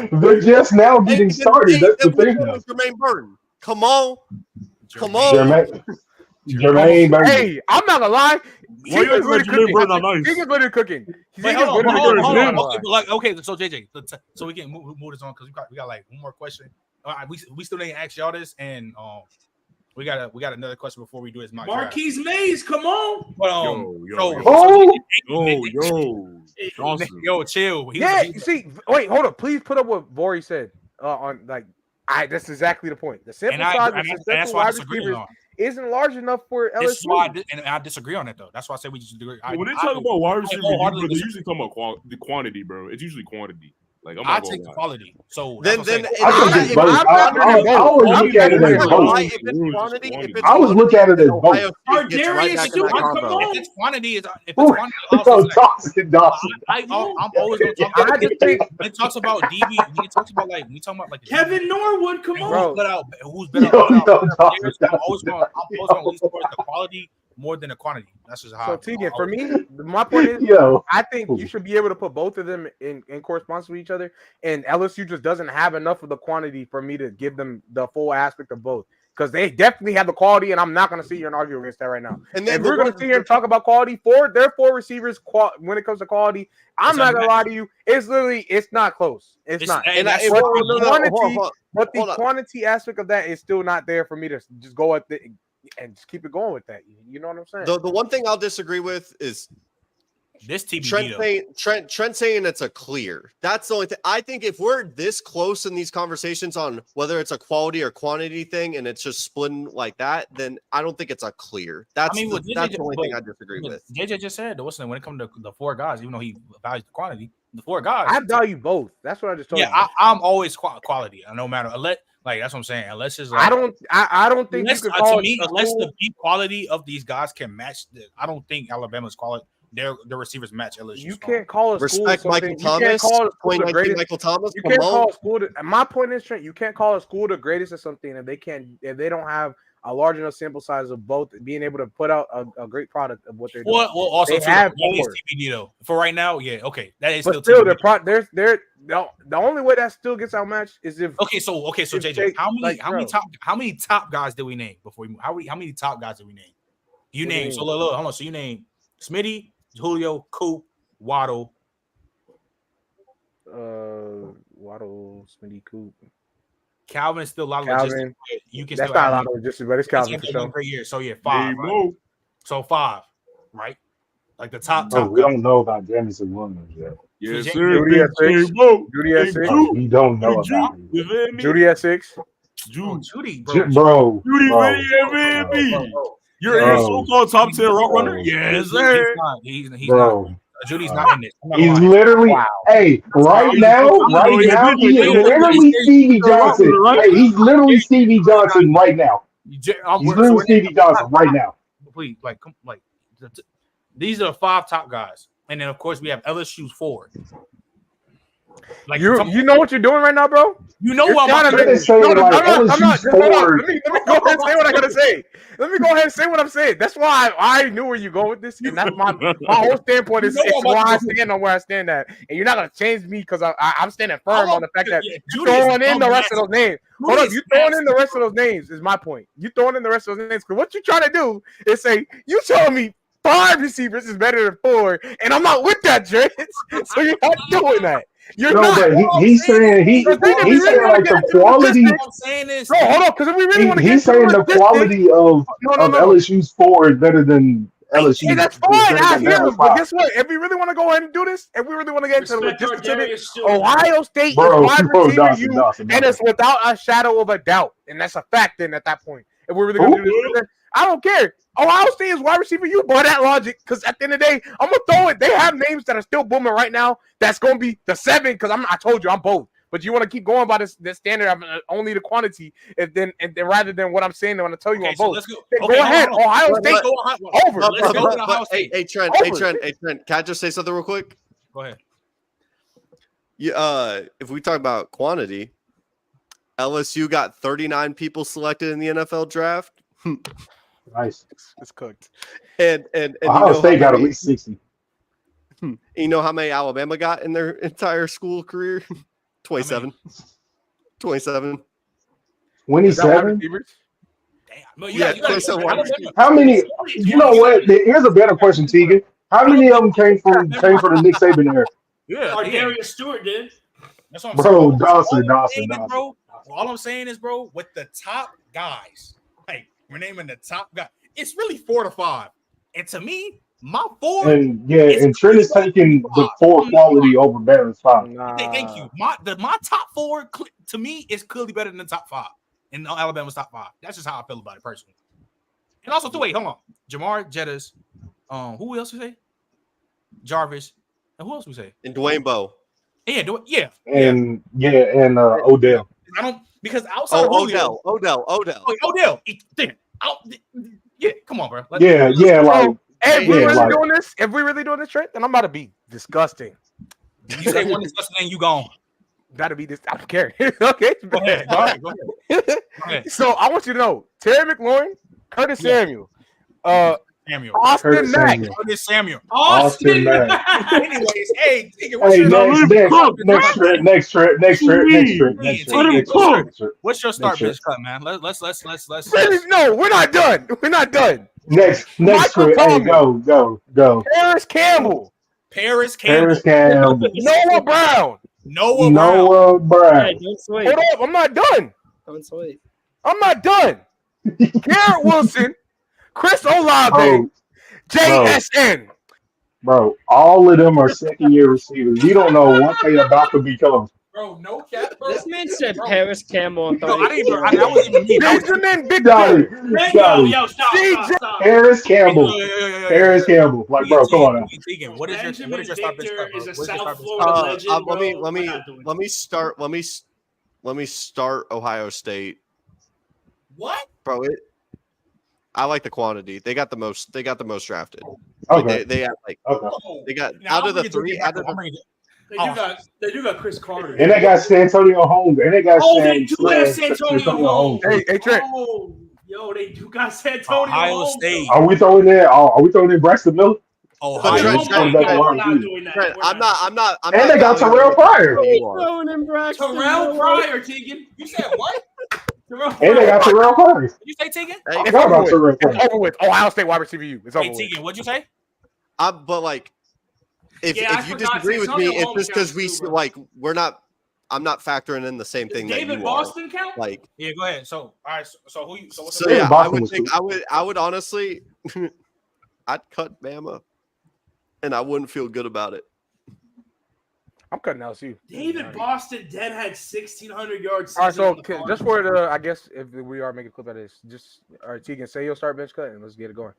Burton. They're just now getting started. That's the Which thing. one Now. was Jermaine Burton? Come on. Come on. Jermaine Burton. Hey, I'm not gonna lie. Why you acting like Jermaine Burton not nice? Tegan's literally cooking. Wait, Tegan's hold literally on. cooking. Okay, but like, okay, so JJ, so we can move this on because we got like one more question. All right, we still didn't ask y'all this, and we got another question before we do his mock draft. Marquise Mays, come on. But Johnson. Yo, chill. See, wait, hold up. Please put up what Vori said on like. That's exactly the point. The sample size of successful wide receivers isn't large enough for LSU. This is why I disagree on that though. That's why I say we just agree. When they talk about wide receiver, they usually talk about the quantity, bro. It's usually quantity. Like I take the quality. So then I think it's both. I always look at it as both. I always look at it as both. Darius Stewart, come on. If it's quantity, Dawson. I'm always going to talk about it. When it talks about DB, when it talks about like we talking about like Kevin Norwood, come on. Who's better out? I'm always going to lean towards the quality more than the quantity. That's just how. So Tegan, for me, my point is, I think you should be able to put both of them in correspondence with each other. And LSU just doesn't have enough of the quantity for me to give them the full aspect of both. Because they definitely have the quality, and I'm not going to sit here and argue against that right now. And then if we're going to sit here and talk about quality for their four receivers, when it comes to quality, I'm not going to lie to you. It's not close. It's not. But the quantity aspect of that is still not there for me to just go at the. And just keep it going with that. You know what I'm saying? The one thing I'll disagree with is this TBD. Trent saying it's a clear. That's the only thing. I think if we're this close in these conversations on whether it's a quality or quantity thing and it's just splitting like that, then I don't think it's a clear. That's the only thing I disagree with. JJ just said, listen, when it comes to the four guys, even though he values the quantity, the four guys. I value both. That's what I just told you. Yeah, I'm always quality. No matter like that's what I'm saying. Unless it's like I don't think unless, you could call to me, unless the deep quality of these guys can match I don't think Alabama's quality their receivers match LSU. You can't call a school respect Michael Thomas. Michael Thomas. You can't call a school my point is, Trent, you can't call a school the greatest of something if they don't have a large enough sample size of both being able to put out a great product of what they're doing. Well, also they have TBD though. For right now, yeah, okay, that is but still TBD. The only way that still gets outmatched is if so JJ, how many top guys did we name before we move? How many top guys did we name? You named so look, hold on. So you named Smitty, Julio, Coop, Waddle. Waddle, Smitty, Coop. Calvin is still a lot of Calvin. You can that's still not a lot of logistics, but it's Calvin for sure. Great year. So yeah, 5. Right? So 5, right? Like the top. We don't know about Jamison Williams yet. Yes, sir. Judy at 6. Judy at 6. We don't know about him. Judy at 6. Judy, bro. Judy, baby. You're a so-called top 10 route runner? Yes, sir. He's not. Judy's not in this. He's literally, right now, he is literally Stevie Johnson. Hey, he's literally Stevie Johnson right now. He's literally Stevie Johnson right now. Please, these are the 5 top guys, and then of course we have LSU's 4. Like you know what you're doing right now, bro. You know what I'm not. I'm not. Let me go ahead and say what I gotta say. Let me go ahead and say what I'm saying. That's why I knew where you go with this, and that's my whole standpoint is why I stand on where I stand at. And you're not gonna change me because I'm standing firm on the fact that you throwing in the rest of those names. Hold up, you throwing in the rest of those names is my point. You throwing in the rest of those names because what you're trying to do is say you telling me 5 receivers is better than 4, and I'm not with that, Dre. So you're not doing that. You're not. But he's saying he's saying like the quality. I'm saying this. No, hold on, because if we really want to he's saying the quality of LSU's 4 is better than LSU. Hey, that's fine. I hear him, but guess what? If we really want to go ahead and do this, if we really want to get into the logistics of it, Ohio State is wide receiver and it's without a shadow of a doubt, and that's a fact. Then at that point, if we're really going to do this, I don't care. Ohio State is wide receiver. You by that logic, because at the end of the day, I'm gonna throw it. They have names that are still booming right now. That's gonna be the 7 because I told you I'm both. But you want to keep going by this standard of only the quantity, and then rather than what I'm saying, I'm gonna tell you on both. So go ahead, Ohio State over. Let's go to Ohio State. Hey, Trent. Can I just say something real quick? Go ahead. Yeah. If we talk about quantity, LSU got 39 people selected in the NFL draft. Nice. It's cooked. And Ohio State got at least 60. You know how many Alabama got in their entire school career? 27. 27. 27. Damn. No, Yeah, you got 27 wide receivers. How many? You know what? Here's a better question, Tegan. How many of them came from the Nick Saban era? Yeah, Darius Stewart did. That's what I'm Bro, saying. Dawson. All I'm saying is, bro, with the top guys, like we're naming the top guy, it's really 4 to 5. And to me, my 4 And Trent is taking the 4 quality over Barron's 5. Thank you. My top 4 to me is clearly better than the top 5 in Alabama's top 5. That's just how I feel about it personally. And also, wait, hold on. Jamar, Jettas, who else we say? Jarvis, and who else we say? And Dwayne Bowe. Yeah. And Odell. I don't because outside of Julio, Odell. Odell. Yeah, come on, bro. Like if we really doing this, Trent, then I'm about to be disgusting. You say one disgusting thing, you gone. Gotta be this. I don't care. Okay. Go ahead. So I want you to know Terry McLaurin, Curtis Samuel, Austin Mack. Austin Mack. Anyways, hey, next trip. What's your start bitch cut, man? Let's. No, we're not done. Next trip. Hey, go. Paris Campbell. Noah Brown. Brown. Hey, don't sweep. Hold up, I'm not done. Don't sweep. I'm not done. Garrett Wilson, Chris Olave, JSN. Bro, all of them are second-year receivers. You don't know what they about to become. Bro, no cap, bro. This man said Paris Campbell and that wasn't even me. Benjamin Big Yo, stop. Paris Campbell. Paris Campbell. Like, bro, come on now. What is your start bitch cut, bro? Is a South Florida legend, bro. Let me start Ohio State. What? Bro, I like the quantity. They got the most drafted. Okay. They got out of the 3 They do got Chris Carter. And they got Santonio Holmes. And they got they do have Santonio Holmes. Hey, Trent. Yo, they do got Santonio Ohio Holmes. State. Are we throwing in Braxton Miller? Ohio State. We're not doing that. I'm not. And they got Terrell Pryor. Terrell Pryor, Tegan. You said what? And they got Terrell Pryor. You say Tegan? It's over with. Ohio State wide receiver U. It's over with. Tegan, what'd you say? But like, if you disagree with me, it's just because we're not. I'm not factoring in the same thing that you David Boston count? Like, yeah, go ahead. So, all right. So who? What's so yeah, I would honestly, I'd cut Bama, and I wouldn't feel good about it. I'm cutting LSU. David Boston had 1,600 yards. All right, so just for the, I guess if we are making a clip of this, just all right, Tegan, say you'll start bench cut and let's get it going.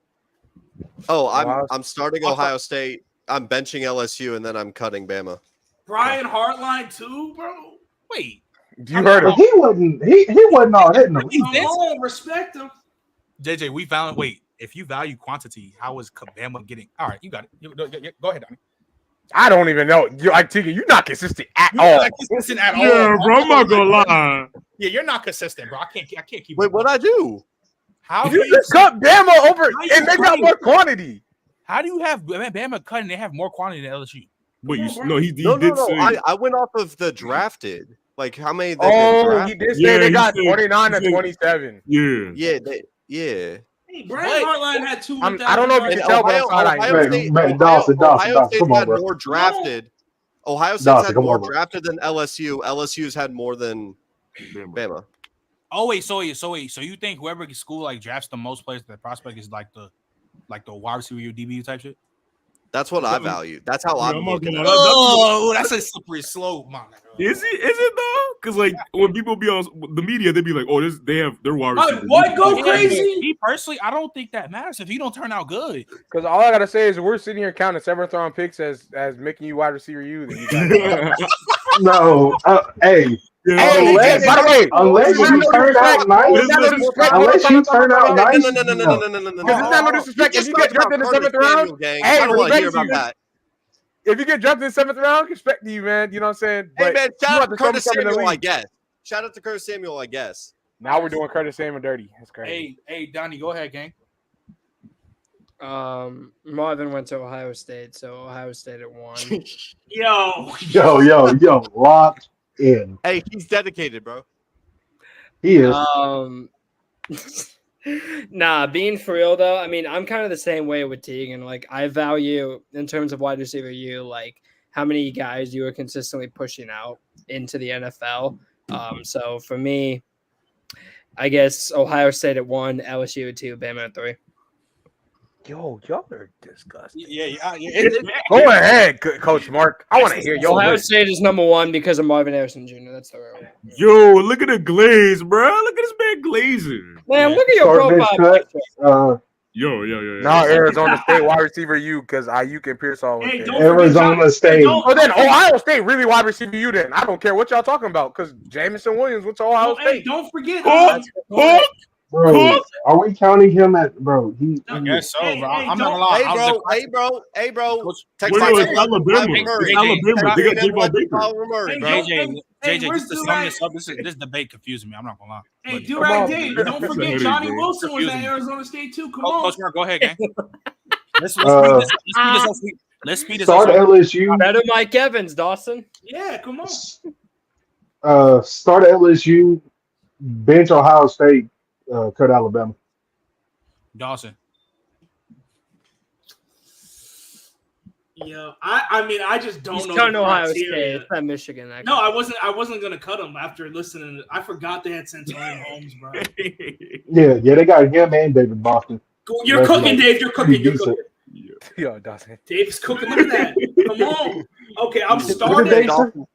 Oh, I'm starting Ohio State. I'm benching LSU, and then I'm cutting Bama. Brian Hartline too, bro. Wait, you heard him? He wasn't all hitting them. Respect him. JJ, we found. Wait, if you value quantity, how is Bama getting? All right, you got it. Go ahead, Donnie. I don't even know. You're like Tegan, you're not consistent at all. Not consistent at all. Yeah, bro, I'm not gonna lie. Yeah, you're not consistent, bro. I can't keep. Wait, what'd I do? How you just cut Bama over, and they got more quantity. How do you have Bama cut and they have more quantity than LSU? Wait, he did say. I went off of the drafted. Like how many? He did say they got 29 to 27. Yeah. Hey, Brian Hartline had 2. I don't know if you can tell, but Dawson, come on, bro. More drafted. Ohio State's had more drafted than LSU. LSU's had more than Bama. Oh wait, so you think whoever school like drafts the most players, the prospect is like the wide receiver DB type shit? That's what I value. That's how I'm looking at it. Oh, that's a slippery slope, man. Is it though? Because like when people be on the media, they be like, "Oh, they're wide receivers." What go crazy? Me personally, I don't think that matters if you don't turn out good. Because all I gotta say is we're sitting here counting 7th round picks as making you wide receiver U. Then you no, hey. By the way, unless you turn out nice, no. Because it's not no disrespect. If you get drafted in the 7th round, I don't want to hear about that. If you get drafted in the 7th round, respect to you, man. You know what I'm saying? Hey, man, shout out to Curtis Samuel, I guess. Shout out to Curtis Samuel, I guess. Now we're doing Curtis Samuel dirty. That's crazy. Hey, Donnie, go ahead, gang. Marvin went to Ohio State, so Ohio State at 1. Yo. Locked in. Hey, he's dedicated, bro. He is. Nah, being for real though, I mean, I'm kind of the same way with Teagan. Like, I value in terms of wide receiver, like how many guys you are consistently pushing out into the NFL. So for me, I guess Ohio State at 1, LSU at 2, Bama at 3. Yo, y'all are disgusting. Yeah. Go ahead, Coach Mark. I want to hear your Ohio list. State is number 1 because of Marvin Harrison Jr. That's the right one. Yo, look at the glaze, bro. Look at this man glazing. Man, look at your Start bench profile cut. picture. Yo. Now Arizona State wide receiver you because Ayuk and Pearsall was Hey, there. don't forget Arizona State. Oh, then Ohio State really wide receiver you then. I don't care what y'all talking about because Jamison Williams went to Ohio Hey, State. don't forget. Bro, are we counting him at bro? I guess so, Hey, bro. hey, I'm not gonna lie. Hey, bro. Wait, no, it's Alabama. It's Alabama. They got Javon Baker. JJ, just to sum this up, this debate confusing me. I'm not gonna lie. Hey, But- do right, on, Dave. man. Don't That's a forget headache, Johnny Dave. Wilson was at Confusing me. Arizona State too. Come on. Coach Mark, go ahead, gang. Let's speed this Start up. LSU. Better Mike Evans, Dawson. Yeah, come on. Start LSU. Bench Ohio State. Cut Alabama. Dawson. Yeah, I mean, I just don't He's know. cutting the Ohio State. criteria. It's not Michigan. That No, guy. I wasn't gonna cut him after listening. I forgot they had Santonio Holmes, bro. Yeah, they got him and David Boston. You're That's cooking, like Dave. You're cooking. pretty You're decent. cooking. Yo, Dawson. Dave's cooking. Look at that. Come on. Okay, I'm Look at starting. Dawson.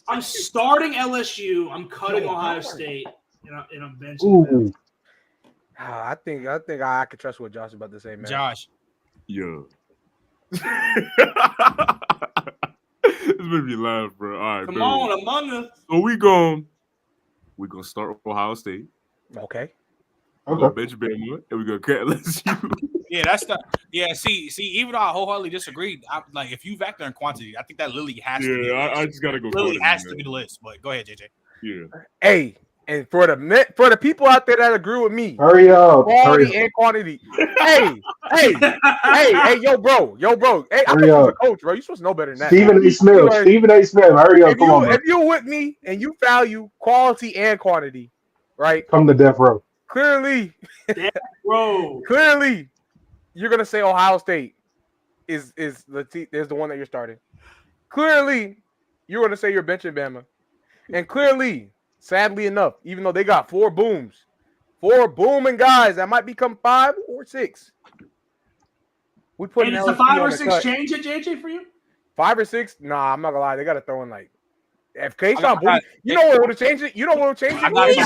I'm starting LSU. I'm cutting Ohio State, and I'm benching them. Ooh, I think I could trust what Josh is about to say, man. Josh. Yo. This made me laugh, bro. All right, Come bro. on, Among Us. So we gonna start with Ohio State. Okay. We're gonna bench Bama, and we're gonna cut LSU. Yeah, that's the see. Even though I wholeheartedly disagree, like if you factor in quantity, I think that Lily has to be. Yeah, I just gotta go. Lily quantity, has man. to be the list. But go ahead, JJ. Yeah. Hey, and for the people out there that agree with me, hurry up. quality and quantity. hey, yo, bro. Hey, I'm Hurry a up. coach, bro. You supposed to know better than that. Stephen A. Smith. Hurry up. Come on, bro. If you're with me and you value quality and quantity, right? Come to death row. Clearly, Bro. you're gonna say Ohio State is the one that you're starting. Clearly, you're gonna say you're benching Bama, and clearly, sadly enough, even though they got four booming guys that might become 5 or 6, we put And an it's a LSU 5 on or the 6 cut. change at JJ for you? 5 or 6? Nah, I'm not gonna lie. They gotta throw in like. If I Kayshawn got- Boutte, you know what would have changed it? You know what would have changed I got it? it.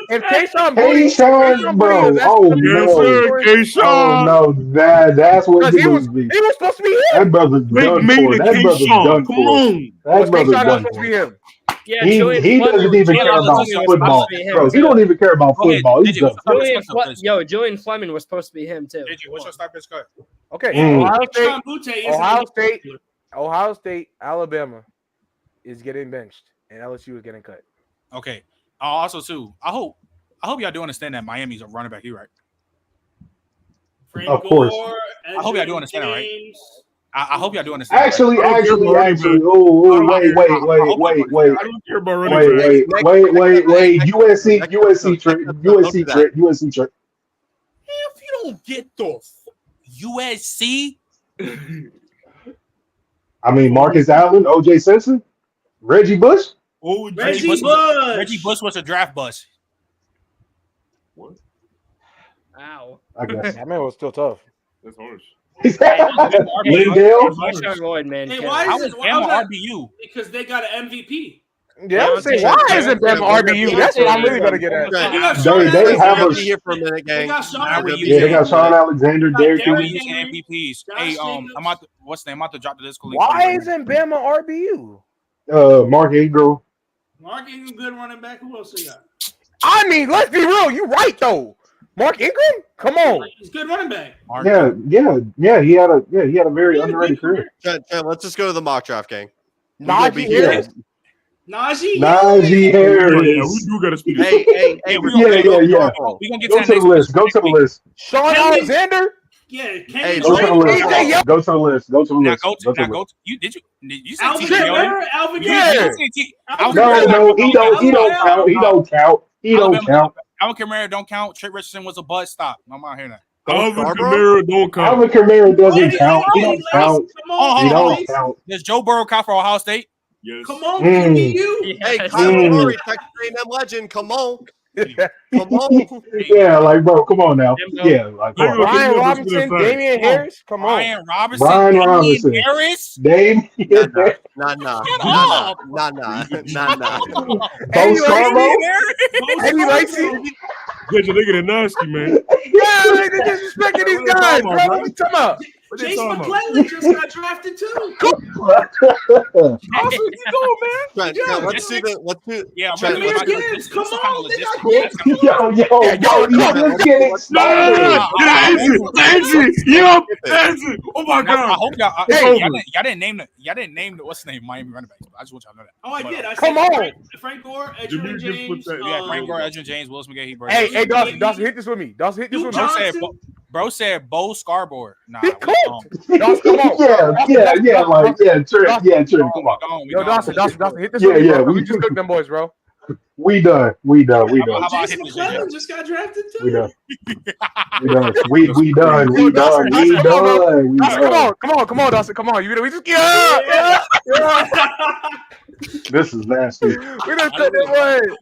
If Kayshawn Boutte, Kayshawn, bro. is Oh, actually- Yes, no. sir, Kayshawn. Oh, no. That's what Because he he was was be. supposed to be him. That brother's done Made for. it That brother's Kayshawn. done Come for. on. That Was brother's Kayshawn not done supposed to be for. him? Yeah, He doesn't even care about football. Bro, he don't even care about Go ahead, football. He's JJ, done. Julian Fleming was supposed to be him too. JJ, what's your start bench cut? Okay, Mm. Ohio State, Alabama is getting benched, and LSU is getting cut. Okay. Also, too, I hope y'all do understand that Miami's a running back. You right? Frank Of course. Gore, I hope y'all do Edgerrin understand that, right? James. I hope y'all do understand. Actually. I don't care about running back. Oh, wait. I don't care about running back. Wait. USC trick. If you don't get the USC, I mean, Marcus Allen, OJ Simpson, Reggie Bush. Oh, Reggie Bush. Reggie Bush was a draft bust. Wow. I guess. That man was still tough. That's harsh. Lindale. Marshawn Lloyd, man. Hey, Ken. why How is was it? Bama RBU? Because they got an MVP. Yeah, I would say, why isn't Bama RBU? That's what I'm really gonna get at. They have a. Be here for a minute, gang. They got Sean Yeah, they got Sean Alexander, Derrick Derrick Henry. Henry. MVPs. Josh Hey, Jacobs. I'm about to drop the disc. Why isn't Bama RBU? Mark Ingram. Mark Ingram, good running back. Who else they got? I mean, let's be real. You right though. Mark Ingram, come on. He's a good running back. Yeah. He had a very underrated career. Let's just go to the mock draft, gang. Najee here. Harris. Najee Najee Yeah, we Harris. do gotta speak. Hey, Yeah, we Yeah, gonna yeah. we gonna get Go to to that the next list. Go to the list. Sean Kenyon- Alexander. Yeah, Hey, Kenyon Go to the Drake. list. Hey, Go to the list. Go to the Now list. go Go to to the list. you say Alvin TJ Yeldon? Kamara. Alvin Yeah. Kamara. No, he don't. He don't Alabama. count. He don't count. He don't Alabama, count. Alvin Kamara don't count. Trent Richardson was a bust. Stop. I'm not hearing that. Alvin Scarborough? Kamara don't count. Alvin Kamara doesn't Eddie count. He don't Lacy. count. Come on, He Eddie don't Lacy. count. Does Joe Burrow count for Ohio State? Yes. Come on, Mm. QBU. Hey, Yes. Kyler Murray, Texas A&M legend. Come on. Come on. Yeah, like bro, come on now. Yeah, like come on. Brian Come on. Robinson, Damian Harris. Come on. Brian Robinson, Brian Damian Robinson. Harris. Dame. Nah. Bo Eddie Scarborough. Eddie Lacy. Get your nigga nasty, man. Yeah, like, they're disrespecting these What are guys, you bro. talking What you talking about? What they Chase talking about? McClellan just got drafted too. Trent, let's do Yeah, Trent, I'm let's really do- Gibbs, come kind on, of they got logistics. Yo, bro, you just getting started. Yup, Andrew. Oh my I god. hope y'all. It's Hey, over. y'all didn't name the what's the name Miami running backs. I just want y'all to know that. Oh, I did. I Come said on. Frank Gore, Jameer Edgerrin Gibbs James. put that- Yeah, Frank Gore, Edgerrin James, Willis McGahee, Brady. Hey, Dawson, hit this with me. Dawson, hit this with me. Bro said Bo Scarborough. Nah, He we cooked. gone. Dawson, come on. Trent, We gone. Yo, Dawson, hit this Yeah, with me, yeah, bro. we- We just cooked them boys, bro. We done. How about I Chase hit this, McClellan just got drafted too. We done. We done. Dawson, come on, Dawson, come on. We just yeah. This is nasty. We just cooked them boys.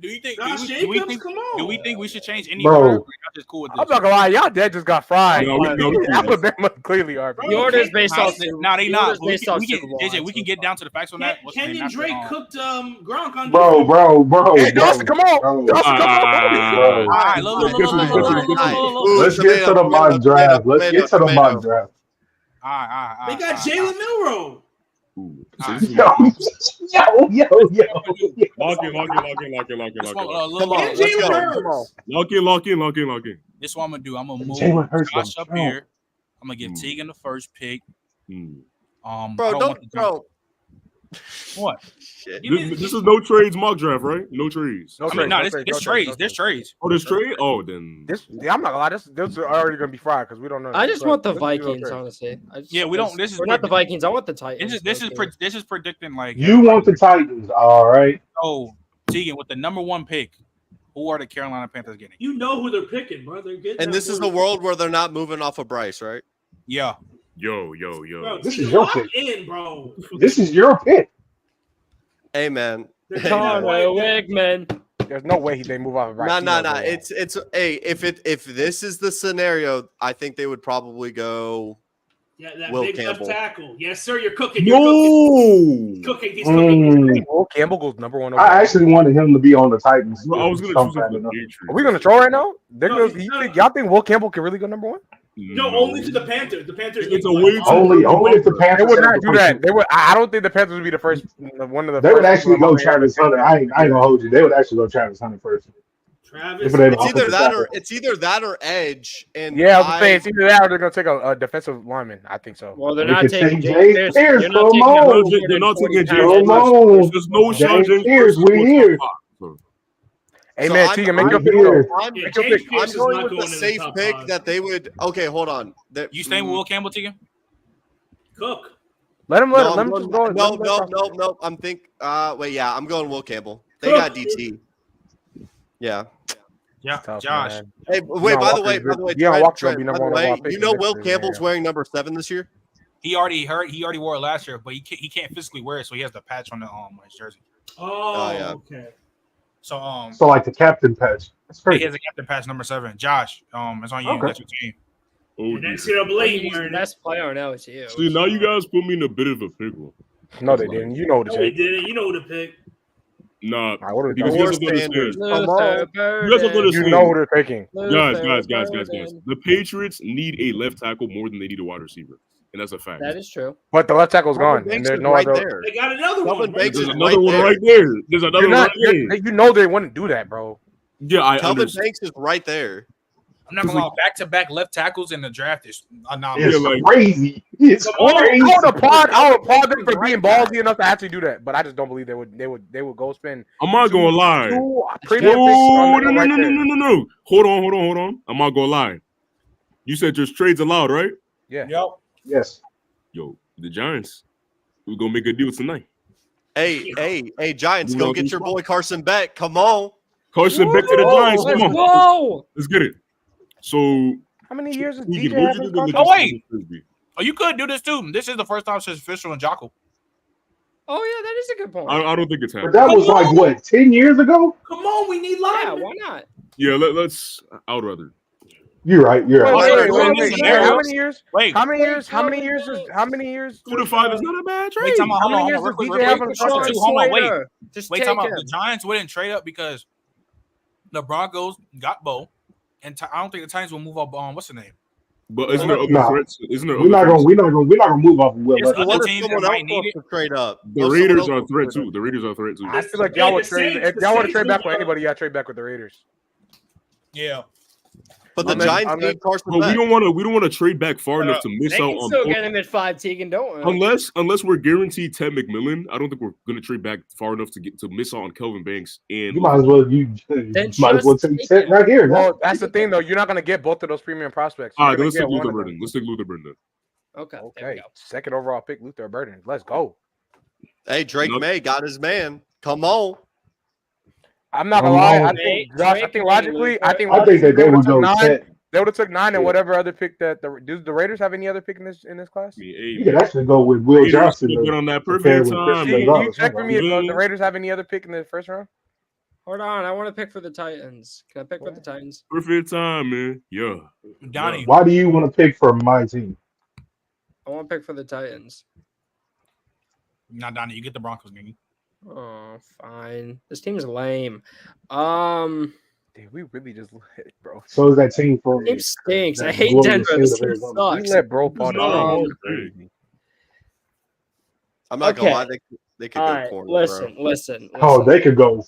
Do you think? Josh Do we Jacobs, think? come on. Do we think we should change any Bro. order? Or y'all just cool with this? I'm not gonna lie, y'all dead just got fried. No, we- Alabama clearly are. The order is based off. Nah, they not. The order is based off Super Bowl. We can get down to the facts on that. What's the name Kenyon after, Drake cooked Gronk on Bro. Hey, Dawson, come on. Bro. Dawson, come on. All right, look. Let's get to the mock draft. Let's get to the mock draft. All right. They got Jalen Milroe. Ooh. All right. Yo. Lock in. This one, Come on, And let's Jalen go. Hurts. Come on. Lock in. This is what I'm gonna do. I'm gonna move Jalen Hurts Josh don't up count. here. I'm gonna give Teagan the first pick. I Bro, want the- bro. What? Shit. This is no trades mock draft, right? No trades. No I mean, trades, no, no this trades, it's no trades, trades. no There's trades. Oh, there's trade? Oh, then. I'm not gonna lie. This are already gonna be fried because we don't know. I just want the This is Vikings, okay. honestly. Yeah, we don't. This is We're not the Vikings. I want the Titans. This is predicting like You want the Titans, all right? Oh, Teagan with the number one pick. Who are the Carolina Panthers getting? You know who they're picking, bro. They're getting. And this is the world where they're not moving off of Bryce, right? Yeah. Yo. Bro, This Teagan, is your lock pick. in, bro. This is your pick. Hey, man. Connor Wigman. There's no way they move off of right. No. It's hey, if this is the scenario, I think they would probably go. Yeah, that Will big Campbell. left tackle. Yes, sir. You're cooking. No. He's cooking. Will Campbell goes number one. I actually wanted him to be on the Titans. Bro, I was gonna choose him for the Patriots. Are we gonna troll right now? No, Y'all think Will Campbell can really go number one? No, only to the Panthers. The Panthers. It's a need way one. Only if the They Panthers would have not the do first that. pick. They would. I don't think the Panthers would be the first. One of the. They would first actually go ones. Travis Hunter. I ain't gonna hold you. They would actually go Travis Hunter first. Travis. If they don't- It's either that or edge. And Yeah, I was saying it's either that or they're gonna take a defensive lineman. I think so. Well, they're We not could taking take James James Pierce. Pierce, They're not come taking on. They're not taking James Come Pierce. on. There's no shot James James Pierce, Pierce we is here. top five. Hey So man, I'm- Teagan, make I'm your pick. here. though. I'm, Yeah, Make your James pick. Pierce I'm is going not with the going in safe top pick five. that they would. Okay, hold on. You staying with Will Campbell, Teagan? Cook. Let him No, just go. no. I'm I'm going Will Campbell. They got DT. Yeah. Yeah, Tough, Josh. man. Hey, wait. By the way, Deion Walker's gonna Trent, be by number the one way, overall pick you know next Will year, Campbell's man. wearing number 7 this year. He already wore it last year, but he can't physically wear it, so he has the patch on his jersey. Oh, yeah. okay. So So like the captain patch. That's he crazy. has a captain patch number 7. Josh, it's on you. Okay. That's your team. Oh, And dear. NCAA He's the wearing it. best player now. It's you. See, now you guys put me in a bit of a pickle. No, they didn't. You know what to No, he take. didn't. You know who to pick. Nah, Alright, what are because they you Or guys have to understand. standards. You Come on. guys have to You understand. know who they're taking. Guys. The Patriots need a left tackle more than they need a wide receiver, and that's a fact. That is true. But the left tackle's Calvin gone, and Banks there's is no right other. there. They got another Calvin one. Banks There's is another right one there. right there. There's another You're one not. right there. You know they wouldn't do that, bro. Yeah, I Calvin understand. Banks is right there. I'm not gonna lie. Back-to-back left tackles in the draft is It's like- crazy. It's crazy. I would applaud them for being ballsy enough to actually do that, but I just don't believe they would go spend. I'm not gonna lie. Two Whoa, premium picks on no, right no, no, there. no, no, no. Hold on. I'm not gonna lie. You said there's trades allowed, right? Yeah. Yep. Yes. Yo, the Giants, we're gonna make a deal tonight. Hey, Giants, You go know get these your spots. boy Carson Beck. Come on. Carson back to the Giants. Let's Come on, go. let's get it. So, How many years is Keegan, DJ where'd having you do the contract? Oh, wait. logistics? Oh, you could do this too. This is the first time since official and Jocko. Oh yeah, that is a good point. I don't think it's But happening. that was like what 10 years ago. Come on, we need Yeah, linemen. why not? Yeah, let's. I would rather. You're right. You're Wait, right. wait. How many years? Wait, How many years? How many years? 2 to 5 is not a bad trade. wait, time out. How Hold many on, years hold on. does Real DJ quick, have on the Sean contract? Hold on, wait. Slater. Just Wait, take time out. him. The Giants wouldn't trade up because the Broncos got Bo, and I don't think the Titans will move up on what's the name. But isn't there other Nah. threats? Isn't there We're other not threats? gonna move off of Will There's Levis. other What if teams that someone might else need wants it. to trade up? The What if Raiders someone are a else threat wants to too. The Raiders are a threat too. I feel like Hey, y'all would the trade. Saints- If the y'all want to Saints trade back will, with anybody, y'all trade back with the Raiders. Yeah. But the Unless- Giants unless- need Carson But we Beck. don't want to trade back far enough to miss They out can on. still get him at 5, Tegan. Don't worry. Unless we're guaranteed Ted McMillan, I don't think we're going to trade back far enough to miss out on Kelvin Banks and. You might as well take take set him. right here. Well, that's the thing, though. You're not going to get both of those premium prospects. All You're right, gonna let's take get one Luther of them. Burden. Let's take Luther Burden. Okay. There we Okay, go. second overall pick, Luther Burden. Let's go. Hey, Drake No. May got his man. Come on. I'm not gonna lie. I Drake- think Josh. I Drake think and logically, Luther. I think I think that they would've would took go 9. set. They would have took 9 and Yeah. whatever other pick that do the Raiders have any other pick in this class? I mean, You hey, could actually go with Will Raiders Johnson still to get on that pair perfect with Chris time. Can you Gonzalez. check for me if Yeah. the Raiders have any other pick in the first round? Hold on. I want to pick for the Titans. Can I pick for the Titans? Perfect time, man. Yeah. Donnie. Why do you want to pick for my team? I want to pick for the Titans. Not Donnie. You get the Broncos, nigga. Oh, fine. This team's lame. Dude, we really just let bro. So is that team from Team stinks. I that hate glorious Denver. state This of team Arizona. We sucks. let bro fall It's down. not It's a crazy. I'm not gonna lie. Okay. They could All go right. corner, Listen. Oh, they could go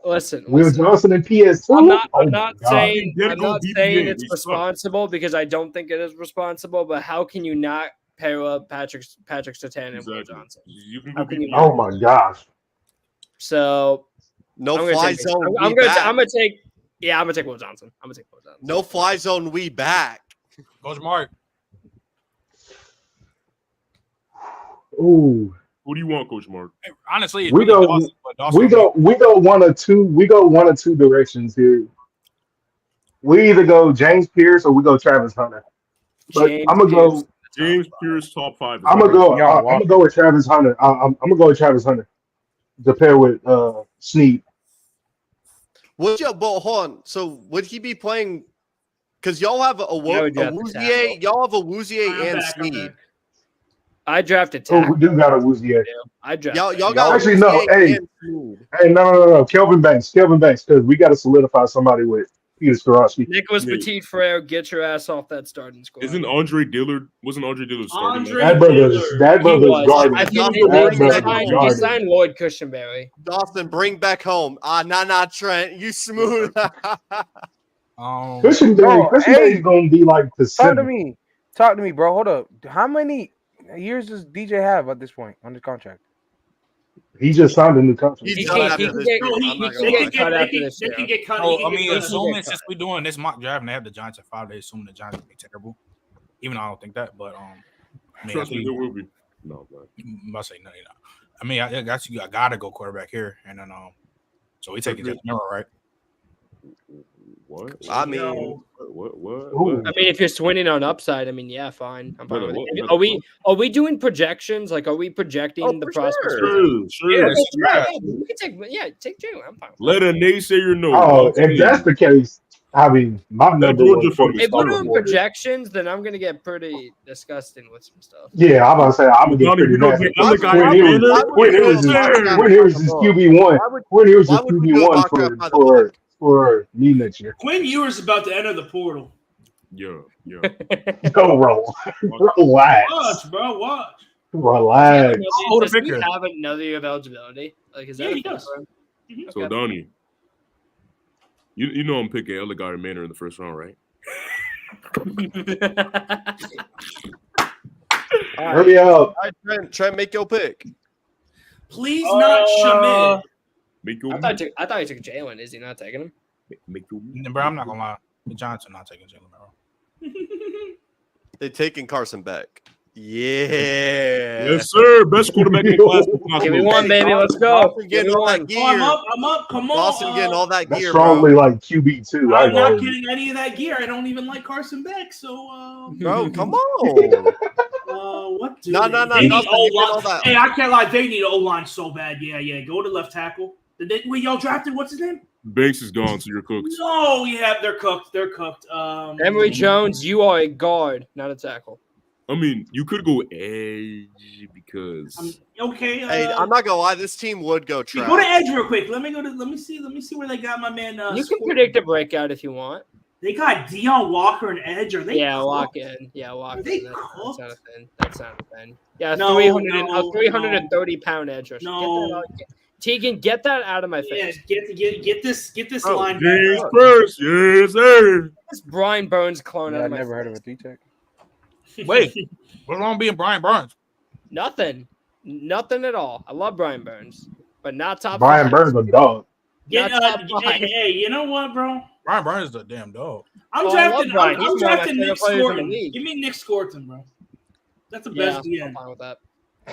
Listen. Will Johnson and PS2. I'm not Oh my saying God. I'm not Go saying DPA. it's They suck. responsible because I don't think it is responsible. But how can you not pair up Patrick Surtain and Will Exactly. Johnson? You can How go can you BPA. not? Oh my gosh. So No I'm gonna fly take. zone. I'm We gonna. back. I'm gonna take. Yeah, I'm gonna take Will Johnson. No fly zone. We back. Coach Mark. Ooh. Who do you want, Coach Mark? Honestly, it's We really go- Dawson, but Dawson We go one or two directions here. We either go James Pierce or we go Travis Hunter. But James I'm gonna Pierce. go. James Pierce, top 5. I'm gonna go. Y'all I'm gonna go with Travis Hunter. I'm gonna go with Travis Hunter to pair with Snead. Would you? But hold on. So would he be playing? Because y'all have a would draft the Wouzier. tackle. Y'all have a Wouzier I'm and back, I'm Snead. back. I drafted Oh, tackle. we do got a Wouzier. I drafted. Y'all got Actually, Wouzier no, hey. and Snead. Hey, no. Kelvin Banks, because we got to solidify somebody with Peter Skorowski. Nicholas Yeah. Petit Frere, get your ass off that starting squad. Wasn't Andre Dillard starting? Andre- That brother's He garbage. was. I think he That brother's signed garbage. Lloyd Cushenberry. Dawson, bring back home. Nah, Trent. You smooth. Cushenberry's gonna be like the Talk to center. me, bro. Hold up. How many years does DJ have at this point on his contract? He just signed a new contract. He's He done can't- after he can this get- year. Bro, I'm not he gonna can lie. get cut after this They year. can get cut. Oh, He I can mean, get cut. assuming since we're doing this mock draft and they have the Giants at 5, they assume the Giants will be terrible. Even though I don't think that, but I mean, Trust I me, think, there will be. No, but I'm about to say no, you know. I mean, I got you. I gotta go quarterback here, and then so we taking Justin Miller, right? what? I mean, Yo. What? Ooh. I mean, if you're swinging on upside, I mean, yeah, fine. I'm fine Better with what? it. Better Are we doing projections? Like, are we projecting Oh, the for prospects? sure. Sure. Yeah, Okay, it's yeah, draft. we can take Jalen. I'm fine. Let a naysayer know. Oh, if that's the case, I mean, my number Georgia one from the If we're start doing of projections, then I'm gonna get pretty disgusting with some stuff. Yeah, I'm about to say I'm gonna get Donnie, pretty you don't nasty. get other guy Quinn out Ewers- there. Quinn Ewers is Quinn Ewers is QB1. Quinn Ewers is why would we do a QB1 mock draft by the book? for me next year. Quinn Ewers about to enter the portal. Yeah. Go roll, relax, Watch, bro. Watch. relax. Hold a Does he picker. have another year of eligibility? Like, is that Yeah, a he thing does. for him? So Okay. Donnie, you know I'm picking Elegard Manor in the first round, right? Hurry up. All right, Trent, make your pick. Please not Shamid. Make your I thought he took Jalen. Is he not taking him? make your Bro, I'm not gonna lie. Johnson not taking Jalen, bro. They're taking Carson Beck. Yeah. Yes, sir. Best quarterback in the class. Give me one, baby. Let's go. Dawson Give me getting all one. that Oh, I'm gear. up. I'm up. Come on. Dawson getting all that That's gear, strongly bro. like QB2. I I'm ain't not gonna- getting any of that gear. I don't even like Carson Beck. So, Bro, come on. what do No, they? no, no, They need Dawson, you get all O-line. that. Hey, I can't lie. They need O-line so bad. Yeah. Go to left tackle. Did they? Wait, y'all drafted? What's his name? Banks is gone, so you're cooked. No, yeah, they're cooked. Emory Jones, you are a guard, not a tackle. I mean, you could go edge because Okay. Hey, I'm not gonna lie. This team would go Go to trash. edge real quick. Let me see where they got my man. You can predict a breakout if you want. They got Deion Walker and edge. Are they? Yeah, cooked? walk in. Yeah, walk Are they in. That's cooked? not a thing. That's not a thing. Yeah, No, 330-pound edge rusher. No. Tegan, get that out of my Yeah, face. get this oh, line James back. first, yes, sir. This Brian Burns clone Yeah, out I of my never heard of face. a three-tech. Wait, what's wrong being Brian Burns? Nothing at all. I love Brian Burns, but not top Brian five. Burns a dog. Get, Not top five. hey, you know what, bro? Brian Burns is a damn dog. I'm Oh, I drafting. love Brian. I'm He's one of my drafting favorite Nick players in the Scorton. league. Give me Nick Scorton, bro. That's the Yeah, best I'm DM. fine with that.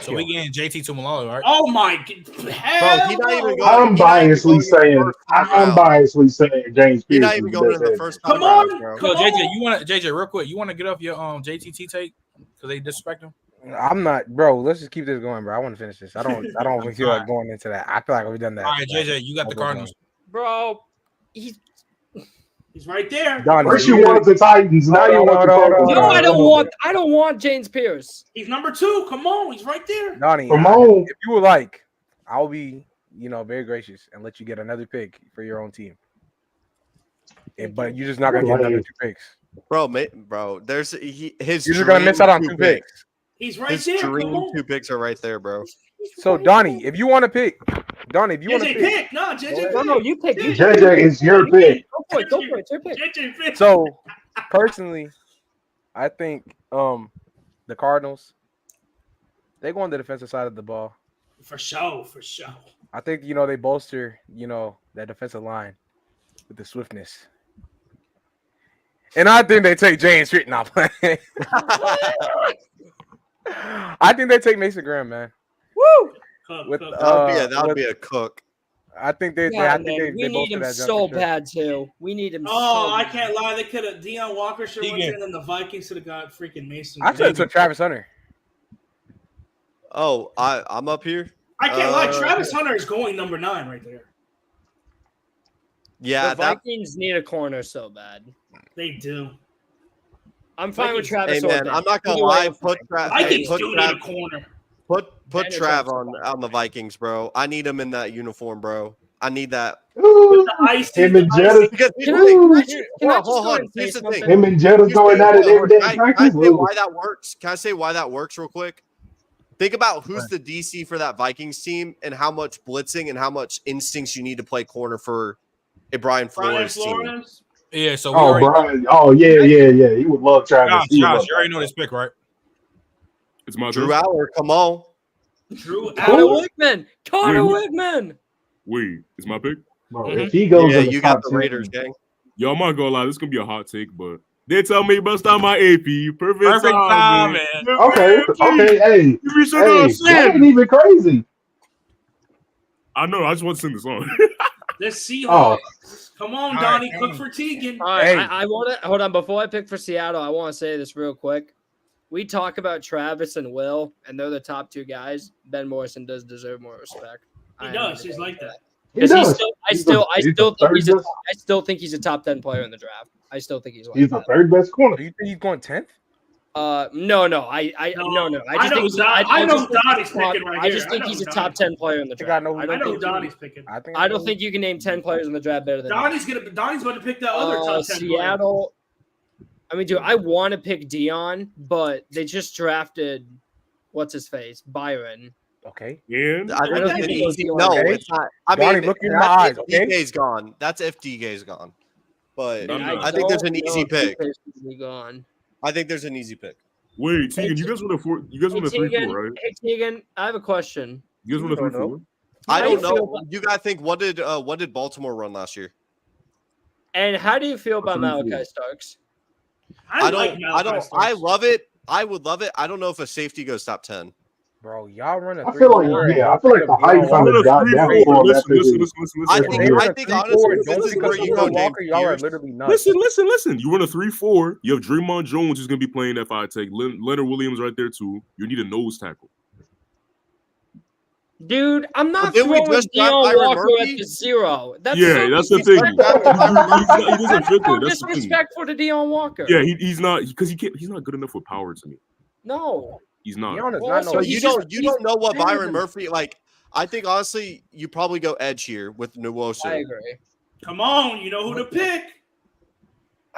So we getting JT Tumalalo, right? Oh my Bro, hell he not even no. going. I'm he not even biasly going in the saying first I'm round. biasly saying James He's Pierce not is even the going best in the edge. first Come five rounds, on, bro. come Yo, JJ, on. you want to JJ real quick? You want to get off your JTT take because they disrespect him? I'm not, bro. Let's just keep this going, bro. I want to finish this. I don't feel like going into that. I feel like we've done that. All right, JJ, you got the Cardinals. Bro, he's He's right there. Donnie, First if you really- wanted the Titans, now you want the Cardinals. no, I don't want James Pierce. He's number 2. Come on, he's right there. Donnie, Come on. if you would like, I'll be, very gracious and let you get another pick for your own team. But you're just not gonna get another 2 picks. Bro, there's his. You're just gonna miss out on 2 picks. He's right His there. Come dream on. 2 picks are right there, bro. So Donnie, if you want to pick, Donnie, if you want to JJ pick, pick. No, JJ No, pick. you pick. You JJ, it's your pick. Go for it. Go for it. It's your pick. JJ pick. so personally, I think the Cardinals, they go on the defensive side of the ball. For sure. I think they bolster that defensive line with the swiftness, and I think they take James Street not playing. I think they take Mason Graham, man. Woo! With That would be a cook. I think they. Yeah, I think man, they we need bolster him that jump so for sure. bad too. We need him. Oh, so I bad. can't lie. They could have Deion Walker should have He went in, and the Vikings should have got freaking Mason. I should have took Travis Hunter. Oh, I'm up here. I can't lie. Travis Hunter is going number 9 right there. Yeah, The Vikings need a corner so bad. They do. I'm fine with Vikings- Travis. Hey man, Orton. I'm not gonna Either way, lie. I'm Put fine. Vikings put do Trav, need a corner. put Daniel Trav Travis. on the Vikings, bro. I need him in that uniform, bro. I need that. Ooh, The ice. him and Jetta, Because Can Ooh. I just hold go on. and say Here's the thing. something? him and Jetta's going at it every day in Can I practice. say why that works? Can I say why that works real quick? Think about who's the DC for that Vikings team and how much blitzing and how much instincts you need to play corner for a Brian Brian Flores team. Flores. Yeah, so we Oh, already Brian. Oh, yeah. He would love Travis. Josh, He would Josh, love you already know Travis. this pick, right? it's my Drew turn. Aller, come on. Drew Connor Aller. Wickman. Connor Wait. Wickman. Wait, it's my pick. Bro, if he goes Yeah, in the you top got the 10, Raiders, gang. Yo, I'm not gonna lie, this is gonna be a hot take, but they tell me bust out my AP. Perfect Perfect time, man. Okay, hey, You be so hey, good, that ain't even crazy. I know. I just want to sing the song. The Seahawks. Come on, All Donnie. right, Cook for Tegan. All right, Hey. I want to hold on before I pick for Seattle. I want to say this real quick. We talk about Travis and Will, and they're the top 2 guys. Ben Morrison does deserve more respect. He does. He's like that. He Because does. I still third think he's a top 10 player in the draft. I still think he's like He's the that. third best corner. Do you think he's going 10th? No. No. I I just know think Donnie's picking right I here. just think I know he's a Donnie. top 10 player in the think I draft. know who- I know think Donnie's picking. I don't think you can name 10 players in the draft better than him. Donnie's about to pick that other top 10 player. Seattle. I mean, dude, I want to pick Dion, but they just drafted what's his face, Byron. Okay. Yeah. I don't think think it's he goes easy. Dion. No, Okay. it's not. I Donnie, mean, look in my that's eyes, if okay? DK's gone. That's if DK's gone. but I'm not. I think there's an don't know easy if pick. Pace will be gone. I think there's an easy pick. Wait, Tegan, you guys want a 4? You guys Hey, want a Tegan, 3-4, right? hey, Tegan, I have a question. You guys want a don't know. 3-4? I How do don't you feel know. about- You gotta think. What did Baltimore run last year? And how do you feel about 3-4. Malachi Starks? I don't. like Malachi I Starks. love it. I would love it. I don't know if a safety goes top 10. Bro, y'all run a I feel like 3-4. I feel like the hype You kind want of a died down 3-4? for him after Listen. his. I If think. they run a Honestly, 3-4, this don't is because where of you go, Kemba James Walker, y'all are Pierce. literally nuts. Listen. You run a 3-4. You have Draymond Jones who's gonna be playing that 5 tech. Leonard Williams right there too. You need a nose tackle. Dude, I'm not didn't we throwing just draft Deion Byron Walker Murphy? at the 0. That's Yeah, so that's the thing. disrespectful. He doesn't fit there. So That's the thing. disrespectful to Deion Walker. Yeah, he's not because he can't. He's not good enough with power to me. No. He's not. Deion is Well, not so no. But he's you just- don't know what better Byron than- Murphy like. I think honestly, you probably go edge here with I Nwosu. agree. Come on, you know who to pick.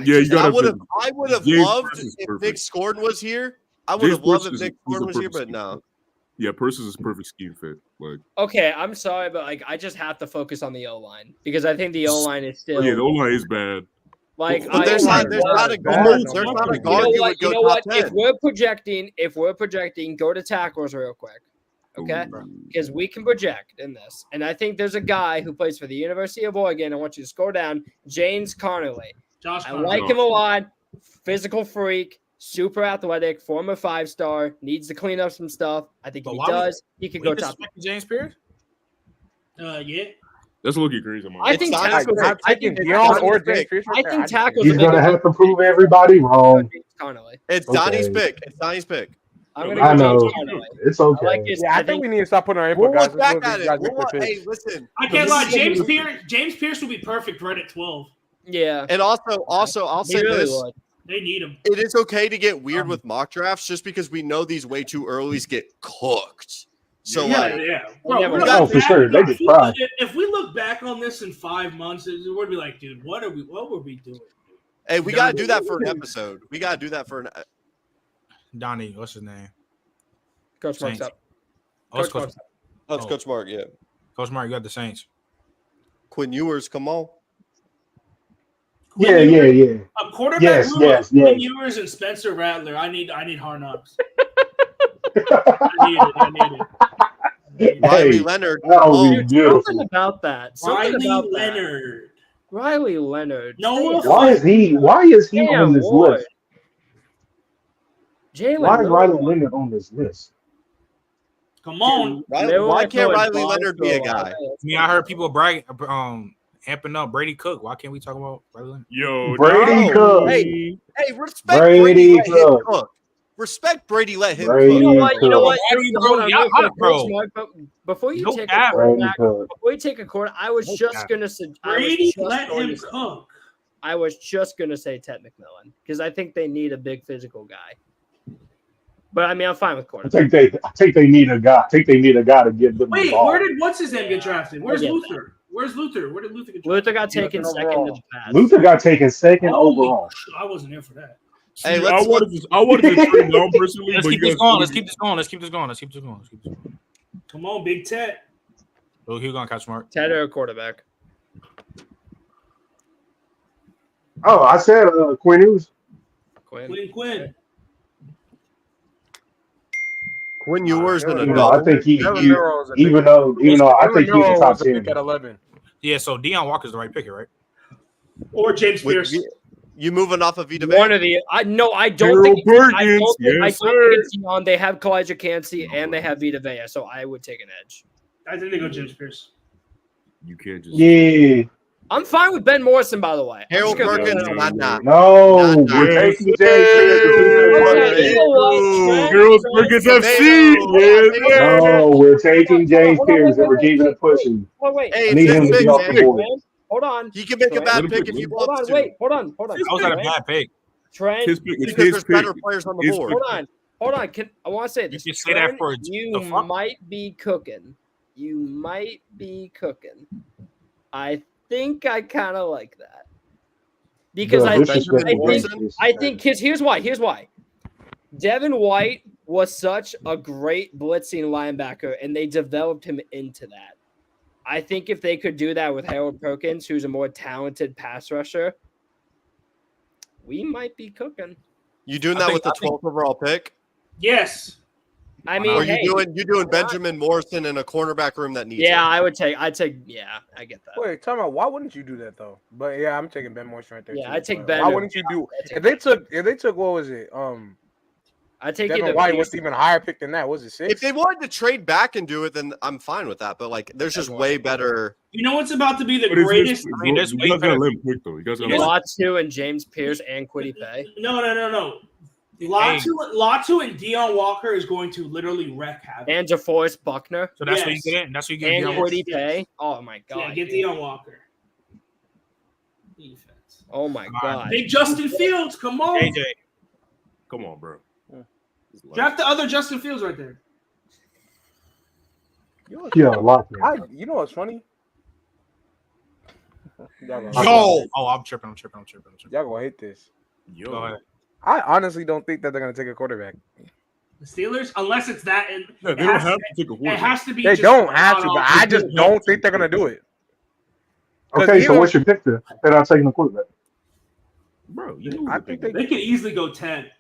Yeah, you I gotta. would have James loved Pierce is if perfect. Nick Scorden was here. I would James have loved Pierce if is- Nick he's a Scorden was here, perfect but scheme no. fit. Yeah, Purse is a perfect scheme fit. Like, Okay, I'm sorry, but like I just have to focus on the O line because I think the O line is still yeah, the O line is bad. like But there's not a guard. There's not a guard you would go You know top what? If 10. we're projecting, go to tackles real quick. Okay? Because we can project in this. And I think there's a guy who plays for the University of Oregon. I want you to scroll down. James Connerly. Josh I Conner. like him a lot. Physical freak, super athletic, former 5-star, needs to clean up some stuff. I think if But he why would- does, he could go top. James Pierce. Yeah. That's looking crazy. I think tackles. I'm I think taking Deion or pick. James Pierce. I think tackles. He's are gonna bigger have to prove everybody wrong. James Connerly. It's Okay. Donnie's pick. It's Donnie's pick. I'm gonna I go know. James Connerly. It's I like okay. his. Yeah, I think we need to stop putting our We'll input, guys. look back Let's at let these it. guys make their Hey, picks. listen. I can't lie. This is- James Pierce would be perfect right at 12. Yeah, And also, I'll he say really this. would. They need him. It is okay to get weird with mock drafts just because we know these way too earlys get cooked. So, yeah, like, yeah. Well, Bro, yeah, oh, for sure. They get fried. if we look back on this in 5 months, we're gonna be like, dude, what were we doing? hey, we got to do that for an episode. We got to do that for an. Donnie, what's his name? Coach Mark's Saints. up. Oh, it's Coach Coach, Mark's up. That's Oh. Coach Mark, yeah. Coach Mark, you got the Saints. Quinn Ewers, come on. Yeah. A quarterback Yes, room yes, of Quinn yes. Ewers and Spencer Rattler. I need Hard Knocks. I need it. Riley Hey, Leonard. that'll be Dude, beautiful. something about that. Something Riley about that. Leonard. Riley Leonard. Noah Damn. Why is he Damn, on this Ward. list? Jalen Why is Riley Noah. Leonard on this list? Come on. Why can't Riley Leonard be a guy? I mean, I heard people bragging, amping up Brady Cook. Why can't we talk about Brady Leonard? Yo, Brady no. Cook. Hey, respect Brady Brady. Let him Cook. cook. Respect Brady. Let him Brady You know what? You know what? Brady, bro, Hold on, y'all real quick, up, bro. Coach Mark, but before you No take cap. a Brady quarterback, Cook. before you take a quarter, I was No just cap. gonna say Brady, let him cook. I was just gonna say Ted McMillan because I think they need a big physical guy. But I mean, I'm fine with I quarterback. think they need a guy. I think they need a guy to give them the Wait, ball. where did what's his name get drafted? Where's I get Luther? Where's Luther? Where did Luther get drafted? Luther got taken Luther second to overall. the pass. Luther got taken second Holy overall. sh- I wasn't here for that. See, Hey, I wanted to trade down personally, Let's but keep you this guys going. Let's keep this going. Let's keep this going. Let's keep this going. Let's keep this going. Come on, Big Ted. Oh, here you going, Coach Mark. Ted or a quarterback. Oh, I said Quinn Ewers. Quinn. Quinn. Quinn Ewers and a You know, I double. think Jalen Milroe is a even big- though I think he's Milroe a top was a pick 10. at 11. Yeah, so Deion Walker's the right picker, right? Or James Pierce. You moving off of Vita One Vea? of the I don't Harold think it's, I Perkins, don't think yes, it's Deion. They have Kalijah Cansey and they have Vita Vea, so I would take an edge. I think they go James Pierce. You can't just. Yeah. I'm fine with Ben Morrison, by the way. I'm Harold just gonna Perkins, throw that out not. No, Nah, we're nah. taking James Okay, you know what? Trent, Girls Trent, Perkins Trent, FC. Yeah. No, we're taking James Hold on, Pierce and we're wait, keeping wait, it pushing. Wait. Hey, I need it's him his to be pick, off the man. board. Hold on. He can make a Let bad him pick pick if he him. Hold wants on. to. Wait. Hold on. That was a bad pick. Trent. His pick. It's Because his there's pick. better players on the His board. pick. Hold on. I want to say this. You say that Trent, for you the fuck? might be cooking. You might be cooking. I think I kind of like that because The disrespect to James Pierce. I think here's why. Devin White was such a great blitzing linebacker, and they developed him into that. I think if they could do that with Harold Perkins, who's a more talented pass rusher, we might be cooking. You doing I that think- with the I think- 12th overall pick? Yes. I Why mean, not? Or hey, you doing Benjamin Morrison in a cornerback room that needs yeah, it? I'd take, yeah, I get that. Wait, tell me, why wouldn't you do that though? But yeah, I'm taking Ben Morrison right there. Yeah, too, I'd take but Ben Why or- wouldn't you do? I'd take If they took what was it? I take Devin either White was Pierce- even higher pick than that. Was it 6? If they wanted to trade back and do it, then I'm fine with that. But like, there's just way better. You know what's about to be the But it's greatest? I mean, there's you way guys gotta better- let him pick though. You guys gotta You know let him Latu and James Pierce and Kwity Paye. No. Latu and Deion Walker is going to literally wreck havoc. And DeForest Buckner. So that's what Yes. you get in. That's what you get And in. Yes. Kwity yes. Paye. Oh my god. Yeah, get dude. Deion Walker. Defense. Oh my god. Big Justin Fields, come on. AJ. Come on, bro. Draft the other Justin Fields right there. Yeah, lock me. You know what's funny? Y'all gonna, Yo. Oh, I'm tripping. y'all gonna hate this. Yo, Go ahead. I honestly don't think that they're gonna take a quarterback. The Steelers, unless it's that. yeah, they don't have to take a It quarterback. has to be. They just don't have to, but off- I just don't think they're gonna do it. Okay, so even- what's your pick then? They're not taking the quarterback. Bro, you know I what think they They could easily go 10.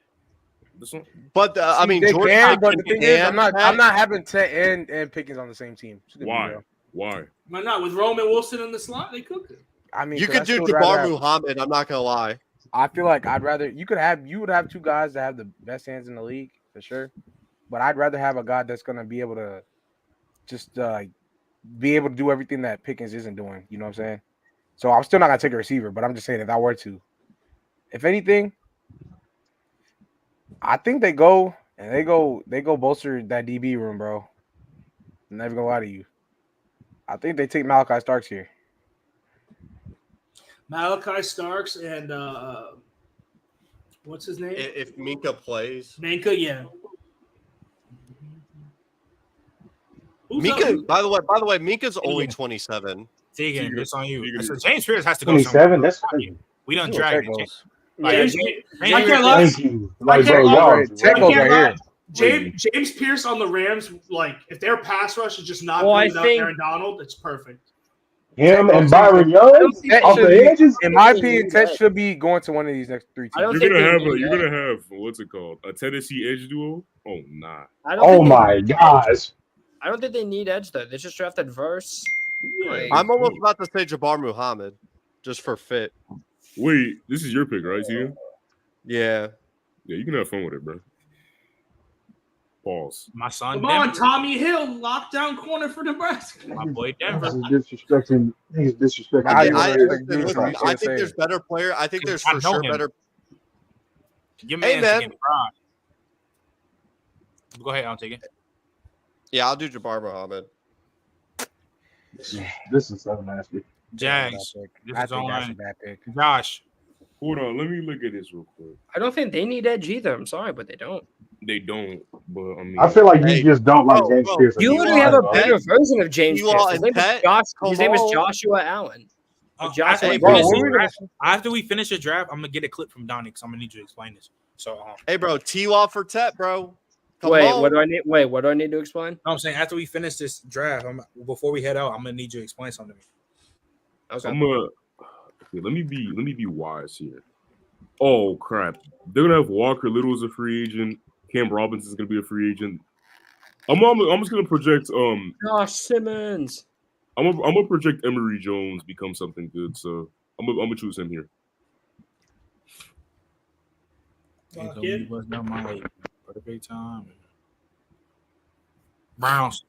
this one. But I mean, they George can, but the Pickens thing is, I'm and not having Ted and Pickens on the same team. Just gonna be Why? real. Why? Why not? With Roman Wilson in the slot, they could. I mean, you 'cause I could do still rather Jabbar have- Muhammad. I'm not gonna lie. I feel like I'd rather you would have two guys that have the best hands in the league for sure, but I'd rather have a guy that's gonna be able to just be able to do everything that Pickens isn't doing. You know what I'm saying? So I'm still not gonna take a receiver, but I'm just saying if I were to, if anything, I think they go bolster that DB room, bro. I'm never gonna lie to you. I think they take Malachi Starks here. Malachi Starks and what's his name? If Minka plays, Minka, yeah. Who's Minka. up? By the way, Minka's only 27. Tegan, it's on you. Tegan. So James Pierce has to go 27? somewhere. That's crazy. We done Ooh, dragged Tech it. goes. Like, Yeah, James- I James- can't lie. Thank you. Like, can't bro, lie. y'all. Tech I goes can't right lie. here. James Pierce on the Rams, like if their pass rush is just not Well, I good enough, think- Aaron Donald, it's perfect. Him and Byron Young Ted off should the be- edges. In my They opinion, need Ted that. should be going to one of these next three I don't teams. think You're they gonna need have that. what's it called? A Tennessee edge duo? Oh nah. I don't Oh think they my need gosh. edge. I don't think they need edge though. They just drafted Verse. Like, I'm almost about to say Jabbar Muhammad, just for fit. Wait, this is your pick, right, Tia? Yeah. Yeah, you can have fun with it, bro. Pause. My son, Come on, Denver. Tommy Hill, lockdown corner for Nebraska. My boy Denver. This is disrespecting. He's disrespecting. Nah, you I, wanna- listen, you listen, can't I say think there's it. better player. I think there's I for know sure him. better. Your Hey, man's man. getting fried. Go ahead, I'll take it. Yeah, I'll do Jabbar Muhammad. This is so nasty. Jags. I This think is that's a on bad pick. Josh. Hold on, let me look at this real quick. I don't think they need edge either. I'm sorry, but they don't. They don't, but I mean, I feel like you Hey, just don't like bro, James bro, Pierce. You T-Law literally have a and better Pet- version of James T-Law Pierce. His and name, is Pet, His name is come on. Joshua Allen. After, Hey, we bro, finish what this we draft, after we finish the draft, I'm gonna get a clip from Donnie because I'm gonna need you to explain this. So, Hey, bro, T-Law for Tet, bro. Come Wait, on. what do I need? Wait, what do I need to explain? no, I'm saying after we finish this draft, before we head out, I'm gonna need you to explain something to me. Okay. I'm gonna. Okay, let me be wise here. Oh crap! They're gonna have Walker Little as a free agent. Cam Robinson's gonna be a free agent. I'm just gonna project. Josh Simmons. I'm gonna project Emory Jones become something good. So I'm gonna choose him here. Lock in. Was not my perfect time. Browns.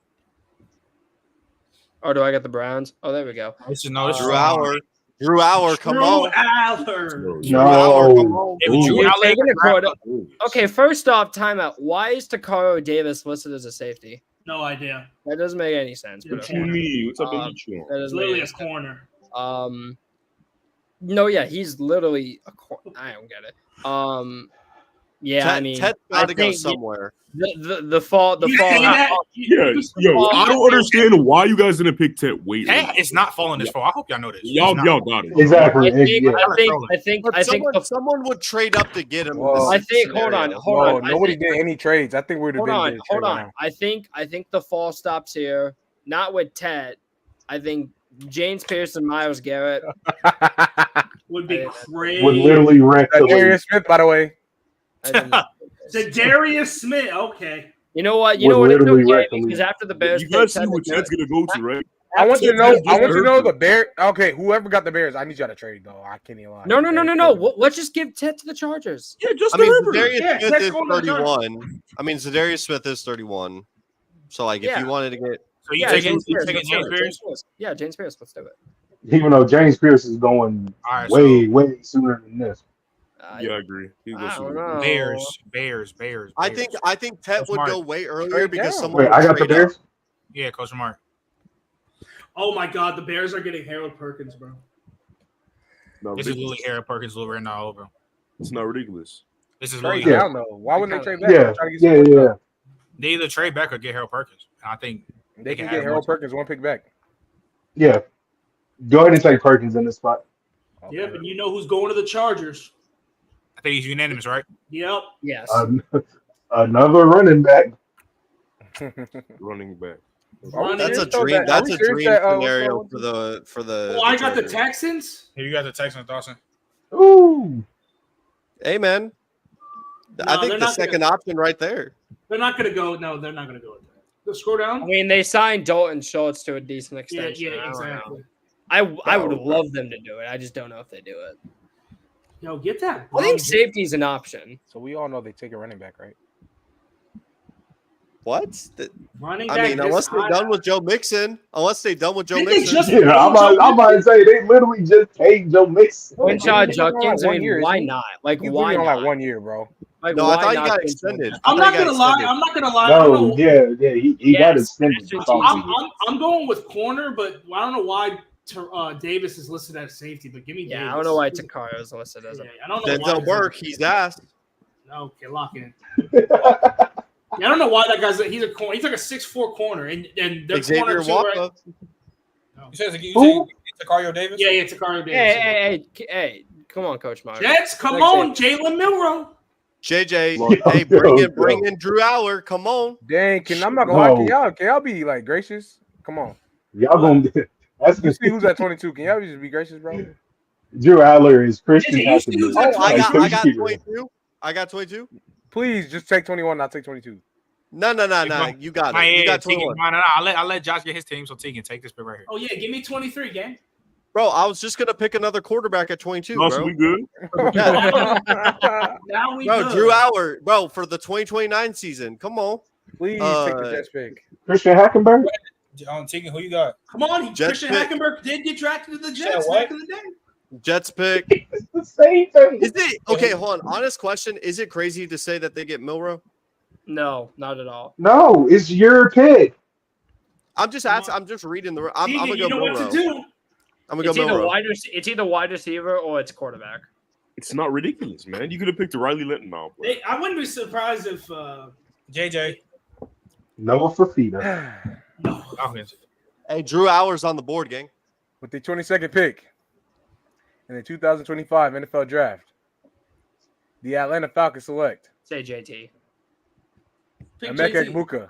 Oh, do I get the Browns? Oh, there we go. This is no. This is Drew wrong. Aller. Drew Aller, come Drew on. Aller. Bro, Drew Aller, come on. If Ooh. Drew You're Aller taking a draft- quarter. Okay, first off, timeout. Why is Takaro Davis listed as a safety? No idea. That doesn't make any sense. But What you mean? What's up with you? that It's doesn't make literally any a sense. corner. No, yeah, he's literally a I don't get it. Yeah, I mean, Ted's I got to go think somewhere. the fall. You say that? Yeah, yo, I don't understand why you guys didn't pick Ted. Wait, Ted is not falling this far. I hope y'all know this. y'all He's not. got it. Exactly. I think, Yeah. But I think someone would trade up to get him. in Well, this I think- hold on, scenario. hold on. No, I nobody think- did any trades. I think we're the hold big on, trade hold right on. I think the fall stops here. Not with Ted. I think James Pierce and Myles Garrett. now. With would be I- crazy. Would literally wreck the league. Darius Smith, by the way. I didn't know. The Darius Smith. Okay. You know what? Would It's literally okay wreck the because league. after the Bears, You guys see picked what Ted Ted's gonna go to, right? I want you to Ted's know. I want you to know hurt. the Bears. Okay, whoever got the Bears, I need y'all to trade though. I can't even lie. No. Let's just give Ted to the Chargers. Yeah, just I mean, Herbert. Zadarius Yeah, Smith Ted's is going to the 31. I mean, Zadarius Smith is 31. So, like, if Yeah. you wanted to get So you Yeah, taking James Pierce. James Pierce? Yeah, James Pierce. Let's do it. Even though James Pierce is going All right, way sooner than this. Yeah, I agree. He I goes don't to- know. Bears. I think Ted would Smart. go way earlier Trade because down. someone Wait, would I got the trade up. Bears. Yeah, Coach Mark. Oh my God, the Bears are getting Harold Perkins, bro. Not This is ridiculous. literally Harold Perkins right now over. It's not ridiculous. This is Trade literally Yeah. down though. Why wouldn't they trade back? Yeah, They're trying to get yeah. they either trade back or get Harold Perkins. And I think They can add get more Harold time. Perkins one pick back. Yeah. Go ahead and take Perkins in this spot. Yep, and you know who's going to the Chargers. I think he's unanimous, right? Yep. Yes. Another running back. Running back. That's a serious though dream. that- That's are a we serious dream that, scenario what's for the. Oh, I got the Chargers. Texans. Here you got the Texans, Dawson. Ooh. Hey, man. No, I they're think the not second option right there. They're not going to go. No, they're not going to go with that. Go scroll I down. mean, they signed Dalton Schultz to a decent Yeah, extension. I don't know. exactly. I would love them to do it. I just don't know if they do it. Yo, get that. I think Brown- safety's an option. So we all know they take a running back, right? What? running I back mean, this unless they're high. done with Joe Mixon. Unless they're done with Joe Didn't they Mixon. just- Yeah, I'm about to say they literally just paid Joe Mixon. Winshaw he's only on, Judkins, like, I 1 year, mean, why isn't he? not? Like, He's why only on not? like 1 year, bro. Like, No, why I thought he not got Winshaw extended. Judkins? I I'm thought not he got gonna lie. extended. I'm not gonna lie. I don't No, know. yeah, he got Yes, extended. that's for what something. I'm going with corner, but I don't know why Davis is listed as safety. But give me Yeah, Davis. I don't know why Takaro is listed as a. Yeah, I don't know Denzel why. Burke, he's asked. Okay, lock in. Yeah, I don't know why that guy's. He's a corner. He's like a 6'4" corner, and their Xavier corner too, right? Walker. You said you Who? said Takario Davis? Yeah, Takaro Davis. Hey, come on, Coach Mark. Jets, come Like, on, Jalen Milrow. JJ, Yo, hey, yo, bring yo. in Drew Aller. Come on. Dang, I'm not gonna lie. No. Can y'all be like gracious? Come on. Y'all gonna that's You see who's at 22? Can y'all just be gracious, bro? Drew Aller is Christian You see who's Hackenberg. at Oh, I got Like, Peter. 22. I got 22. Please just take 21, not take 22. No. You got My it. You got Tegan, 21. no. I'll let Josh get his team so Tegan take this pick right here. Oh yeah, give me 23, gang. Bro, I was just gonna pick another quarterback at 22, Dawson, bro. we good? Now we Bro, good. Drew Aller, bro, for the 2029 season. Come on. Please take the Jets pick. Christian Hackenberg? Tegan, who you got? Come on, Jets Christian pick. Hackenberg did get drafted to the said Jets what? back in the day. Jets pick. It's the same thing. Is it okay? Hold on. Honest question: is it crazy to say that they get Milrow? No, not at all. No, it's your pick. I'm just asking. I'm just reading the. I'm Tegan, gonna you go know what to Milrow. do. I'm gonna It's go either, Milrow. it's either wide receiver or it's quarterback. It's not ridiculous, man. You could have picked Riley Linton now, bro. Hey, I wouldn't be surprised if JJ. Noah Fafita. no. Falcons. Hey, Drew Aller's on the board, gang. With the 22nd pick in the 2025 NFL Draft, the Atlanta Falcons select Say JT. Pick Emeka JT. Egbuka,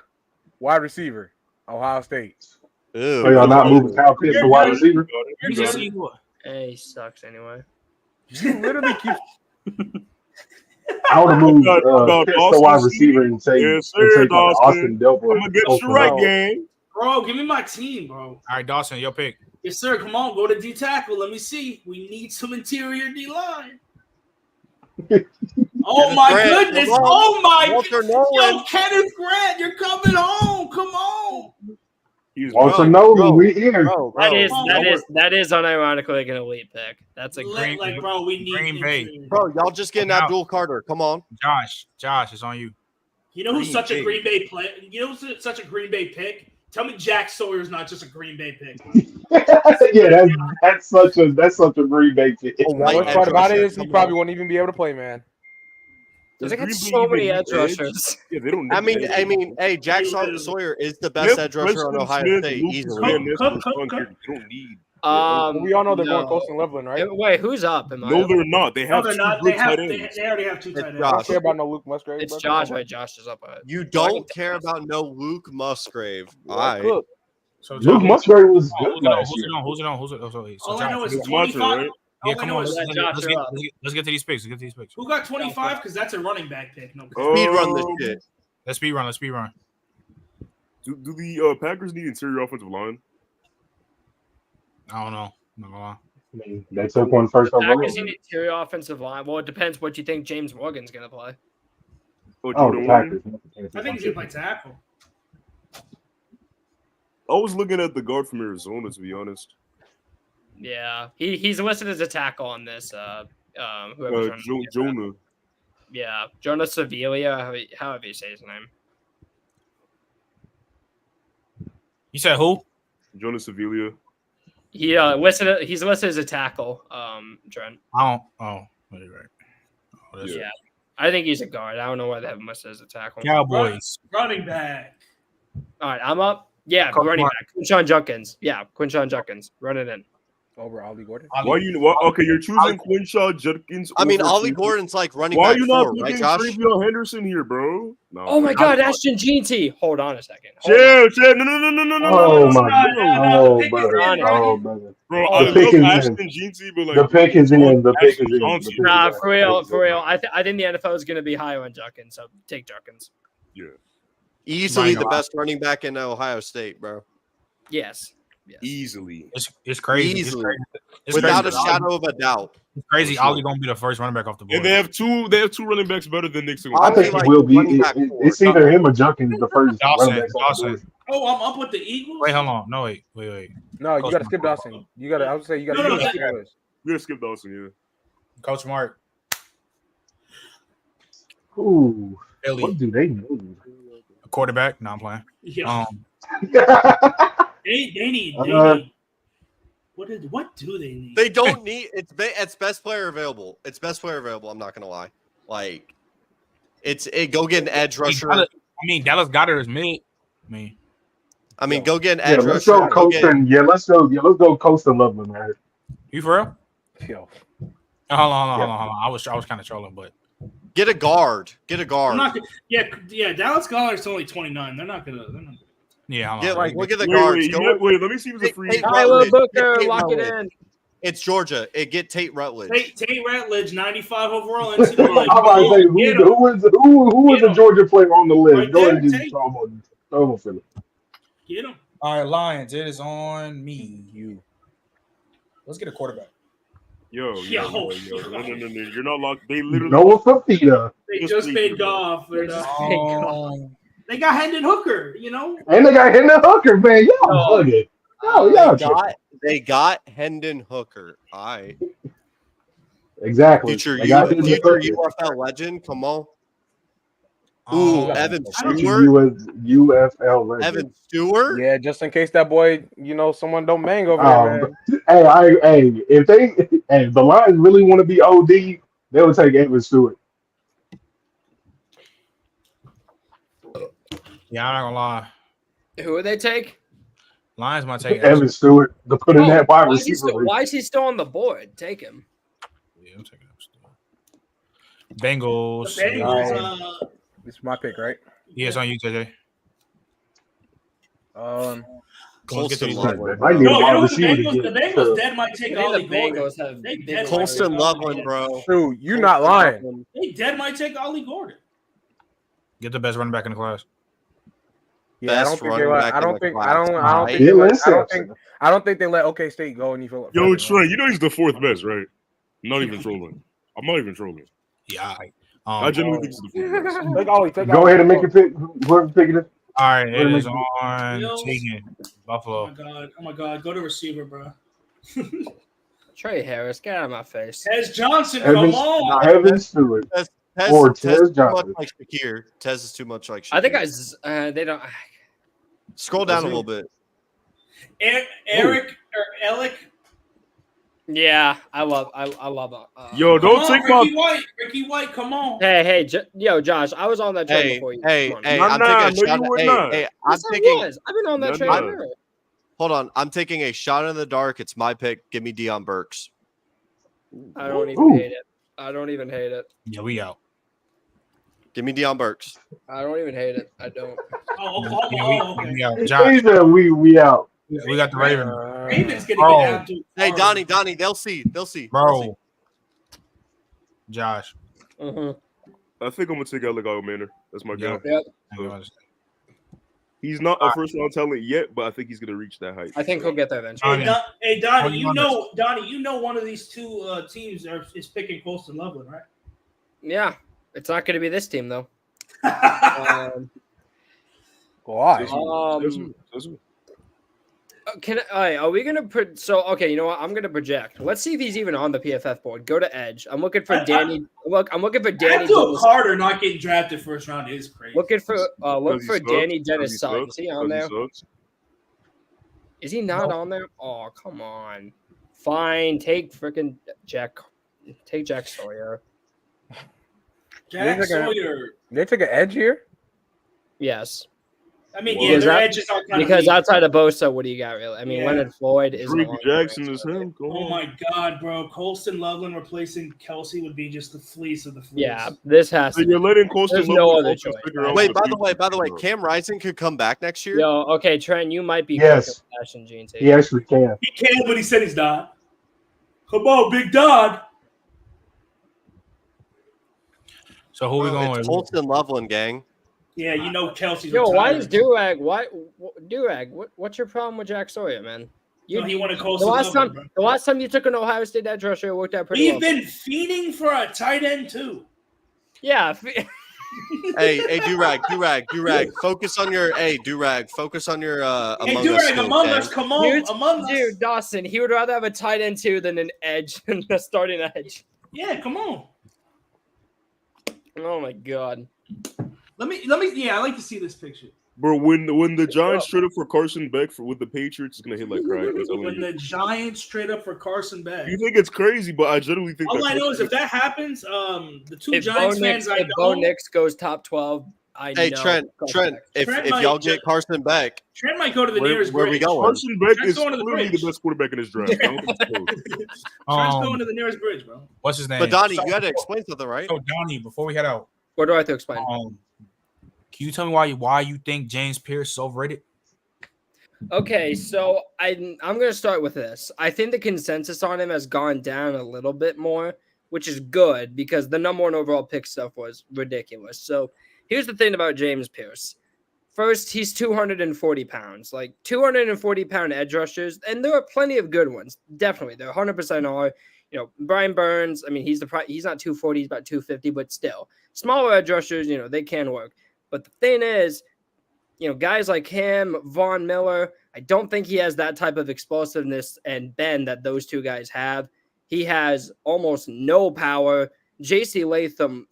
wide receiver, Ohio State. Ew. So y'all not moving Kyle Pitts to wide receiver? You just see what? Hey, sucks anyway. You literally keep. I would have moved Dawson, Pitts to wide receiver and take, Yes, and sir, take like Dawson. Austin Delbert. I'm gonna get over you right, Howard. gang. Bro, give me my team, bro. All right, Dawson, your pick. Yes, sir. Come on, go to D tackle. Let me see. We need some interior D line. Oh Kenneth my Grant, goodness! come on. Oh my! Walter Yo, Nolan. Kenneth Grant, you're coming home. Come on. He's Walter Bro, Nolan, bro, we here. Bro, That is bro, that is unironically an elite pick. That's a great. Like, bro, we need Green Bay. interior. Bro, y'all just getting Now- Abdul Carter. Come on. Josh, it's on you. You know who's Green such a Bay. Green Bay play? You know who's such a Green Bay pick? Tell me Jack Sawyer's not just a Green Bay pick. Yeah, that's such a Green Bay pick. Oh, The White worst edge part about it rusher, is he come probably on. won't even be able to play, man. There's Does like Green so Bay many even edge need edge? rushers. Yeah, they don't. I need mean, edge. hey, Jack Sawyer is the best edge rusher on Preston Ohio Smith, State, Lucas easily. Van Ness, Come, and come, Son come. Kirk, you don't need. We all know they're no. going Colston Leveland, right? Wait, who's up? Am I No, up? they're not. They No, have they're two not. They good have. tight They, ends. they already have two tight It's ends. I don't Josh. care about no Luke Musgrave. It's bro. Josh. Wait, Josh is up. You don't care about no Luke Musgrave. All right. Look, So Luke Josh, Musgrave was who's good it on? last Who's year. it on? Who's it on? Who's it on? So All I know Josh, is Luke Musgrave, 25. right? Yeah, wait, come no, on. it's- Let's get to these picks. Let's get to these picks. Who got 25? Because that's a running back pick. No, Speed run this shit. Let's speed run. Let's speed run. Do the Packers need interior offensive line? I don't know. Not gonna lie. I mean, they took one first overall. Packers need interior offensive line. Well, it depends what you think James Morgan's gonna play. Oh, Oh, Jordan the Warren? Packers. I think he's gonna play tackle. I was looking at the guard from Arizona, to be honest. Yeah, he's listed as a tackle on this. Whoever's running the Jonah. Yeah, Jonah Sevilla, however you say his name. You said who? Jonah Sevilla. He's listed as a tackle. Trent. I don't. Oh, you're right. Oh, that's Yeah, I think he's a guard. I don't know why they have him listed as a tackle. Cowboys. Running back. All right, I'm up. Yeah, Coach running Mark. back. Quinshawn Judkins. Yeah, Quinshawn Judkins. Run it in. Over Ollie Gordon. Why okay, you're choosing Quinshaw Judkins. I mean, over Ollie Travion- Gordon's like running Why are back you not 4, right, putting Josh? Travion Henderson here, bro? No. Oh my God, Ashton Jeanty. Hold on a second. Chill. No. Oh my no, God. no, Oh, the pick is brother. in, Oh, brother. Bro, The I love pick is in. Ashton Jeanty, but like The pick is in. The pick is in. Johnson. Nah, for real. I think the NFL is going to be higher on Judkins, so take Judkins. Yeah. Easily Running the best running back in Ohio State, bro. Yes. Easily. It's crazy. Easily. It's Without crazy. a shadow of a doubt. It's crazy. For sure. Ollie gonna be the first running back off the board. And they have two running backs better than Nixon. I think like he will be. running back four. It's either him or Junkins, the first Dawson, running back. on the Dawson. board. Oh, I'm up with the Eagles. Wait, hold on. No, wait. No, you Coach got to skip Mark. Dawson. You got to. I would say you got No, no, to. that- skip Dawson. We're gonna skip Dawson, Coach Mark. Ooh, Philly. what do they need? A quarterback. No, I'm playing. Yeah, they need. What do they need? They don't need it's best player available. It's best player available. I'm not gonna lie. Like, go get an edge rusher. I mean, Dallas Goddard is mid. Go get an Yeah, edge let's rusher. go coasting. Yeah, let's go coasting Loveland, man. You for real? Yo. Hold on. I was kind of trolling, but Get a guard. Get a I'm guard. not, yeah. Dallas Goddard's only 29. They're not gonna. yeah, hold on. Get like look at the yeah. guards. Wait, let me see if it's a free. Tate Tyler Rutledge. Booker, Tate lock it Rutledge. in. It's Georgia. Get Tate Rutledge. Tate Ratledge, 95 overall. I'm about to say who is the Georgia player on the list? Right Go ahead there, and just Tate. throw him for it. Get him. All right, Lions. It is on me. Let's get a quarterback. Yo. No. You're not locked. They literally. Noah Fafita. They Just just paid paid for Goff. Oh, They got Hendon Hooker. And they got Hendon Hooker, man. Y'all bugging. Y'all They got Hendon Hooker. All right. exactly. Future They got Hendon Hooker. UFL legend. Come on. Oh. Ooh, Evan Future Stewart. UFL legend. Evan Stewart. Yeah, just in case that boy, someone don't bang over there, man. If the Lions really want to be OD, they would take Evan Stewart. Yeah, I'm not gonna lie. Who would they take? Lions might take Evan Stewart to put in that wide receiver. Why is he still on the board? Take him. Yeah, I'm taking Evan Stewart. Bengals. The Bengals, It's my pick, right? Yeah, it's on you, JJ. Colston Loveland. Loveland. I need a No, wide the receiver to Bengals, get the Bengals dead might take I Ollie think the Gordon. Bengals have They big dead Colston might take Loveland, Ollie bro. Dude, you're not lying. They dead might take Ollie Gordon. Get the best running back in the class. Yeah, I Best don't think running back in the class. I don't think they let OK State go any further. Yo, Trey, he's the fourth best, right? I'm not even trolling. Yeah. I genuinely think he's the fourth best. Go ahead and make a pick. Whoever picking it. All right, it is Bills. on Tegan. Buffalo. Oh my god, go to receiver, bro. Trey Harris, get out of my face. Tez Johnson, come on. Evan Stewart. Tez Or is Tez too much Johnson. like Shakir. Tez is too much like Shakir. I think they don't. Scroll down a little bit. Eric or Alec. Yeah, I love. Yo, don't take Ricky my. White. Ricky White, come on. Hey, yo, Josh, I was on that train Hey, before you. hey, Come on. hey! Nah, I'm nah, taking a no, shot. you would Hey, not. hey! I'm Yes, I taking. was. I've been on that No, train. no. forever. Hold on, I'm taking a shot in the dark. It's my pick. Give me Deion Burks. I don't even Ooh. hate it. I don't even hate it. Yeah, we out. Give me Deion Burks. I don't even hate it. I don't. Oh, Yeah, okay. we out. Josh, He said we out. we got the Raven. Ravens gonna Bro. get absolute. Hey, garbage. Donnie, they'll see. They'll see. Bro. Josh. Mhm. I think I'm gonna take Alec Manor. That's my guy. Yep. Yep. He's not a first round talent yet, but I think he's gonna reach that height. I think he'll get there eventually. Hey, Donnie, you know one of these two teams is picking Colston Loveland, right? Yeah, it's not going to be this team though. Why? Are we gonna okay, you know what? I'm gonna project. Let's see if he's even on the PFF board. Go to Edge. I'm looking for Danny. I'm looking for Danny. Abdul Carter not getting drafted first round is crazy. Looking for Danny Dennis Suggs. Is he on there? Is he not on there? Oh, come on. Fine, take freaking Jack. Take Jack Sawyer. Jack Sawyer. They took an edge here. Yes. I mean, yeah, their edges are kind of because outside of Bosa, what do you got really? I mean, Leonard Floyd is. Drake Jackson is him. Oh my God, bro! Colston Loveland replacing Kelsey would be just the fleece of the fleece. Yeah, this has to. You're letting Colston There's no other choice. Wait, by the way, Cam Rising could come back next year. Yo, okay, Trent, you might be. Yes, he actually can. He can, but he said he's not. Come on, Big Don. So who we going with? Colston Loveland, gang. Yeah, you know Kelsey's. Yo, why retired. is Durag? Durag? What's your problem with Jack Sawyer, man? He wanted the Colston last Loveland, time. The last time you took an Ohio State edge rusher, it worked out pretty well. We've been feeding for a tight end too. Yeah. hey, Durag. Focus on your Durag. Focus on your Among Us. Among Us, come on, Among Us. Dude, Dawson, he would rather have a tight end too than an edge than a starting edge. Yeah, come on. Oh my God. Let me. Yeah, I like to see this picture. Bro, when the Giants straight up for Carson Beck with the Patriots, it's gonna hit like crack. When the Giants straight up for Carson Beck. You think it's crazy, but I generally think. All I know is if that happens, the two if Giants fans I know. Bo Nix goes top 12, Hey, Trent, if y'all get Carson Beck, Trent might go to the nearest where bridge. we going? Carson Beck is clearly the best quarterback in this draft. Trent's going to the nearest bridge, bro. What's his name? But Donnie, you got to explain something, right? So Donnie, before we head out, what do I have to explain? Can you tell me why you think James Pierce is overrated? Okay, so I'm going to start with this. I think the consensus on him has gone down a little bit more, which is good because the number one overall pick stuff was ridiculous. So here's the thing about James Pierce. First, he's 240 pounds, like 240-pound edge rushers, and there are plenty of good ones. Definitely, there 100% are. You know, Brian Burns. I mean, he's not 240, he's about 250, but still, smaller edge rushers. You know, they can work. But the thing is, you know, guys like him, Von Miller, I don't think he has that type of explosiveness and bend that those two guys have. He has almost no power. J.C. Latham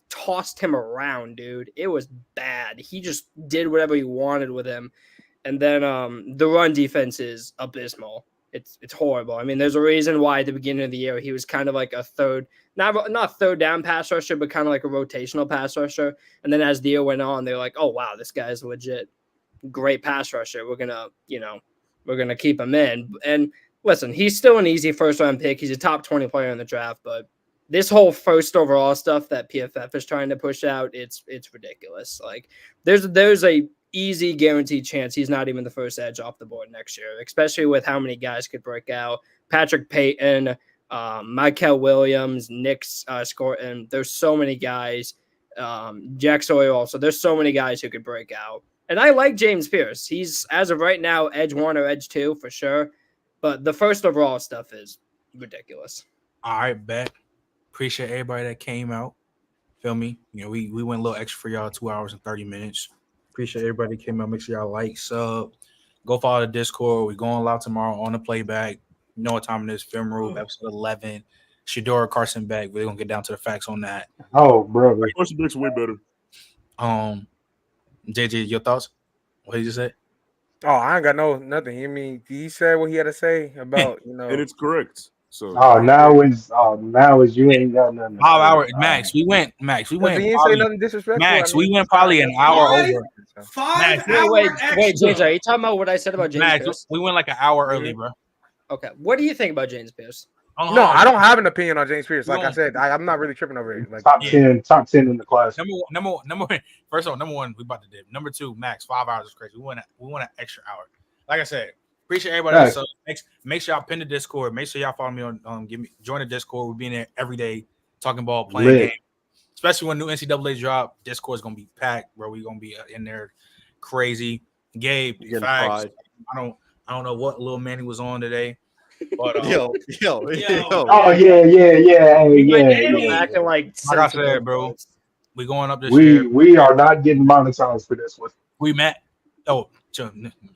tossed him around, dude. It was bad. He just did whatever he wanted with him. And then the run defense is abysmal. It's horrible. I mean, there's a reason why at the beginning of the year he was kind of like a not third down pass rusher, but kind of like a rotational pass rusher. And then as the year went on, they're like, oh wow, this guy's legit great pass rusher. We're gonna keep him in. And listen, he's still an easy first round pick. He's a top 20 player in the draft, but this whole first overall stuff that PFF is trying to push out, it's ridiculous. Like there's a easy guaranteed chance he's not even the first edge off the board next year, especially with how many guys could break out. Patrick Payton, Michael Williams, Nick Scorton. There's so many guys. Jack Sawyer also. There's so many guys who could break out. And I like James Pierce. He's, as of right now, edge 1 or edge 2 for sure. But the first overall stuff is ridiculous. All right, bet. Appreciate everybody that came out. Feel me? You know, we went a little extra for y'all, 2 hours and 30 minutes. Appreciate everybody that came out. Make sure y'all like, sub. Go follow the Discord. We're going live tomorrow on the playback. You know what time it is. Film Room, episode 11. Shadora Carson Beck. We're going to get down to the facts on that. Oh, brother. Carson Beck's way better. JJ, your thoughts? What did you say? Oh, I ain't got nothing. I mean, he said what he had to say about, you know. And it's correct. So now is you ain't got nothing. 5 hours, Max. We went. He didn't say nothing disrespectful. Max, we went probably an hour over. 5 Wait, hours. JJ, are you talking about what I said about James Max, Pierce? we went like an hour early, bro. Okay, what do you think about James Pierce? No, I don't have an opinion on James Pierce. Like I said, I'm not really tripping over it. Like top 10 in the class. Number one. First of all, number one, we about to dip. Number two, Max, 5 hours is crazy. We went an extra hour. Like I said, Appreciate everybody that Facts. subs. Make sure y'all pin the Discord. Make sure y'all follow me on join the Discord. We're being there every day talking ball, playing Lit. games. Especially when new NCAA drop, Discord's gonna be packed, bro. We're gonna be in there crazy. Gabe, Getting facts. fried. I don't know what little Manny was on today, but Yo. Oh yeah. Hey, I'm acting like like I sensible said, bro, boys. we going up this year. we are not getting monetized for this one. We met. Oh,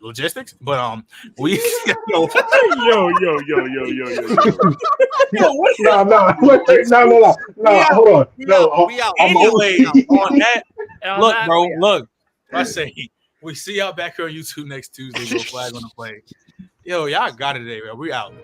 logistics, but we yo. No. Hold on. We out. Anyway, on that, And on look, that, bro, we- look. I say we see y'all back here on YouTube next Tuesday. Go flag on the play. Yo, y'all got it today, bro. We out.